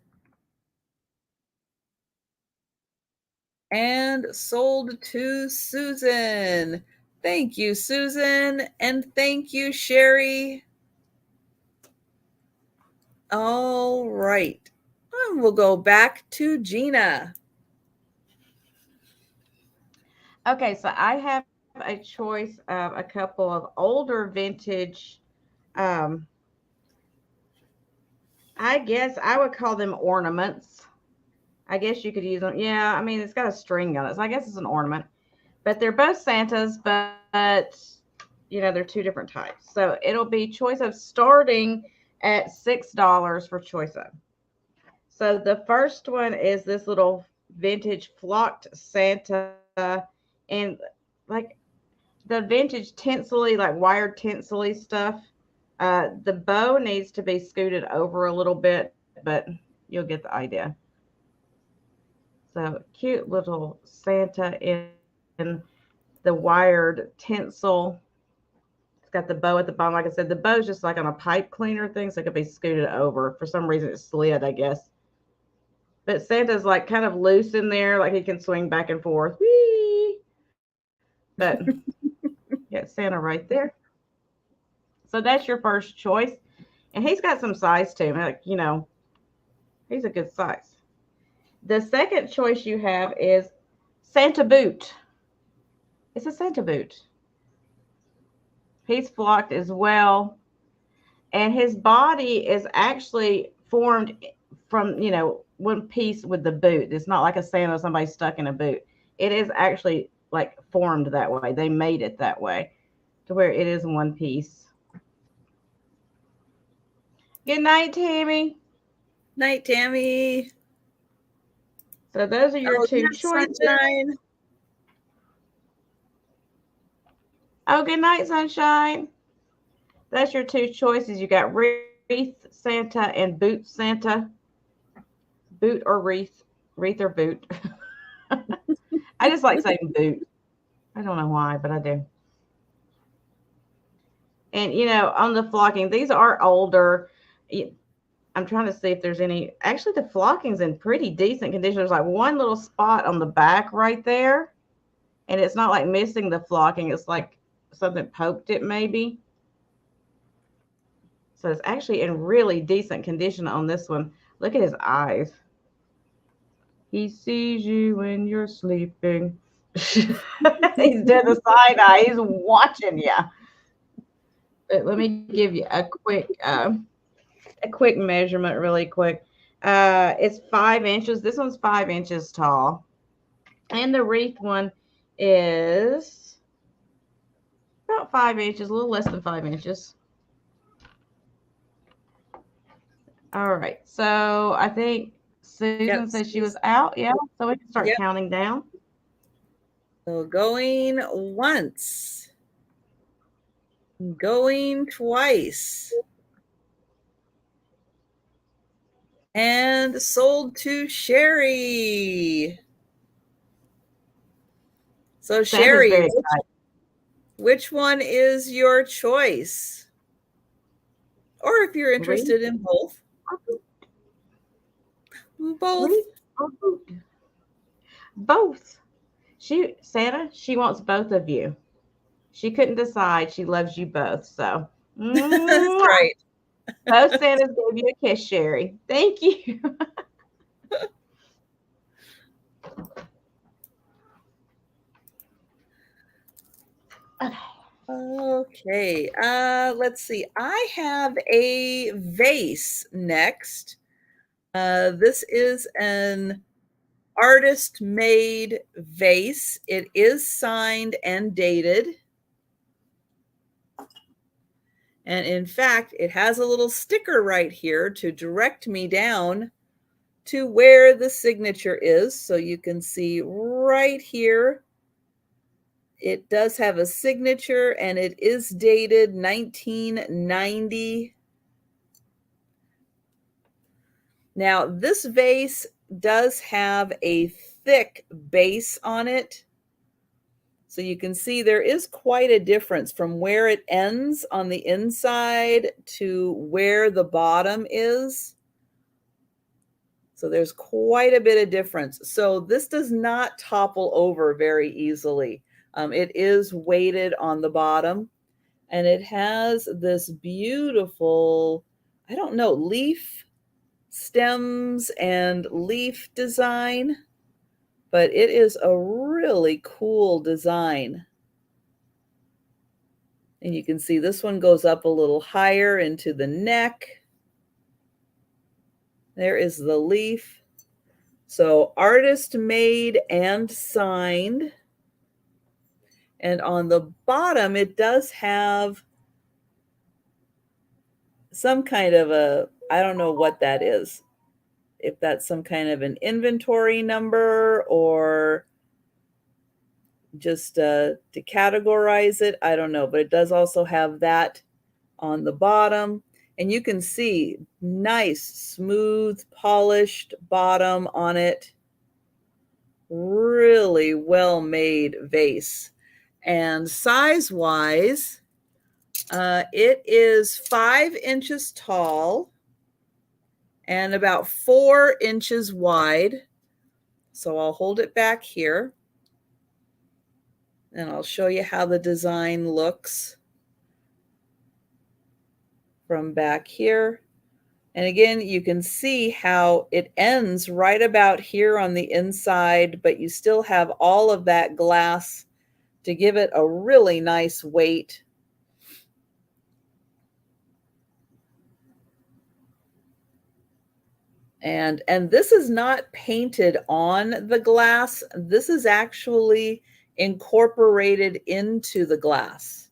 And sold to Susan. Thank you, Susan. And thank you, Sherry. All right. And we'll go back to Gina. Okay, so I have a choice of a couple of older vintage, um, I guess I would call them ornaments. I guess you could use them. Yeah, I mean, it's got a string on it, so I guess it's an ornament. But they're both Santas, but you know, they're 2 different types. So it'll be choice of starting at $6 for choice of. So the first one is this little vintage flocked Santa, and like the vintage tinsely, like wired tinsely stuff. The bow needs to be scooted over a little bit, but you'll get the idea. So cute little Santa in the wired tinsel. It's got the bow at the bottom. Like I said, the bow's just like on a pipe cleaner thing, so it could be scooted over. For some reason, it slid, I guess. But Santa's like kind of loose in there, like he can swing back and forth. Whee! But got Santa right there. So that's your first choice. And he's got some size to him. Like, you know, he's a good size. The second choice you have is Santa boot. It's a Santa boot. He's flocked as well. And his body is actually formed from, you know, one piece with the boot. It's not like a Santa somebody stuck in a boot. It is actually like formed that way. They made it that way to where it is one piece. Good night, Tammy. Night, Tammy. So those are your 2 yes, choices. Sunshine. Oh, good night, Sunshine. That's your 2 choices. You got wreath Santa and boot Santa. Boot or wreath. Wreath or boot. I just like saying boot. I don't know why, but I do. And, you know, on the flocking, these are older. I'm trying to see if there's any. Actually, the flocking's in pretty decent condition. There's like one little spot on the back right there. And it's not like missing the flocking. It's like something poked it maybe. So it's actually in really decent condition on this one. Look at his eyes. He sees you when you're sleeping. He's doing the side eye. He's watching you. But let me give you a quick measurement, really quick. It's 5 inches. This one's 5 inches tall, and the wreath one is about 5 inches, a little less than 5 inches. All right. So I think Susan said she was out. Yeah. So we can start counting down. So going once, going twice, and sold to Sherry. So Sherry, which one is your choice? Or if you're interested in both. Both. Santa, she wants both of you. She couldn't decide. She loves you both. So that's right. Both Santas gave you a kiss, Sherry. Thank you. Okay. Let's see. I have a vase next. This is an artist made vase. It is signed and dated. And in fact, it has a little sticker right here to direct me down to where the signature is. So you can see right here, it does have a signature and it is dated 1990. Now, this vase does have a thick base on it. So you can see there is quite a difference from where it ends on the inside to where the bottom is. So there's quite a bit of difference. So this does not topple over very easily. It is weighted on the bottom, and it has this beautiful, I don't know, leaf stems and leaf design, but it is a really cool design. And you can see this one goes up a little higher into the neck. There is the leaf. So artist made and signed. And on the bottom, it does have some kind of a, I don't know what that is. If that's some kind of an inventory number or just to categorize it, I don't know. But it does also have that on the bottom. And you can see nice, smooth, polished bottom on it. Really well-made vase. And size-wise, it is 5 inches tall and about 4 inches wide. So I'll hold it back here and I'll show you how the design looks from back here. And again, you can see how it ends right about here on the inside, but you still have all of that glass to give it a really nice weight. And this is not painted on the glass. This is actually incorporated into the glass.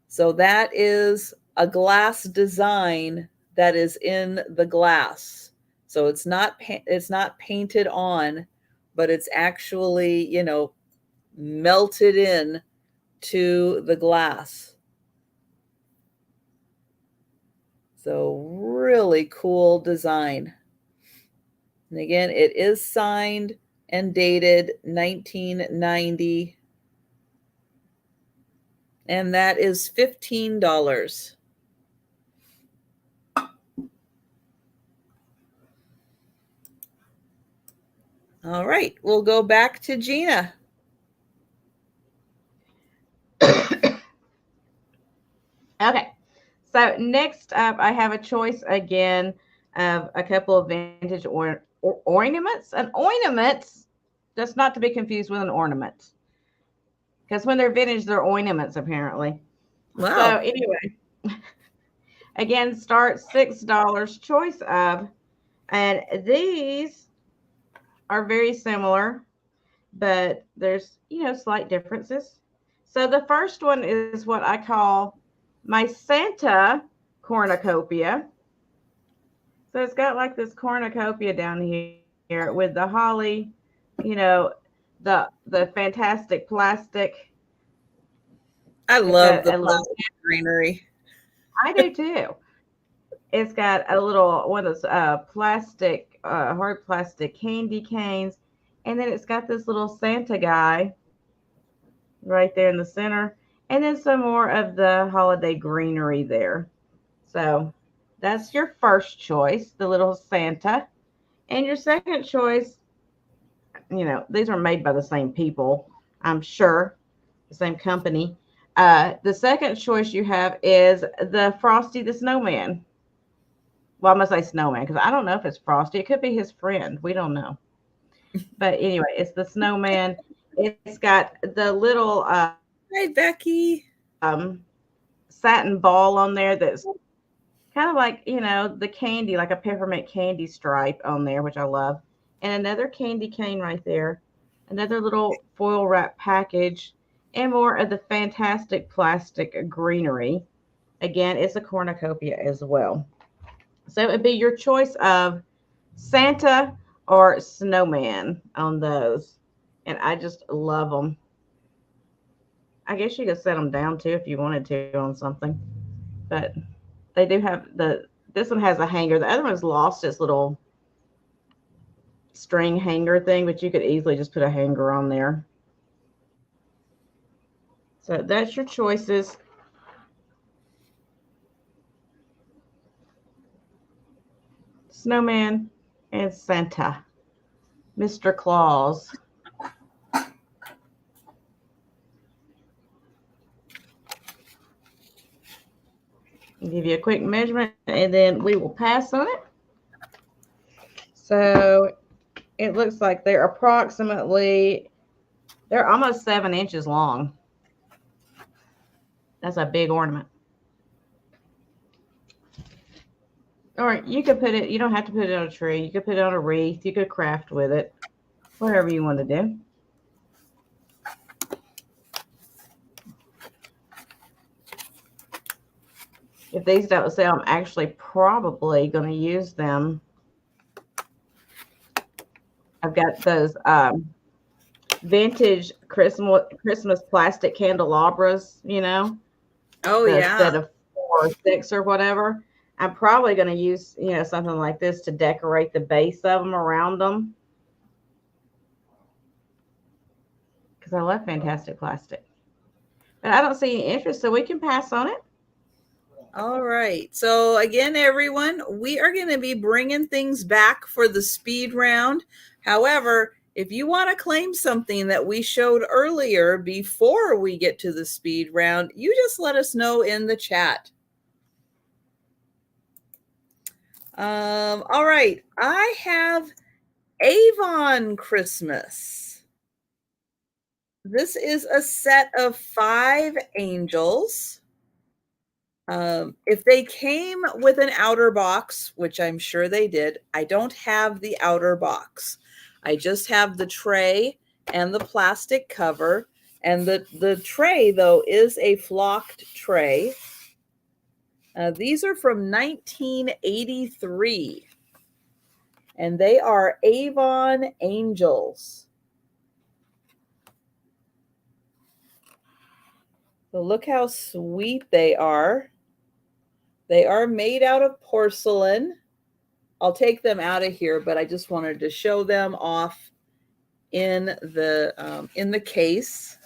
So that is a glass design that is in the glass. So it's not painted on, but it's actually, you know, melted in to the glass. So really cool design. And again, it is signed and dated 1990. And that is $15. All right, we'll go back to Gina. Okay, so next up, I have a choice again of a couple of vintage ornaments. And ornaments That's not to be confused with an ornament. Because when they're vintage, they're ornaments apparently. So Wow. anyway, again, start $6 choice of, and these are very similar, but there's slight differences. So the first one is what I call my Santa cornucopia. So it's got like this cornucopia down here with the holly, you know, the fantastic plastic. I It's love got the a little. plastic greenery. I do too. It's got a little one of those plastic, hard plastic candy canes, and then it's got this little Santa guy right there in the center, and then some more of the holiday greenery there. So that's your first choice, the little Santa. And your second choice, these are made by the same people, I'm sure, the same company. The second choice you have is the Frosty the Snowman. Well, I must say snowman because I don't know if it's Frosty. It could be his friend. We don't know. But anyway, it's the snowman. It's got the little Hi, Becky. satin ball on there that's kind of like, the candy, like a peppermint candy stripe on there, which I love. And another candy cane right there. Another little foil wrap package. And more of the fantastic plastic greenery. Again, it's a cornucopia as well. So it would be your choice of Santa or snowman on those. And I just love them. I guess you could set them down too if you wanted to on something. But they do have this one has a hanger. The other one's lost its little string hanger thing, but you could easily just put a hanger on there. So that's your choices. Snowman and Santa. Mr. Claus. I'll give you a quick measurement and then we will pass on it. So it looks like they're almost 7 inches long. That's a big ornament. Or you could put it, you don't have to put it on a tree. You could put it on a wreath. You could craft with it. Whatever you want to do. If these don't sell, I'm actually probably going to use them. I've got those vintage Christmas plastic candelabras, Oh, the yeah. set of 4 or 6 or whatever. I'm probably going to use, something like this to decorate the base of them around them. Because I love fantastic plastic. But I don't see any interest, so we can pass on it. All right. So again, everyone, we are going to be bringing things back for the speed round. However, if you want to claim something that we showed earlier before we get to the speed round, you just let us know in the chat. All right. I have Avon Christmas. This is a set of 5 angels. If they came with an outer box, which I'm sure they did, I don't have the outer box. I just have the tray and the plastic cover. And the tray, though, is a flocked tray. These are from 1983. And they are Avon Angels. So look how sweet they are. They are made out of porcelain. I'll take them out of here, but I just wanted to show them off in the case.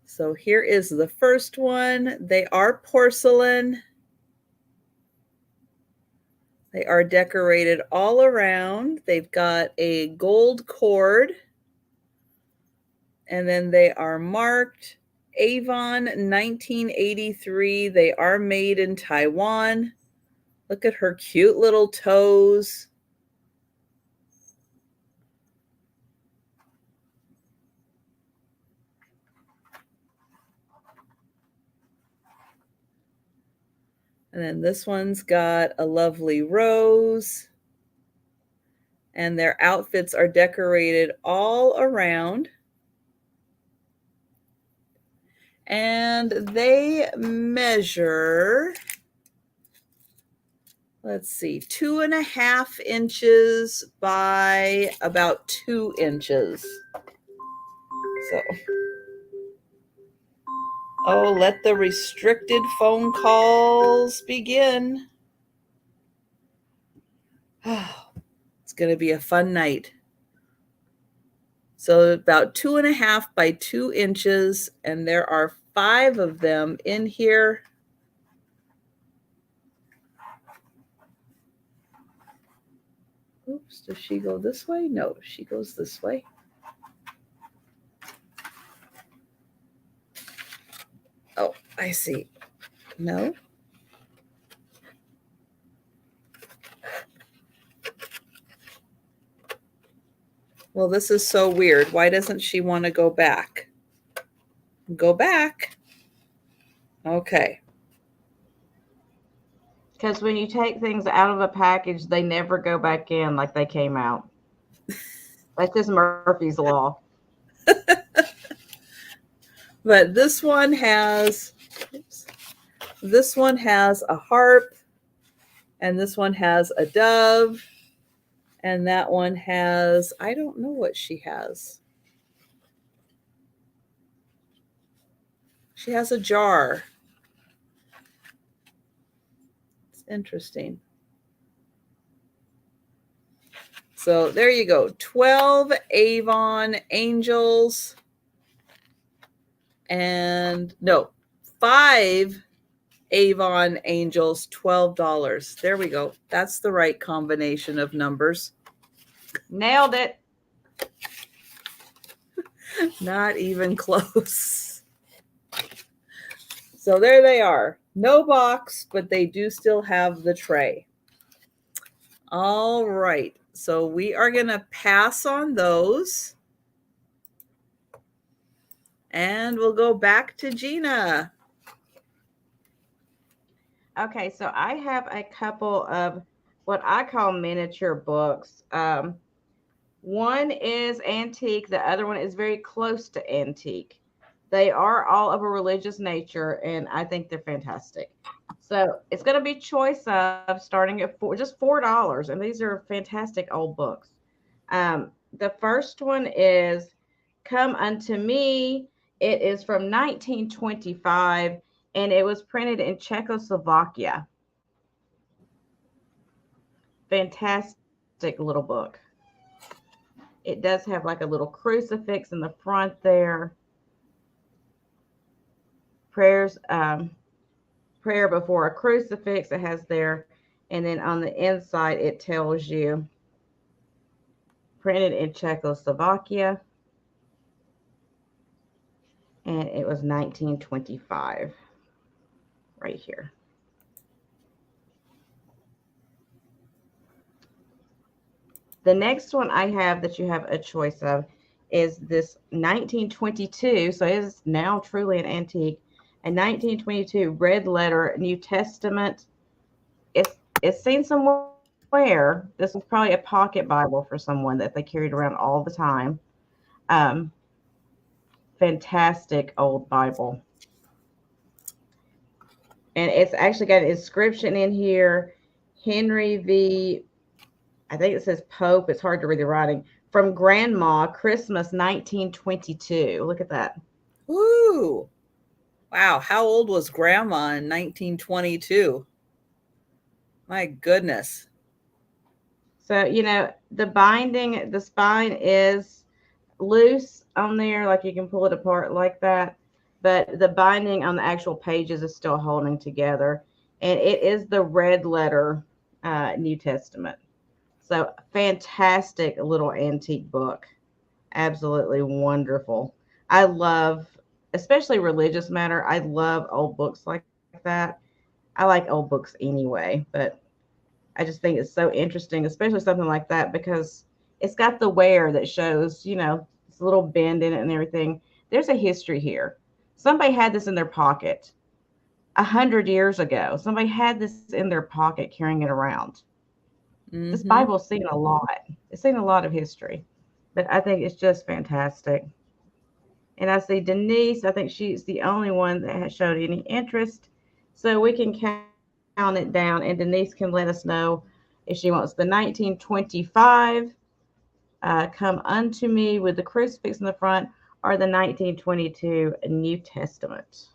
So here is the first one. They are porcelain. They are decorated all around. They've got a gold cord. And then they are marked Avon 1983. They are made in Taiwan. Look at her cute little toes. And then this one's got a lovely rose. And their outfits are decorated all around. And they measure, let's see, 2.5 inches by about 2 inches. So, oh, let the restricted phone calls begin. Oh, it's going to be a fun night. So about 2.5 by 2 inches, and there are 5 of them in here. Oops, does she go this way? No, she goes this way. Oh, I see. No. Well, this is so weird. Why doesn't she want to go back? Go back. Okay. Because when you take things out of a package, they never go back in like they came out. That's just Murphy's Law. But this one has, oops, this one has a harp, and this one has a dove, and that one has, I don't know what she has. She has a jar. It's interesting. So there you go. 12 Avon angels. And no, 5 Avon angels, $12. There we go. That's the right combination of numbers. Nailed it. Not even close. So there they are. No box, but they do still have the tray. All right. So we are going to pass on those. And we'll go back to Gina. Okay, so I have a couple of what I call miniature books. One is antique, the other one is very close to antique. They are all of a religious nature, and I think they're fantastic. So it's going to be choice of starting at just $4, and these are fantastic old books. The first one is Come Unto Me. It is from 1925, and it was printed in Czechoslovakia. Fantastic little book. It does have like a little crucifix in the front there. Prayers, prayer before a crucifix it has there. And then on the inside, it tells you printed in Czechoslovakia. And it was 1925 right here. The next one I have that you have a choice of is this 1922. So it is now truly an antique. A 1922 red letter New Testament. It's seen somewhere. This was probably a pocket Bible for someone that they carried around all the time. Fantastic old Bible. And it's actually got an inscription in here. Henry V. I think it says Pope. It's hard to read the writing. From Grandma, Christmas 1922. Look at that. Woo! Wow, how old was Grandma in 1922? My goodness. So, the binding, the spine is loose on there, like you can pull it apart like that. But the binding on the actual pages is still holding together. And it is the red letter New Testament. So fantastic little antique book. Absolutely wonderful. I love especially religious matter. I love old books like that. I like old books anyway, but I just think it's so interesting, especially something like that, because it's got the wear that shows, this little bend in it and everything. There's a history here. Somebody had this in their pocket 100 years ago. Somebody had this in their pocket carrying it around. This Mm-hmm. Bible's seen a lot. It's seen a lot of history, but I think it's just fantastic. And I see Denise, I think she's the only one that has showed any interest. So we can count it down, and Denise can let us know if she wants the 1925 Come Unto Me with the crucifix in the front, or the 1922 New Testament.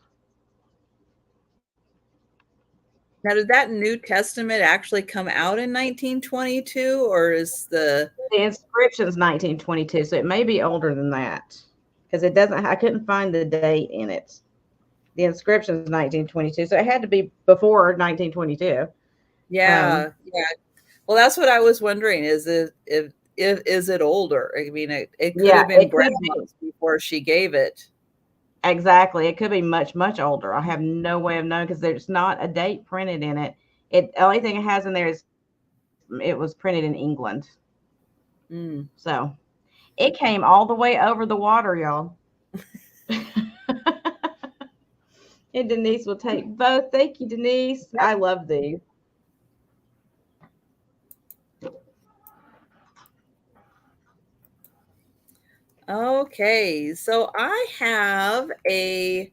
Now, did that New Testament actually come out in 1922, or is the The inscription's 1922, so it may be older than that because it doesn't. I couldn't find the date in it. The inscription's 1922, so it had to be before 1922. yeah, yeah. Well, that's what I was wondering. Is it if is it older? I mean, it could Yeah, have been it could be. grandma's before she gave it. Exactly. It could be much, much older. I have no way of knowing because there's not a date printed in it. The only thing it has in there is it was printed in England. Mm. So it came all the way over the water, y'all. And Denise will take both. Thank you, Denise. Yep. I love these. Okay, so I have a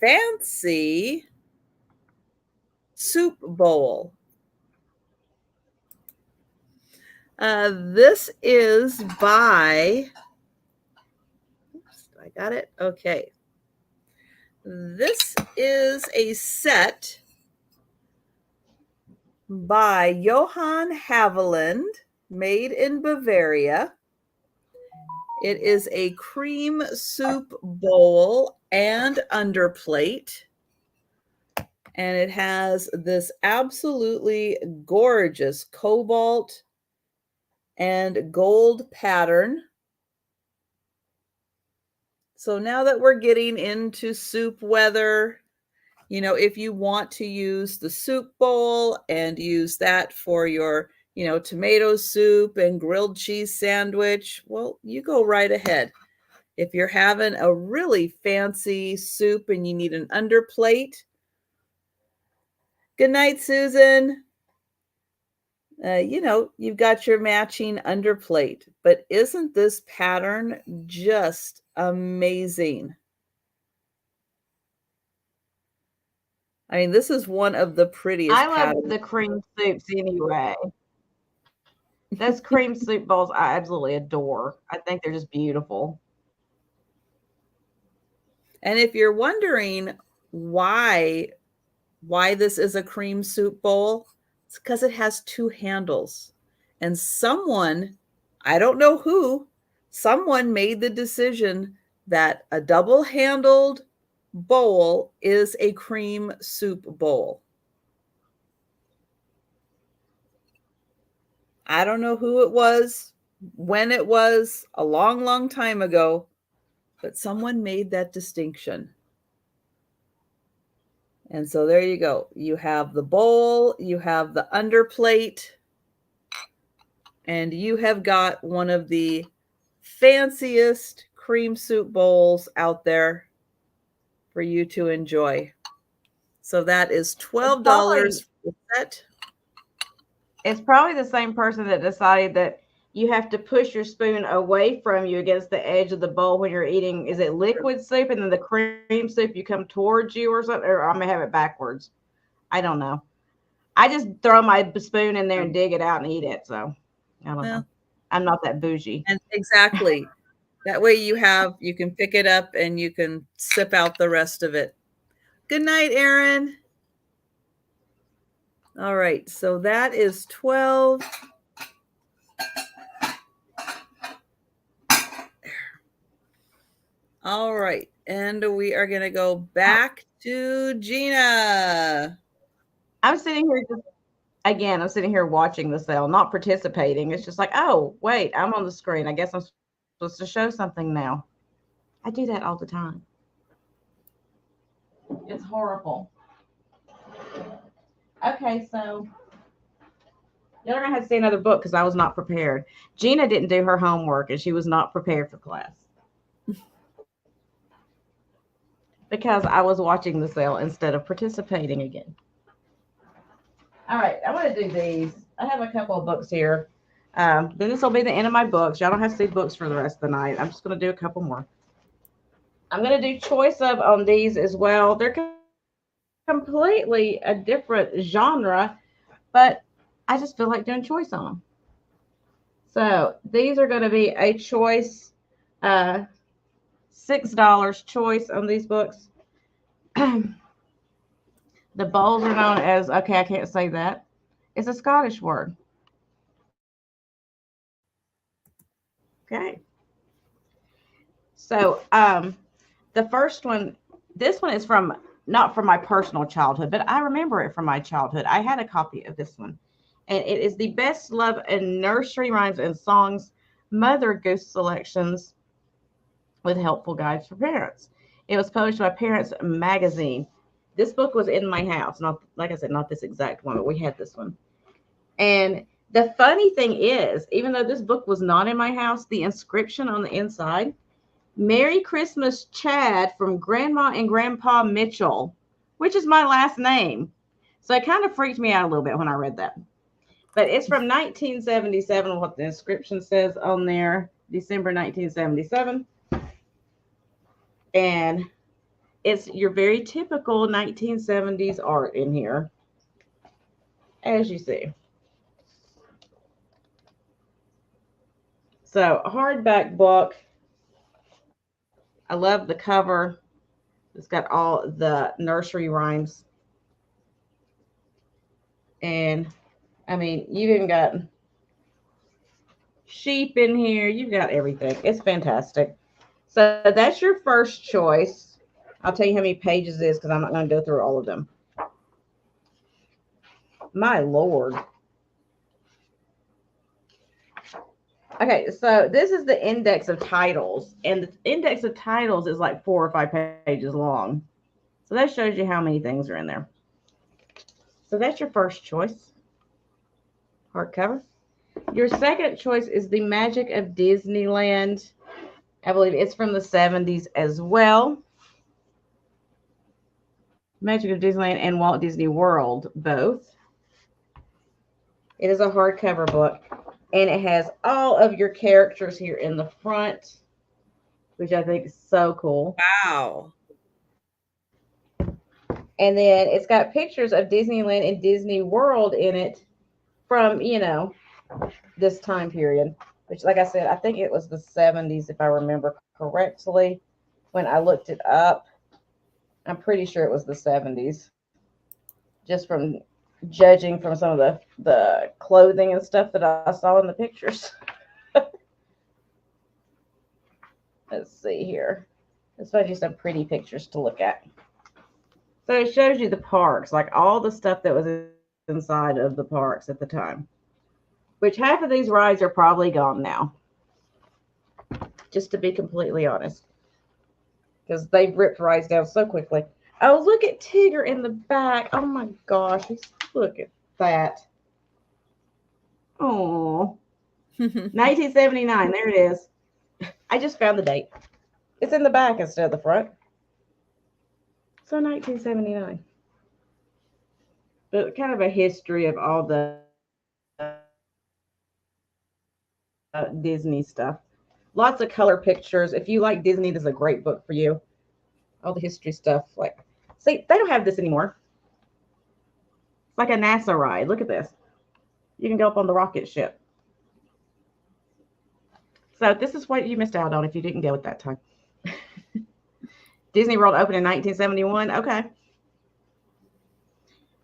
fancy soup bowl. This is by, oops, I got it. Okay. This is a set by Johann Haviland, made in Bavaria. It is a cream soup bowl and underplate. And it has this absolutely gorgeous cobalt and gold pattern. So now that we're getting into soup weather, if you want to use the soup bowl and use that for your, tomato soup and grilled cheese sandwich, well, you go right ahead. If you're having a really fancy soup and you need an underplate, good night, Susan. You've got your matching underplate. But isn't this pattern just amazing? I mean, this is one of the prettiest I love patterns. the cream soups anyway. Those cream soup bowls I absolutely adore. I think they're just beautiful. And if you're wondering why this is a cream soup bowl, it's because it has two handles. And someone, I don't know who, someone made the decision that a double-handled bowl is a cream soup bowl. I don't know who it was, when it was, a long, long time ago, but someone made that distinction. And so there you go. You have the bowl, you have the underplate, and you have got one of the fanciest cream soup bowls out there for you to enjoy. So that is $12 for the set. It's probably the same person that decided that you have to push your spoon away from you against the edge of the bowl when you're eating. Is it liquid soup and then the cream soup you come towards you or something? Or I may have it backwards. I don't know. I just throw my spoon in there and dig it out and eat it. So I don't know. I'm not that bougie. And exactly. That way you can pick it up and you can sip out the rest of it. Good night, Erin. All right, so that is 12. All right, and we are going to go back to Gina. I'm sitting here watching the sale, not participating. It's just like, oh, wait, I'm on the screen. I guess I'm supposed to show something now. I do that all the time. It's horrible. Okay, so you're going to have to see another book because I was not prepared. Gina didn't do her homework and she was not prepared for class because I was watching the sale instead of participating again. All right, I want to do these. I have a couple of books here. Then this will be the end of my books. Y'all don't have to see books for the rest of the night. I'm just going to do a couple more. I'm going to do choice of on these as well. They're completely a different genre, but I just feel like doing choice on them. So these are going to be a choice, $6 choice on these books. The bowls are known as, okay, I can't say that. It's a Scottish word. Okay. So the first one, this one is from, not from my personal childhood, but I remember it from my childhood. I had a copy of this one. And it is the Best Love and Nursery Rhymes and Songs Mother Goose Selections with Helpful Guides for Parents. It was published by Parents Magazine. This book was in my house. Not, like I said, not this exact one, but we had this one. And the funny thing is, even though this book was not in my house, the inscription on the inside, Merry Christmas, Chad, from Grandma and Grandpa Mitchell, which is my last name. So it kind of freaked me out a little bit when I read that. But it's from 1977, what the inscription says on there, December 1977. And it's your very typical 1970s art in here, as you see. So a hardback book. I love the cover. It's got all the nursery rhymes. And I mean, you've even got sheep in here. You've got everything. It's fantastic. So that's your first choice. I'll tell you how many pages it is because I'm not going to go through all of them. My Lord. Okay, so this is the index of titles. And the index of titles is like 4 or 5 pages long. So that shows you how many things are in there. So that's your first choice. Hardcover. Your second choice is The Magic of Disneyland. I believe it's from the 70s as well. Magic of Disneyland and Walt Disney World, both. It is a hardcover book. And it has all of your characters here in the front, which I think is so cool. Wow. And then it's got pictures of Disneyland and Disney World in it from, you know, this time period, which, like I said, I think it was the 70s, if I remember correctly. When I looked it up, I'm pretty sure it was the 70s, just from judging from some of the clothing and stuff that I saw in the pictures. Let's see here. Let's find you some pretty pictures to look at. So it shows you the parks, like all the stuff that was inside of the parks at the time, which half of these rides are probably gone now, just to be completely honest, because they've ripped rides down so quickly. Oh, look at Tigger in the back. Oh my gosh, look at that. Oh, 1979. There it is. I just found the date. It's in the back instead of the front. So 1979. But kind of a history of all the Disney stuff. Lots of color pictures. If you like Disney, this is a great book for you. All the history stuff. Like, see, they don't have this anymore. It's like a NASA ride. Look at this. You can go up on the rocket ship. So this is what you missed out on if you didn't go at that time. Disney World opened in 1971. Okay.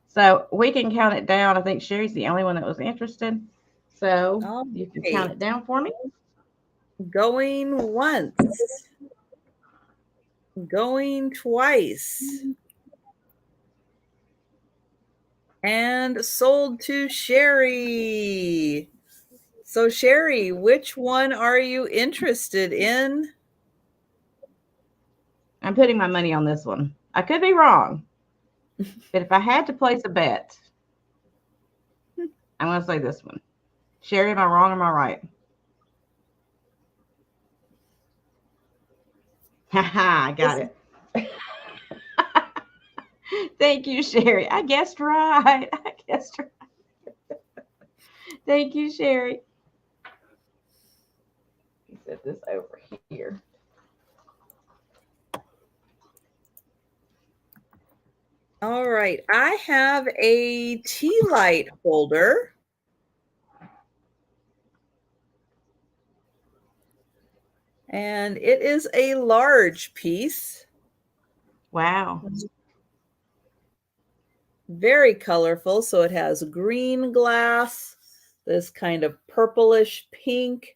So we can count it down. I think Sherry's the only one that was interested. So you can count it down for me. Going once. Going twice. And sold to Sherry. So Sherry, which one are you interested in? I'm putting my money on this one. I could be wrong, but if I had to place a bet, I'm going to say this one. Sherry, am I wrong or am I right? Haha, I got it. Thank you, Sherry. I guessed right. I guessed right. Thank you, Sherry. Set this over here. All right, I have a tea light holder. And it is a large piece. Wow. Very colorful. So it has green glass, this kind of purplish pink,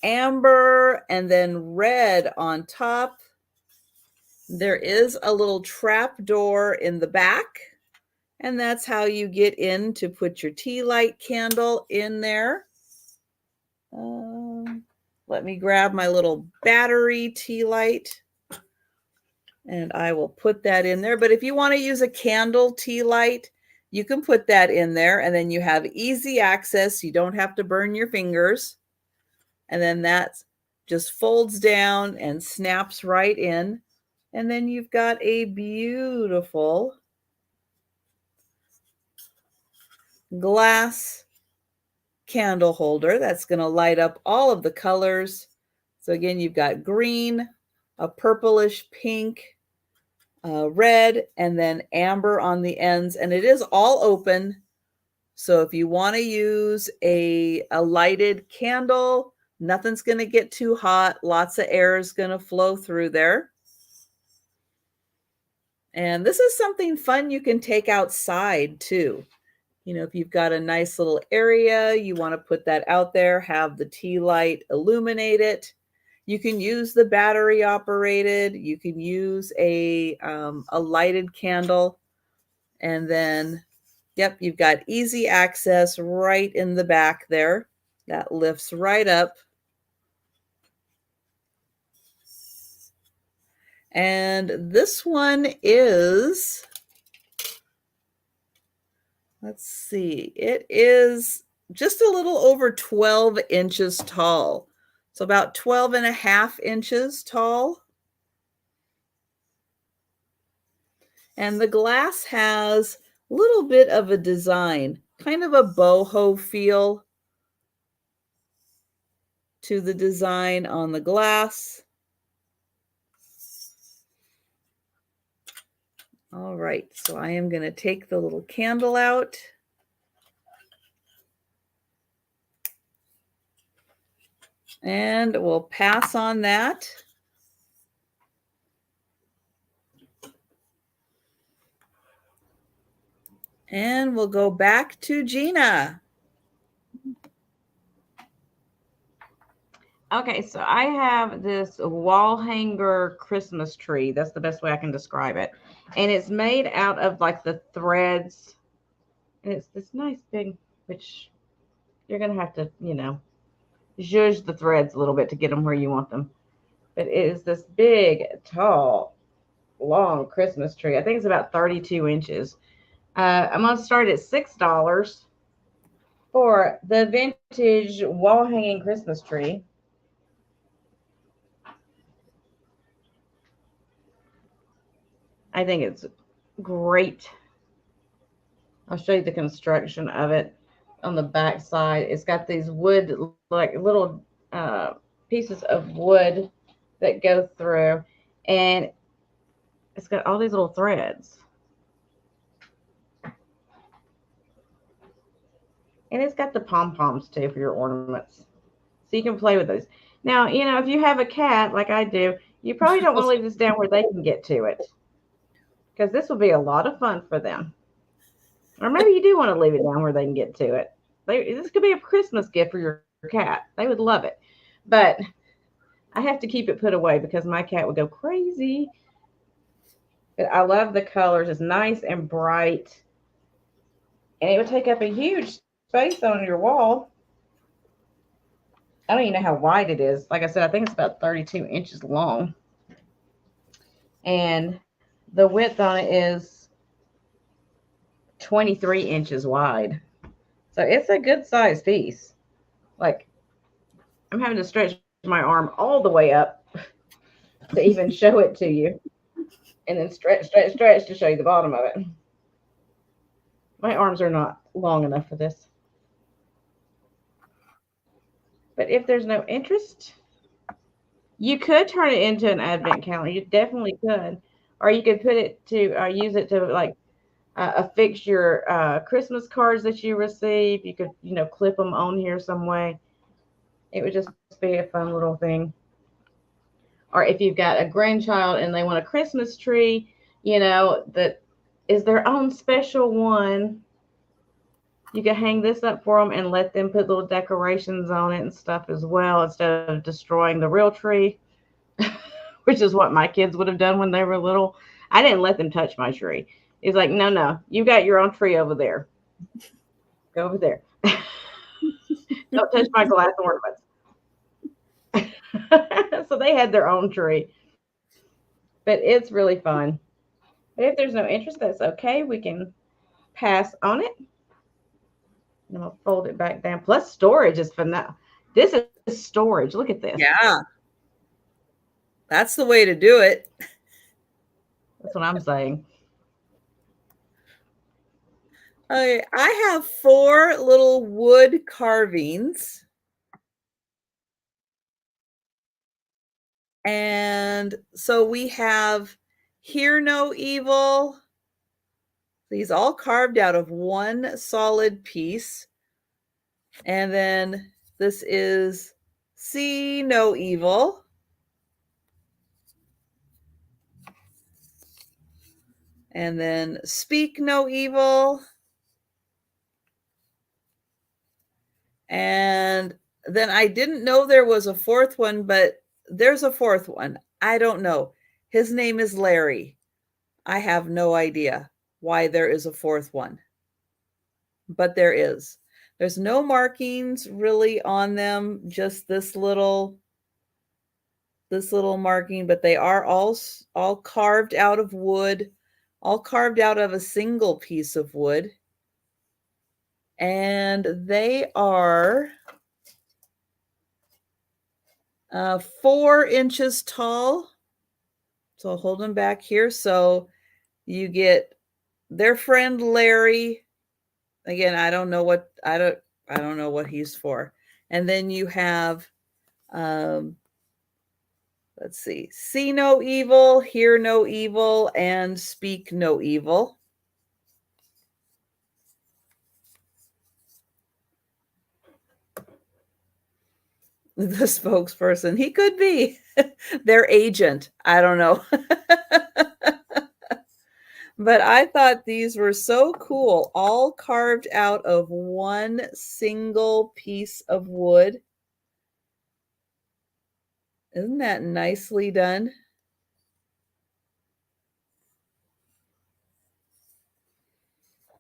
amber, and then red on top. There is a little trap door in the back, and that's how you get in to put your tea light candle in there. Let me grab my little battery tea light, and I will put that in there. But if you want to use a candle tea light, you can put that in there, and then you have easy access. You don't have to burn your fingers. And then that just folds down and snaps right in. And then you've got a beautiful glass candle holder that's going to light up all of the colors. So again, you've got green, a purplish pink, red, and then amber on the ends. And it is all open. So if you want to use a lighted candle, nothing's going to get too hot. Lots of air is going to flow through there. And this is something fun you can take outside too. You know, if you've got a nice little area, you want to put that out there, have the tea light illuminate it. You can use the battery operated. You can use a lighted candle. And then, yep, you've got easy access right in the back there. That lifts right up. And this one is, let's see, it is just a little over 12 inches tall. So about 12 and a half inches tall. And the glass has a little bit of a design, kind of a boho feel to the design on the glass. All right, so I am going to take the little candle out. And we'll pass on that. And we'll go back to Gina. Okay, so I have this wall hanger Christmas tree. That's the best way I can describe it. And it's made out of like the threads. And it's this nice big, which you're going to have to, you know, zhuzh the threads a little bit to get them where you want them. But it is this big, tall, long Christmas tree. I think it's about 32 inches. I'm going to start at $6 for the vintage wall hanging Christmas tree. I think it's great. I'll show you the construction of it on the back side. It's got these wood, like little pieces of wood that go through, and it's got all these little threads. And it's got the pom-poms too for your ornaments. So you can play with those. Now, you know, if you have a cat like I do, you probably don't want to leave this down where they can get to it, because this will be a lot of fun for them. Or maybe you do want to leave it down where they can get to it. This could be a Christmas gift for your cat. They would love it. But I have to keep it put away because my cat would go crazy. But I love the colors. It's nice and bright. And it would take up a huge space on your wall. I don't even know how wide it is. Like I said, I think it's about 32 inches long. and the width on it is 23 inches wide. So it's a good size piece. Like, I'm having to stretch my arm all the way up to even show it to you, and then stretch to show you the bottom of it. My arms are not long enough for this. But if there's no interest, you could turn it into an advent calendar. You definitely could. Or you could put it to use it to like affix your Christmas cards that you receive. You could, clip them on here some way. It would just be a fun little thing. Or if you've got a grandchild and they want a Christmas tree, that is their own special one, you can hang this up for them and let them put little decorations on it and stuff as well instead of destroying the real tree, which is what my kids would have done when they were little. I didn't let them touch my tree. It's like, no, you got your own tree over there. Go over there. Don't touch my glass ornaments. So they had their own tree. But it's really fun. But if there's no interest, that's okay. We can pass on it. And I'm going to fold it back down. Plus, storage is phenomenal. This is storage. Look at this. Yeah. That's the way to do it. That's what I'm saying. Okay, I have 4 little wood carvings. And so we have Hear No Evil. These all carved out of one solid piece. And then this is See No Evil. And then Speak No Evil. And then I didn't know there was a 4th one, but there's a 4th one. I don't know. His name is Larry. I have no idea why there is a 4th one, but there is. There's no markings really on them, just this little marking, but they are all carved out of wood, all carved out of a single piece of wood. And they are 4 inches tall. So I'll hold them back here. So you get their friend Larry. Again, I don't know what he's for. And then you have let's see no evil, hear no evil, and speak no evil. The spokesperson, he could be their agent. I don't know. But I thought these were so cool, all carved out of one single piece of wood. Isn't that nicely done?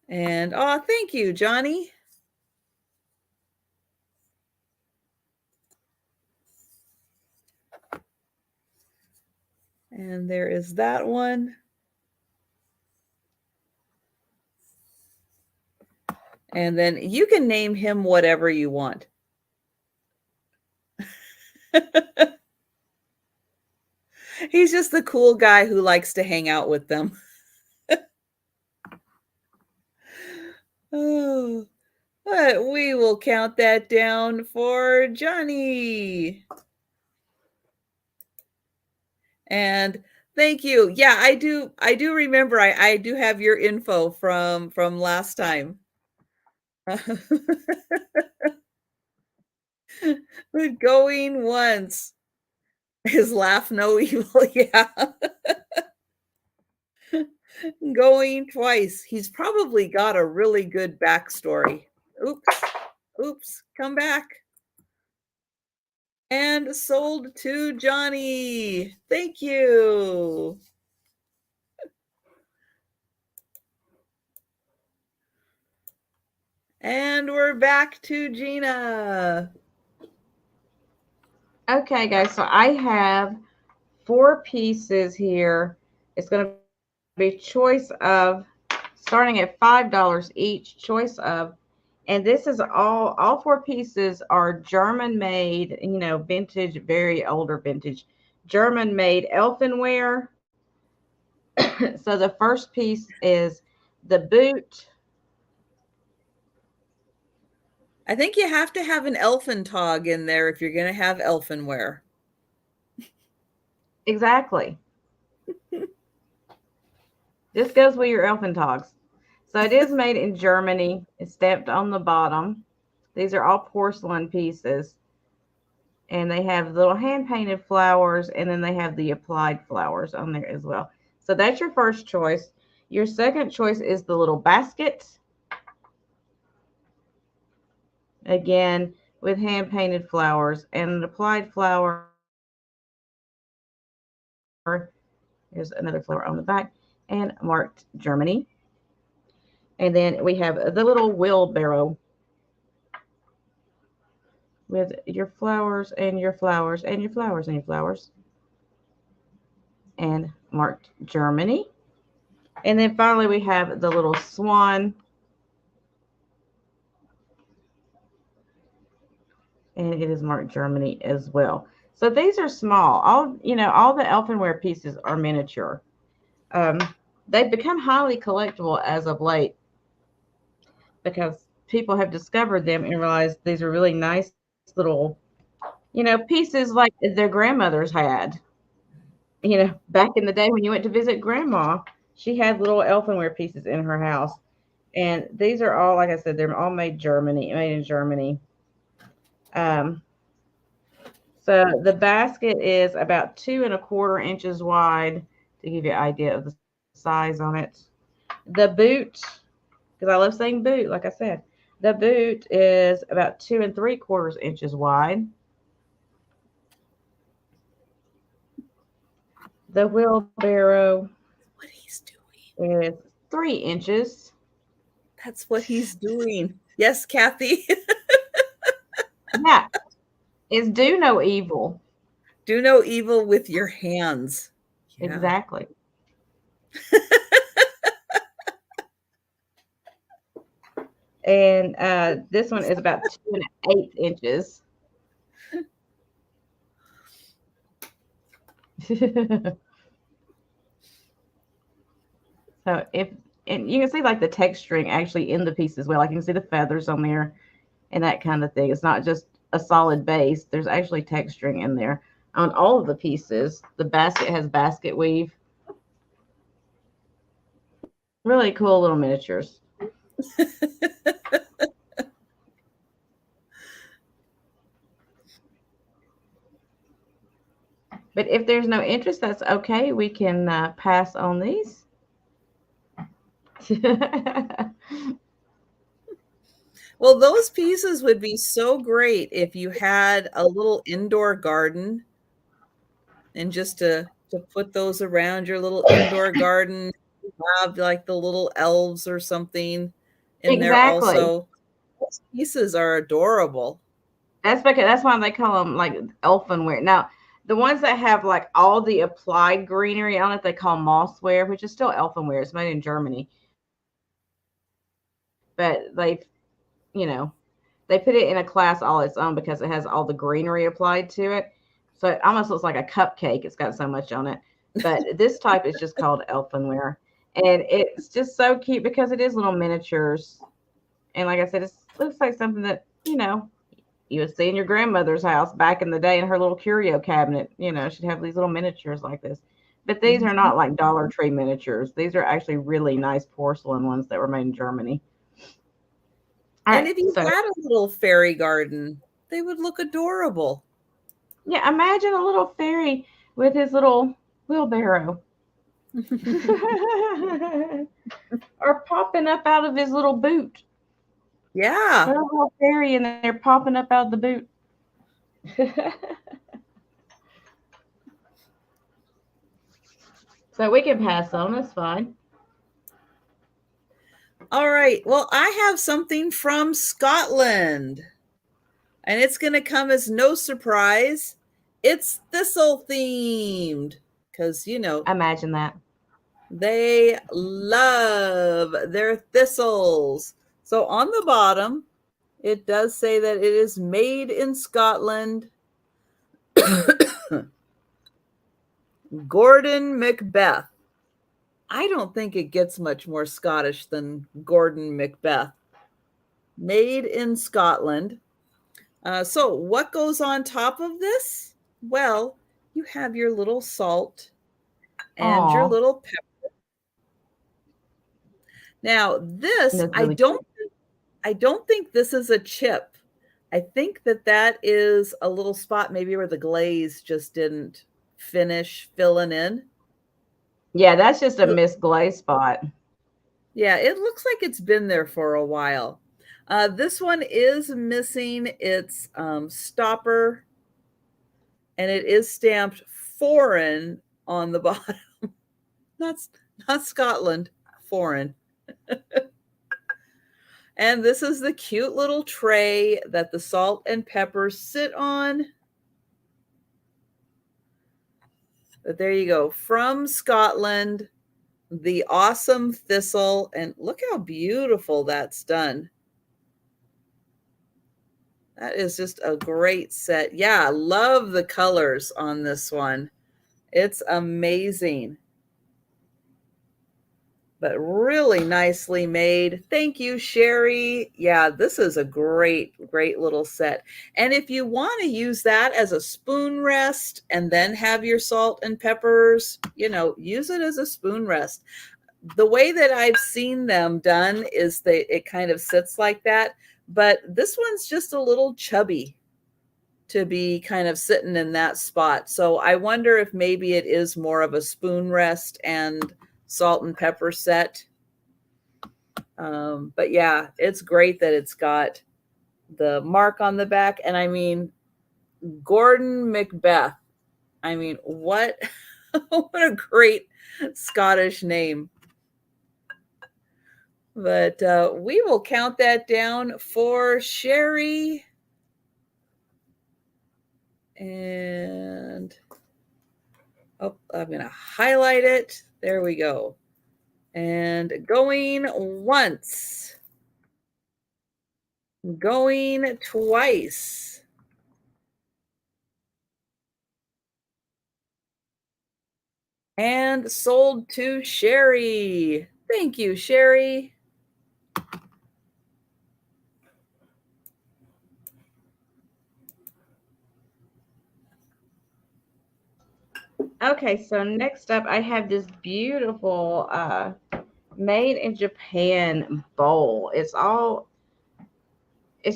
And thank you, Johnny. And there is that one. And then you can name him whatever you want. He's just the cool guy who likes to hang out with them. Oh, but we will count that down for Johnny. And thank you. Yeah, I do remember. I do have your info from last time. But going once is laugh no evil. Yeah. Going twice. He's probably got a really good backstory. Oops, come back. And sold to Johnny. Thank you. And we're back to Gina. Okay, guys, so I have 4 pieces here It's going to be choice of starting at $5 each, choice of, and this is all four pieces are German made, vintage, very older vintage, German made elfinware. So the first piece is the boot. I think you have to have an elfin tog in there if you're going to have elfinware. Exactly. This goes with your elfin togs. So it is made in Germany. It's stamped on the bottom. These are all porcelain pieces. And they have little hand painted flowers, and then they have the applied flowers on there as well. So that's your first choice. Your second choice is the little basket. Again, with hand painted flowers and an applied flower. Here's another flower on the back and marked Germany. And then we have the little wheelbarrow with your flowers and your flowers and your flowers and your flowers and marked Germany. And then finally we have the little swan, and it is marked Germany as well. So these are small. All the elfinware pieces are miniature. They've become highly collectible as of late because people have discovered them and realized these are really nice little, pieces like their grandmothers had. Back in the day when you went to visit grandma, she had little elfinware pieces in her house. And these are all, like I said, they're all made in Germany. So the basket is about 2¼ inches wide to give you an idea of the size on it. The boot, because I love saying boot, like I said, the boot is about 2¾ inches wide. The wheelbarrow, What he's doing. is 3 inches. That's what he's doing. Yes, Kathy. Yeah, it's do no evil. Do no evil with your hands. Yeah. Exactly. And this one is about 2⅛ inches. So and you can see like the texturing actually in the piece as well. I can see the feathers on there and that kind of thing. It's not just a solid base. There's actually texturing in there on all of the pieces. The basket has basket weave. Really cool little miniatures. But if there's no interest, that's okay. We can pass on these. Well, those pieces would be so great if you had a little indoor garden and just to put those around your little indoor garden, have like the little elves or something in there Exactly. also. Those pieces are adorable. That's why they call them like elfinware. Now, the ones that have like all the applied greenery on it, they call mossware, which is still elfinware. It's made in Germany, but you know, they put it in a class all its own because it has all the greenery applied to it. So it almost looks like a cupcake. It's got so much on it. But this type is just called elfinware. And it's just so cute because it is little miniatures. And like I said, it looks like something that, you would see in your grandmother's house back in the day in her little curio cabinet. She'd have these little miniatures like this. But these are not like Dollar Tree miniatures. These are actually really nice porcelain ones that were made in Germany. All And right, if you so had a little fairy garden, they would look adorable. yeah, imagine a little fairy with his little wheelbarrow. Or popping up out of his little boot. Yeah. Put a little fairy in there popping up out of the boot. So we can pass on, that's fine. All right. Well, I have something from Scotland, and it's going to come as no surprise. It's thistle themed because, Imagine that. They love their thistles. So on the bottom, it does say that it is made in Scotland. Gordon Macbeth. I don't think it gets much more Scottish than Gordon Macbeth. Made in Scotland. So what goes on top of this? Well, you have your little salt and your Oh, little pepper. Now, this that's really I don't think this is a chip. I think that that is a little spot maybe where the glaze just didn't finish filling in. yeah. That's just a It- Miss Glaze spot. Yeah, it looks like it's been there for a while. This one is missing its stopper, and it is stamped foreign on the bottom. not, not Scotland, foreign. And this is the cute little tray that the salt and pepper sit on. But there you go. From Scotland, the awesome thistle. And look how beautiful that's done. That is just a great set. Yeah, I love the colors on this one. It's amazing. But really nicely made. Thank you, Sherry. Yeah, this is a great, great little set. And if you want to use that as a spoon rest and then have your salt and peppers, use it as a spoon rest. The way that I've seen them done is it kind of sits like that, but this one's just a little chubby to be kind of sitting in that spot. So I wonder if maybe it is more of a spoon rest and salt and pepper set. But yeah, it's great that it's got the mark on the back. And I mean, Gordon Macbeth. I mean, what, what a great Scottish name. But we will count that down for Sherry. And I'm going to highlight it. There we go. And going once, going twice. And sold to Sherry. Thank you, Sherry. Okay, so next up, I have this beautiful made in Japan bowl. It's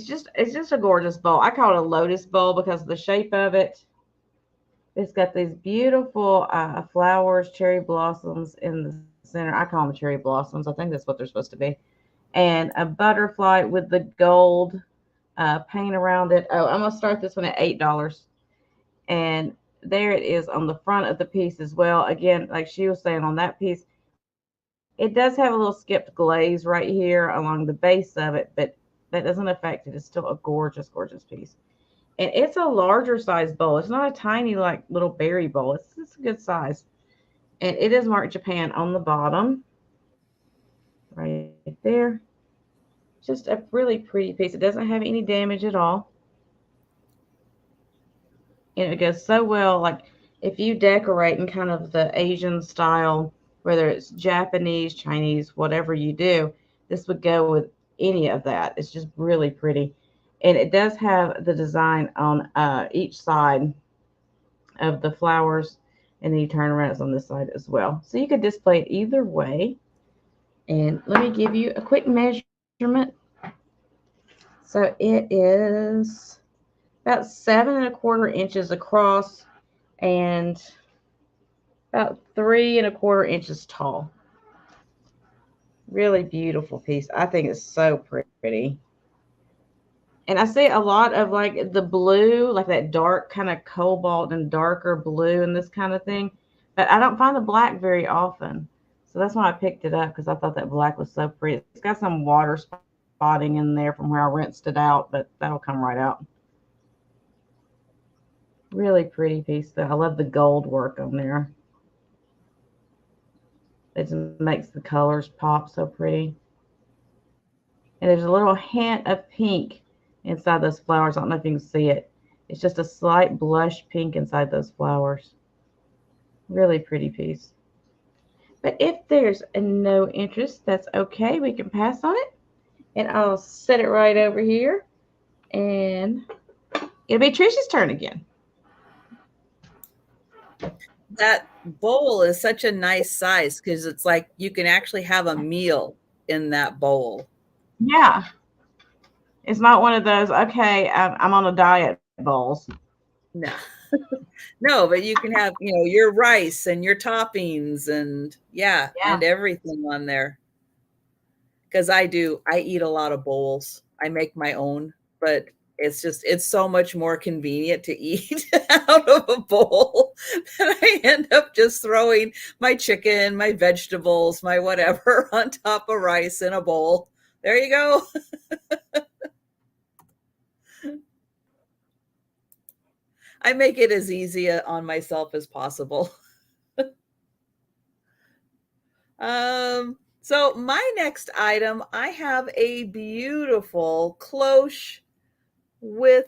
just a gorgeous bowl. I call it a lotus bowl because of the shape of it. It's got these beautiful flowers, cherry blossoms in the center. I call them cherry blossoms. I think that's what they're supposed to be. And a butterfly with the gold paint around it. Oh, I'm gonna start this one at $8. And there it is on the front of the piece as well. Again, like she was saying on that piece, it does have a little skipped glaze right here along the base of it, but that doesn't affect it. It's still a gorgeous, gorgeous piece. And it's a larger size bowl. It's not a tiny like little berry bowl. It's a good size. And it is marked Japan on the bottom. Right there. Just a really pretty piece. It doesn't have any damage at all. And it goes so well, like if you decorate in kind of the Asian style, whether it's Japanese, Chinese, whatever you do, this would go with any of that. It's just really pretty. And it does have the design on each side of the flowers, and then you turn around, it's on this side as well. So you could display it either way. And let me give you a quick measurement. So it is about 7¼ inches across and about 3¼ inches tall. Really beautiful piece. I think it's so pretty. And I see a lot of like the blue, like that dark kind of cobalt and darker blue and this kind of thing. But I don't find the black very often. So that's why I picked it up because I thought that black was so pretty. It's got some water spotting in there from where I rinsed it out, but that'll come right out. Really pretty piece though. I love the gold work on there. It makes the colors pop so pretty. And there's a little hint of pink inside those flowers. I don't know if you can see it. It's just a slight blush pink inside those flowers. Really pretty piece. But if there's no interest, that's okay. We can pass on it. And I'll set it right over here. And it'll be Trisha's turn again. That bowl is such a nice size because it's like you can actually have a meal in that bowl. Yeah. It's not one of those, okay, I'm on a diet bowls. No. No, but you can have, your rice and your toppings and and everything on there. Because I eat a lot of bowls. I make my own, but it's so much more convenient to eat out of a bowl that I end up just throwing my chicken, my vegetables, my whatever on top of rice in a bowl. There you go. I make it as easy on myself as possible. So my next item, I have a beautiful cloche with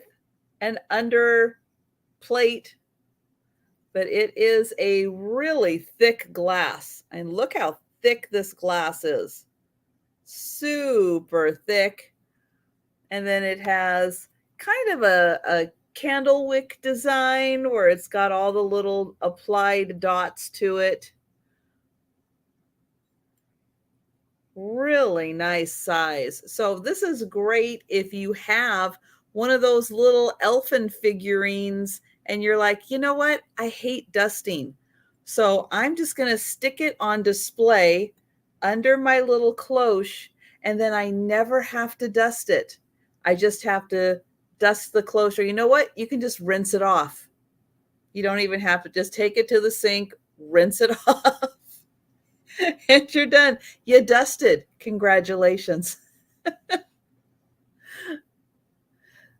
an under plate, but it is a really thick glass. And look how thick this glass is. Super thick. And then it has kind of a candle wick design where it's got all the little applied dots to it. Really nice size. So this is great if you have one of those little elfin figurines and you're like, you know what? I hate dusting. So I'm just going to stick it on display under my little cloche, and then I never have to dust it. I just have to dust the cloche. Or you know what? You can just rinse it off. You don't even have to, just take it to the sink, rinse it off. And you're done. You dusted. Congratulations.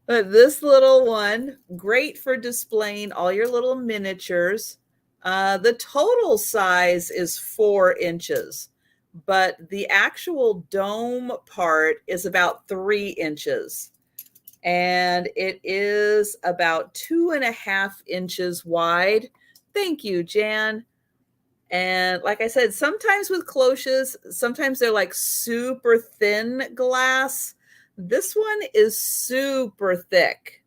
But this little one, great for displaying all your little miniatures. The total size is 4 inches, but the actual dome part is about 3 inches. And it is about 2.5 inches wide. Thank you, Jan. And like I said, sometimes with cloches, sometimes they're like super thin glass. This one is super thick,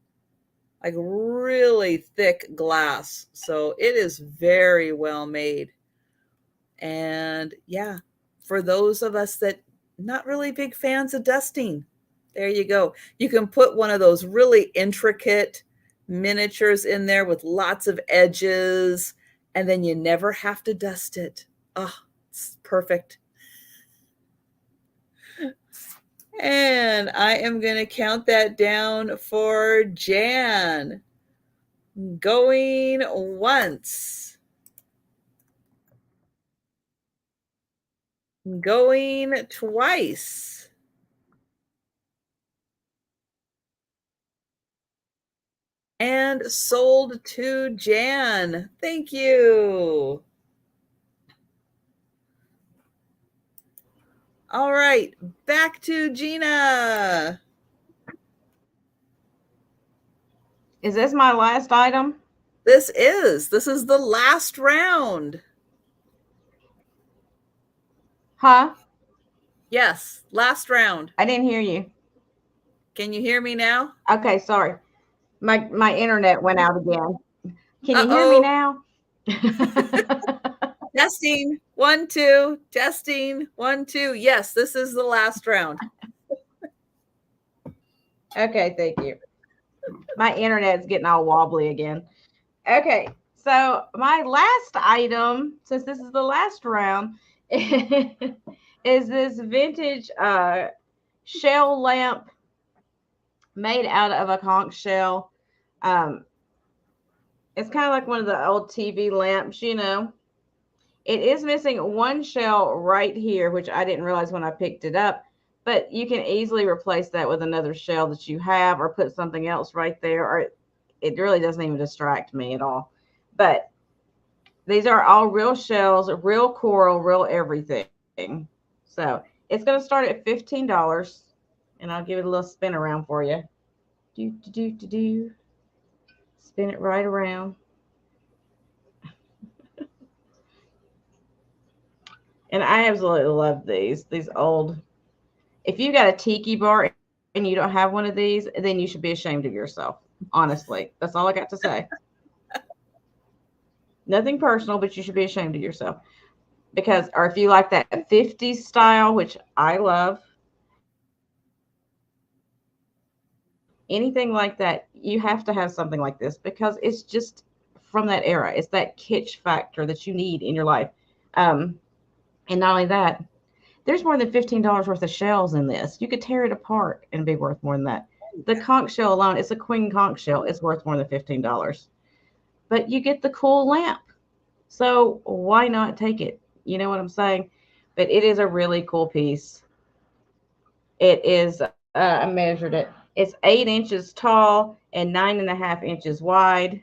like really thick glass. So it is very well made. And yeah, for those of us that not really big fans of dusting, there you go. You can put one of those really intricate miniatures in there with lots of edges, and then you never have to dust it. Oh, it's perfect. And I am going to count that down for Jan. Going once. Going twice. And sold to Jan. Thank you. All right, back to Gina. Is this my last item? This is the last round. Huh? Yes, last round. I didn't hear you. Can you hear me now? Okay, sorry. My internet went out again. Can you hear me now? Testing. 1, 2. Testing. 1, 2. Yes, this is the last round. Okay, thank you. My internet's getting all wobbly again. Okay, so my last item, since this is the last round, is this vintage shell lamp made out of a conch shell. It's kind of like one of the old TV lamps, you know. It is missing one shell right here, which I didn't realize when I picked it up, but you can easily replace that with another shell that you have, or put something else right there, or it really doesn't even distract me at all. But These are all real shells, real coral, real everything. So it's going to start at $15, and I'll give it a little spin around for you. Do. Spin it right around. And I absolutely love these old. If you got a tiki bar and you don't have one of these, then you should be ashamed of yourself. Honestly, that's all I got to say. Nothing personal, but you should be ashamed of yourself. Because, or if you like that 50s style, which I love, anything like that, you have to have something like this because it's just from that era. It's that kitsch factor that you need in your life. Um, and not only that, there's more than $15 worth of shells in this. You could tear it apart and be worth more than that. The conch shell alone, it's a queen conch shell, it's worth more than $15. But you get the cool lamp. So why not take it? You know what I'm saying? But it is a really cool piece. It is, I measured it. It's 8 inches tall and 9.5 inches wide.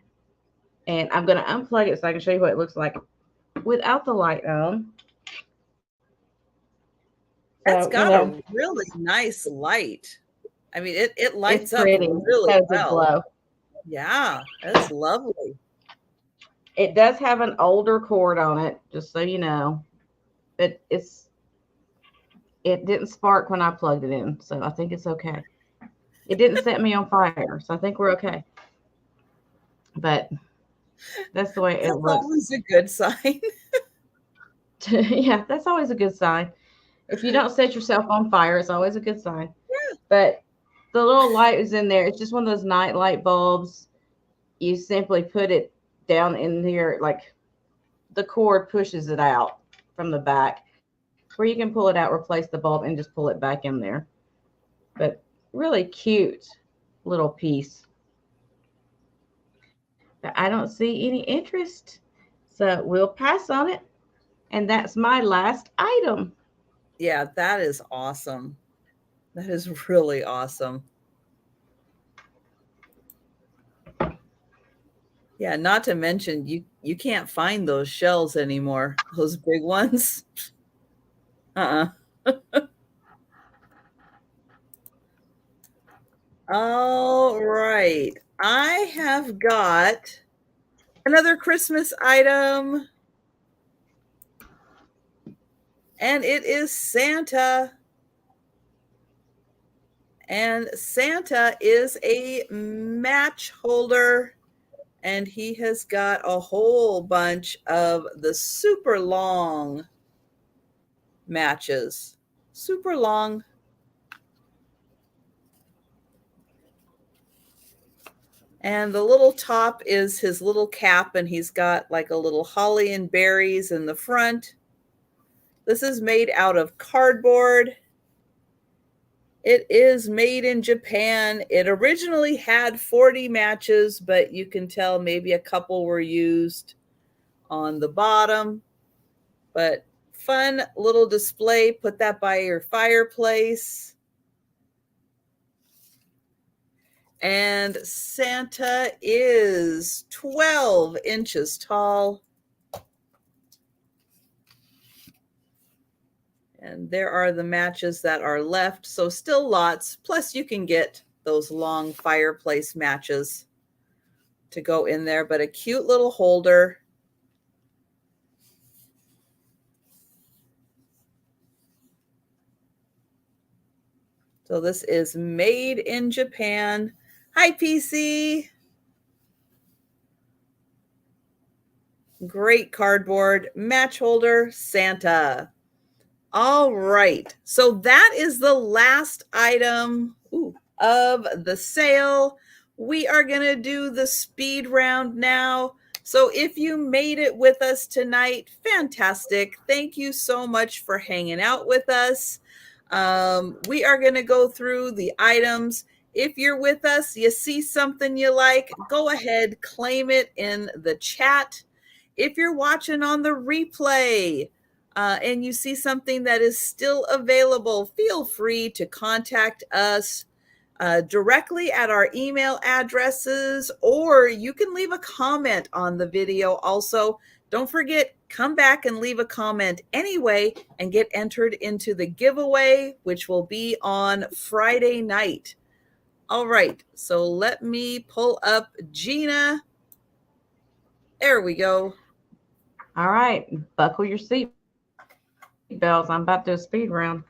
And I'm going to unplug it so I can show you what it looks like without the light on. That's So, got a really nice light. I mean, it lights up really well. Glow. Yeah, that's lovely. It does have an older cord on it, just so you know. But it didn't spark when I plugged it in, so I think it's okay. It didn't set me on fire, so I think we're okay. But that's the way it looks. That's always a good sign. Yeah, that's always a good sign. If you don't set yourself on fire, it's always a good sign. Yeah. But the little light is in there. It's just one of those night light bulbs. You simply put it down in here, like the cord pushes it out from the back, where you can pull it out, replace the bulb, and just pull it back in there. But really cute little piece. But I don't see any interest, so we'll pass on it. And that's my last item. Yeah, that is awesome. That is really awesome. Yeah, not to mention you can't find those shells anymore. Those big ones. All right. I have got another Christmas item. And it is Santa. And Santa is a match holder. And he has got a whole bunch of the super long matches. Super long. And the little top is his little cap, and he's got like a little holly and berries in the front. This is made out of cardboard. It is made in Japan. It originally had 40 matches, but you can tell maybe a couple were used on the bottom. But fun little display. Put that by your fireplace. And Santa is 12 inches tall. And there are the matches that are left. So still lots. Plus you can get those long fireplace matches to go in there. But a cute little holder. So this is made in Japan. Hi, PC. Great cardboard match holder, Santa. All right. So that is the last item of the sale. We are going to do the speed round now. So if you made it with us tonight, fantastic. Thank you so much for hanging out with us. We are going to go through the items. If you're with us, you see something you like, go ahead, claim it in the chat. If you're watching on the replay and you see something that is still available, feel free to contact us directly at our email addresses, or you can leave a comment on the video also Don't forget, come back and leave a comment anyway and get entered into the giveaway, which will be on Friday night. All right, so let me pull up Gina. There we go. All right, buckle your seat belts. I'm about to do a speed round.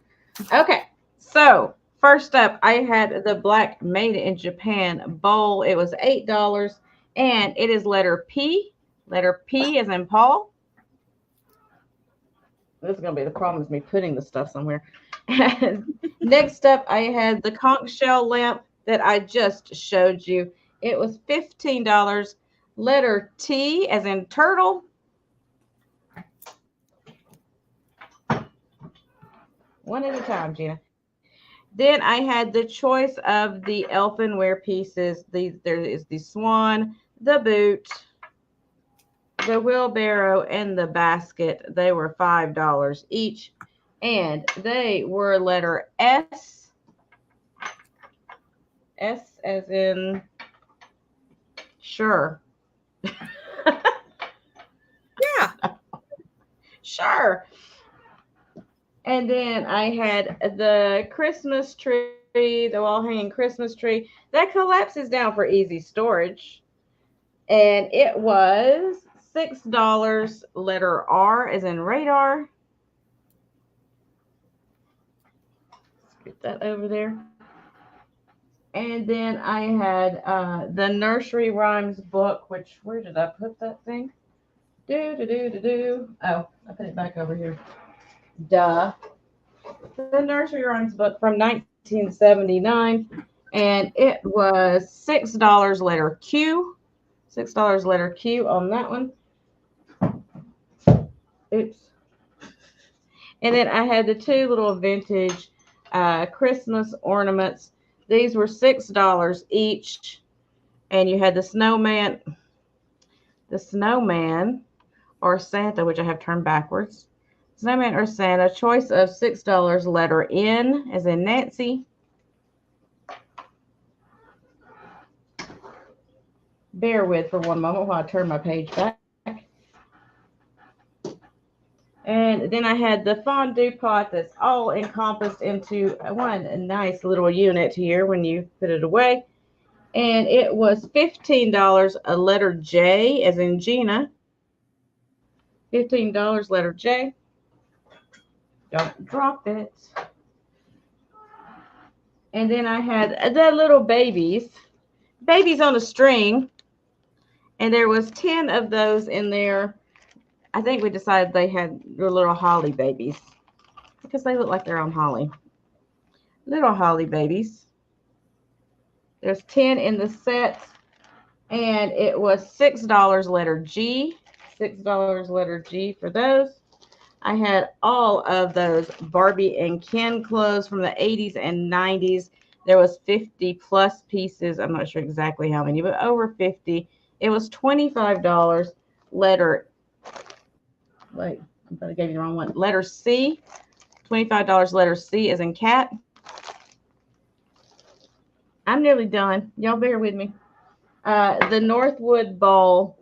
Okay, so first up, I had the black made in Japan bowl. It was $8, and it is letter P. Letter P as in Paul. This is gonna be the problem is me putting the stuff somewhere. Next up, I had the conch shell lamp that I just showed you. It was $15. Letter T as in turtle. One at a time, Gina. Then I had the choice of the elfinware pieces. There is the swan, the boot, the wheelbarrow, and the basket. They were $5 each, and they were letter S. S as in sure. Yeah. Sure. And then I had the Christmas tree, the wall hanging Christmas tree that collapses down for easy storage. And it was $6, letter R as in radar. Get that over there. And then I had the nursery rhymes book, which, where did I put that thing? Oh, I put it back over here. Duh. The nursery rhymes book from 1979, and it was $6, letter Q. $6, letter Q on that one. Oops. And then I had the two little vintage Christmas ornaments. These were $6 each, and you had the snowman or Santa, which I have turned backwards. Snowman or Santa, choice of $6, letter N as in Nancy. Bear with for one moment while I turn my page back. And then I had the fondue pot that's all encompassed into one nice little unit here when you put it away. And it was $15, a letter J as in Gina. $15, letter J. Don't drop it. And then I had the little babies on a string. And there was 10 of those in there. I think we decided they had their little holly babies because they look like they're on holly. Little holly babies. There's 10 in the set, and it was $6, letter G. $6, letter G for those. I had all of those Barbie and Ken clothes from the 80s and 90s. There was 50 plus pieces. I'm not sure exactly how many, but over 50. It was $25, letter, wait, I thought I gave you the wrong one. Letter C, $25, letter C as in cat. I'm nearly done. Y'all bear with me. The Northwood bowl,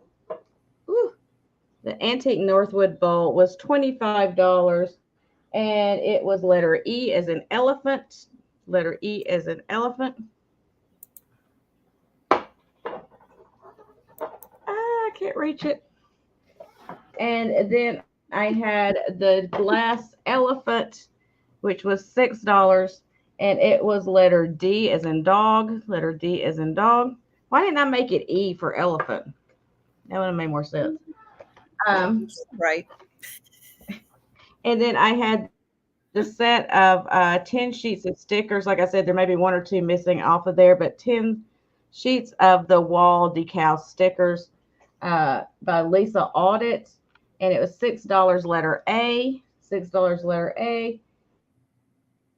the antique Northwood bowl was $25, and it was letter E as in elephant. Letter E as in elephant. I can't reach it. And then I had the glass elephant, which was $6, and it was letter D as in dog. Letter D as in dog. Why didn't I make it E for elephant? That would have made more sense. Right. And then I had the set of 10 sheets of stickers. Like I said, there may be one or two missing off of there, but 10 sheets of the wall decal stickers by Lisa Audit. And it was $6, letter A. $6, letter A.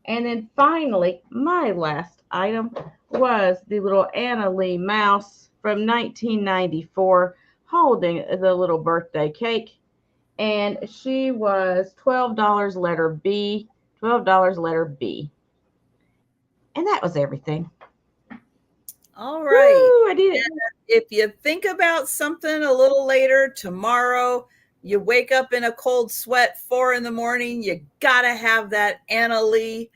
And then finally, my last item was the little Anna Lee mouse from 1994 holding the little birthday cake. And she was $12, letter B. $12, letter B. And that was everything. All right. Woo, I did it. And if you think about something a little later tomorrow, You wake up in a cold sweat, 4 in the morning, you gotta have that Anna Lee.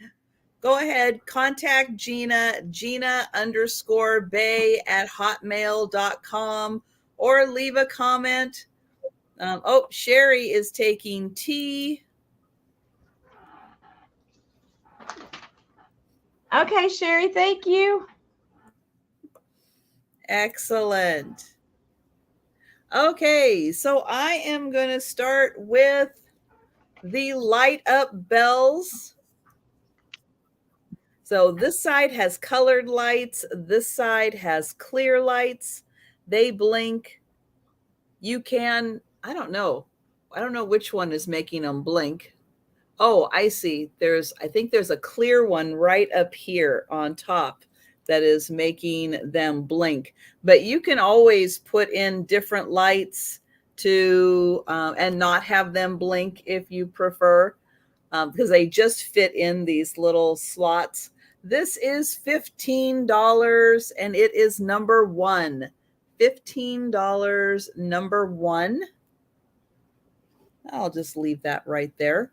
Go ahead, contact Gina, Gina_Bay@hotmail.com, or leave a comment. Sherry is taking tea. Okay, Sherry, thank you. Excellent. Okay, so I am going to start with the light up bells. So this side has colored lights. This side has clear lights. They blink. You can, I don't know which one is making them blink. Oh, I see. I think there's a clear one right up here on top that is making them blink. But you can always put in different lights to and not have them blink if you prefer, because they just fit in these little slots. This is $15 and it is number 1. $15, number 1. I'll just leave that right there.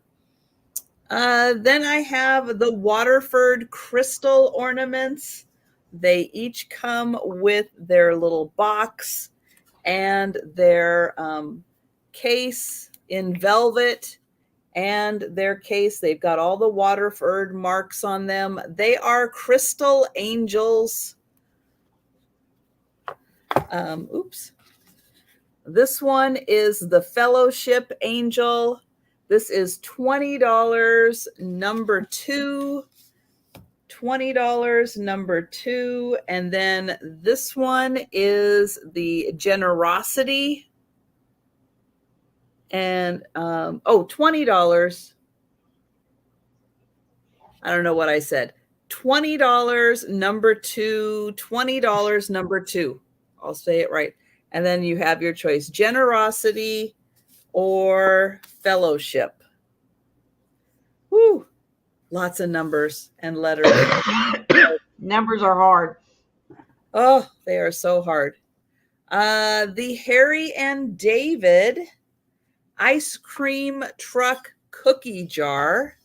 Then I have the Waterford crystal ornaments. They each come with their little box and their case in velvet, and their case. They've got all the Waterford marks on them. They are crystal angels. Oops. This one is the Fellowship Angel. This is $20, number 2. $20, number 2. And then this one is the Generosity. And, $20. I don't know what I said. $20, number 2. $20, number 2. I'll say it right. And then you have your choice, Generosity or Fellowship. Woo! Lots of numbers and letters. Numbers are hard. Oh, they are so hard. The Harry and David ice cream truck cookie jar.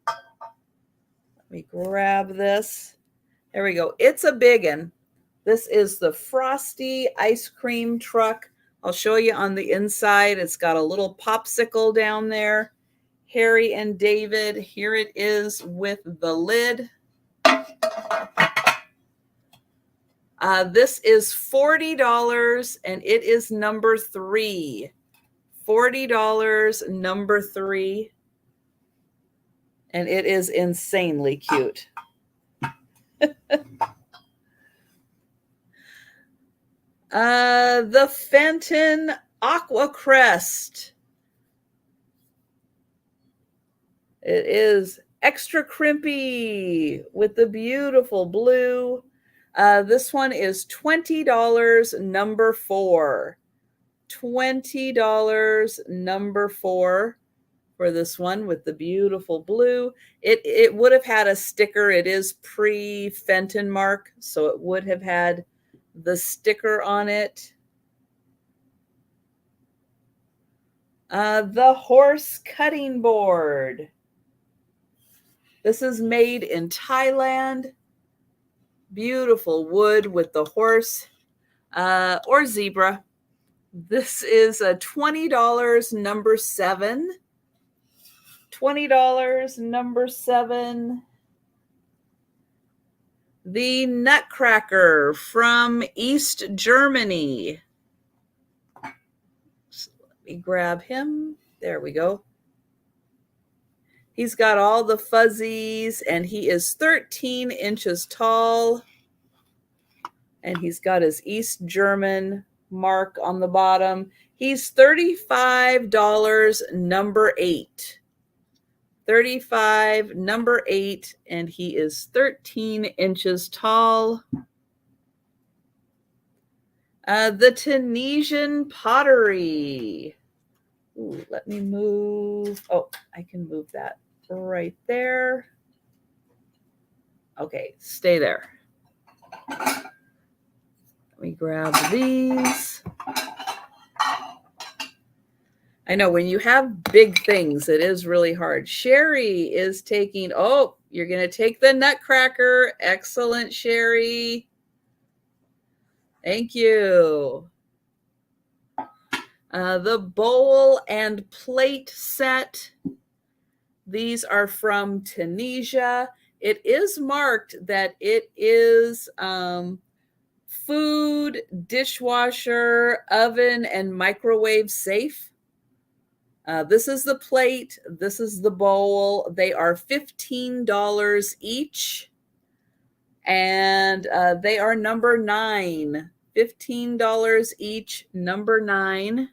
Let me grab this. There we go. It's a big one. This is the Frosty ice cream truck. I'll show you on the inside. It's got a little popsicle down there. Harry and David. Here it is with the lid. This is $40 and it is number 3. $40, number 3. And it is insanely cute. The Fenton Aqua Crest. It is extra crimpy with the beautiful blue. This one is $20, number 4. $20, number 4 for this one with the beautiful blue. It would have had a sticker. It is pre-Fenton mark, so it would have had the sticker on it. The horse cutting board. This is made in Thailand. Beautiful wood with the horse or zebra. This is a $20, number 7. $20, number 7. The Nutcracker from East Germany. So let me grab him. There we go. He's got all the fuzzies, and he is 13 inches tall. And he's got his East German mark on the bottom. He's $35, number 8. $35, number 8, and he is 13 inches tall. The Tunisian pottery. Ooh, let me move. Oh, I can move that right there. Okay, stay there. Let me grab these. I know when you have big things, it is really hard. Sherry is taking, oh, you're going to take the nutcracker. Excellent, Sherry. Thank you. The bowl and plate set. These are from Tunisia. It is marked that it is food, dishwasher, oven, and microwave safe. This is the plate. This is the bowl. They are $15 each. And they are number 9. $15 each, number 9.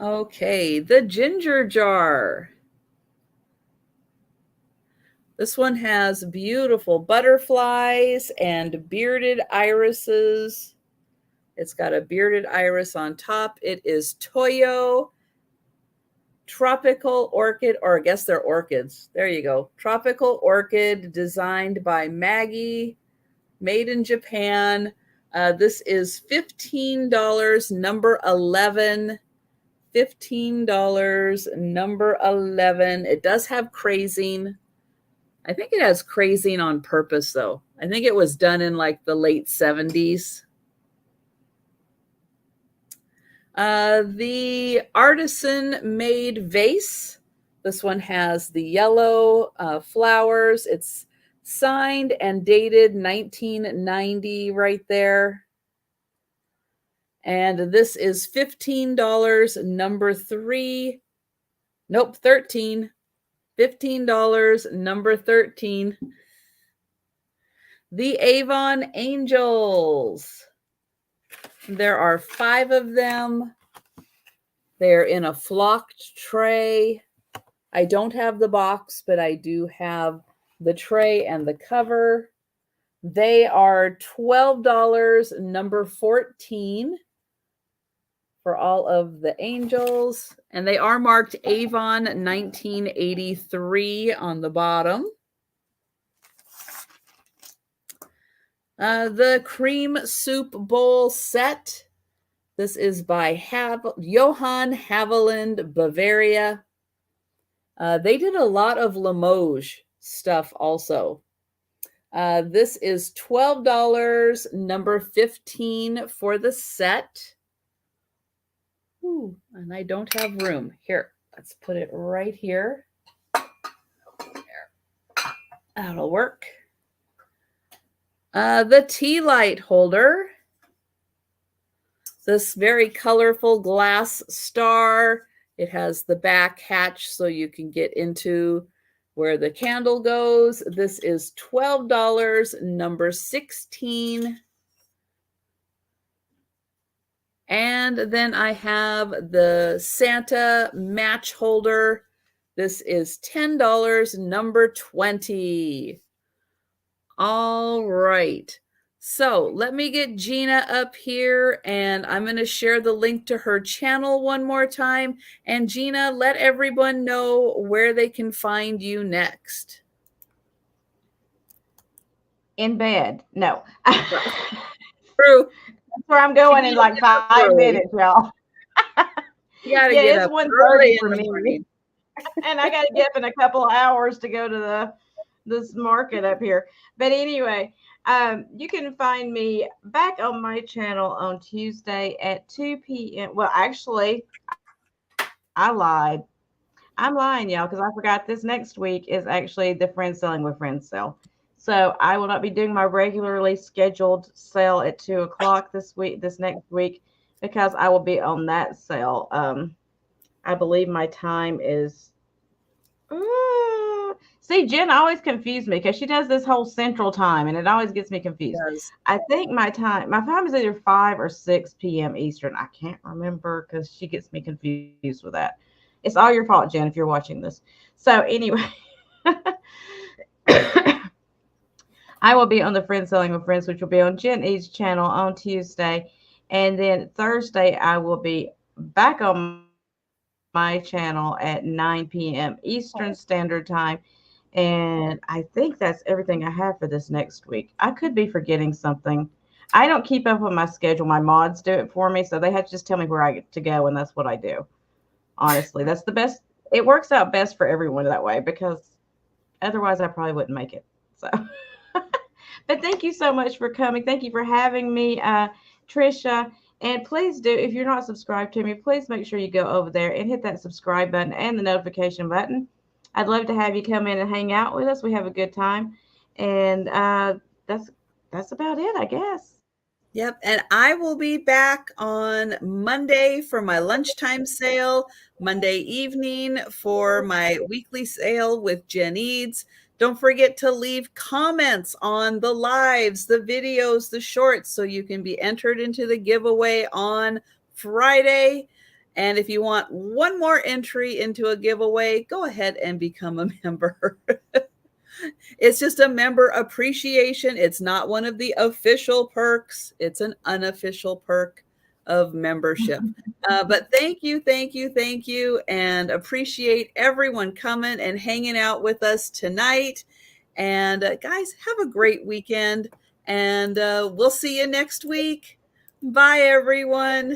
Okay, the ginger jar. This one has beautiful butterflies and bearded irises. It's got a bearded iris on top. It is Toyo Tropical Orchid, or I guess they're orchids. There you go. Tropical Orchid, designed by Maggie, made in Japan. This is $15, number 11. $15, number 11. It does have crazing. I think it has crazing on purpose, though. I think it was done in like the late 70s. The artisan-made vase. This one has the yellow flowers. It's signed and dated 1990 right there. And this is $15, number 3. Nope, 13. $15, number 13. The Avon Angels. There are 5 of them. They're in a flocked tray. I don't have the box, but I do have the tray and the cover. They are $12, number 14. For all of the angels. And they are marked Avon 1983 on the bottom. The cream soup bowl set. This is by Johann Haviland, Bavaria. They did a lot of Limoges stuff also. This is $12, number 15 for the set. Ooh, and I don't have room. Here, let's put it right here. There. That'll work. The tea light holder. This very colorful glass star. It has the back hatch so you can get into where the candle goes. This is $12, number 16. And then I have the Santa match holder. This is $10, number 20. All right. So let me get Gina up here, and I'm going to share the link to her channel one more time. And Gina, let everyone know where they can find you next. In bed. No. True. That's where I'm going in like 5 minutes, y'all. You gotta get it's up 1:30 for me. morning. And I got to get up in a couple of hours to go to this market up here. But anyway, you can find me back on my channel on Tuesday at 2 p.m. Well, actually, I lied. I'm lying, y'all, because I forgot this next week is actually the Friends Selling with Friends sale. So I will not be doing my regularly scheduled sale at 2 o'clock this next week, because I will be on that sale. I believe my time is. See, Jen always confused me because she does this whole central time, and it always gets me confused. Yes. I think my time is either 5 or 6 p.m. Eastern. I can't remember because she gets me confused with that. It's all your fault, Jen, if you're watching this. So anyway, I will be on the Friends Selling with Friends, which will be on Jen E's channel on Tuesday. And then Thursday, I will be back on my channel at 9 p.m. Eastern Standard Time. And I think that's everything I have for this next week. I could be forgetting something. I don't keep up with my schedule. My mods do it for me, so they have to just tell me where I get to go, and that's what I do. Honestly, that's the best. It works out best for everyone that way because otherwise I probably wouldn't make it. So, but thank you so much for coming. Thank you for having me, Trisha. And please do, if you're not subscribed to me, please make sure you go over there and hit that subscribe button and the notification button. I'd love to have you come in and hang out with us. We have a good time, and that's that's about it, I guess. Yep. And I will be back on Monday for my lunchtime sale, Monday evening for my weekly sale with Jen Eads. Don't forget to leave comments on the lives, the videos, the shorts, so you can be entered into the giveaway on Friday. And if you want one more entry into a giveaway, go ahead and become a member. It's just a member appreciation. It's not one of the official perks. It's an unofficial perk of membership. But thank you, thank you, thank you, and appreciate everyone coming and hanging out with us tonight. And guys, have a great weekend, and we'll see you next week. Bye, everyone.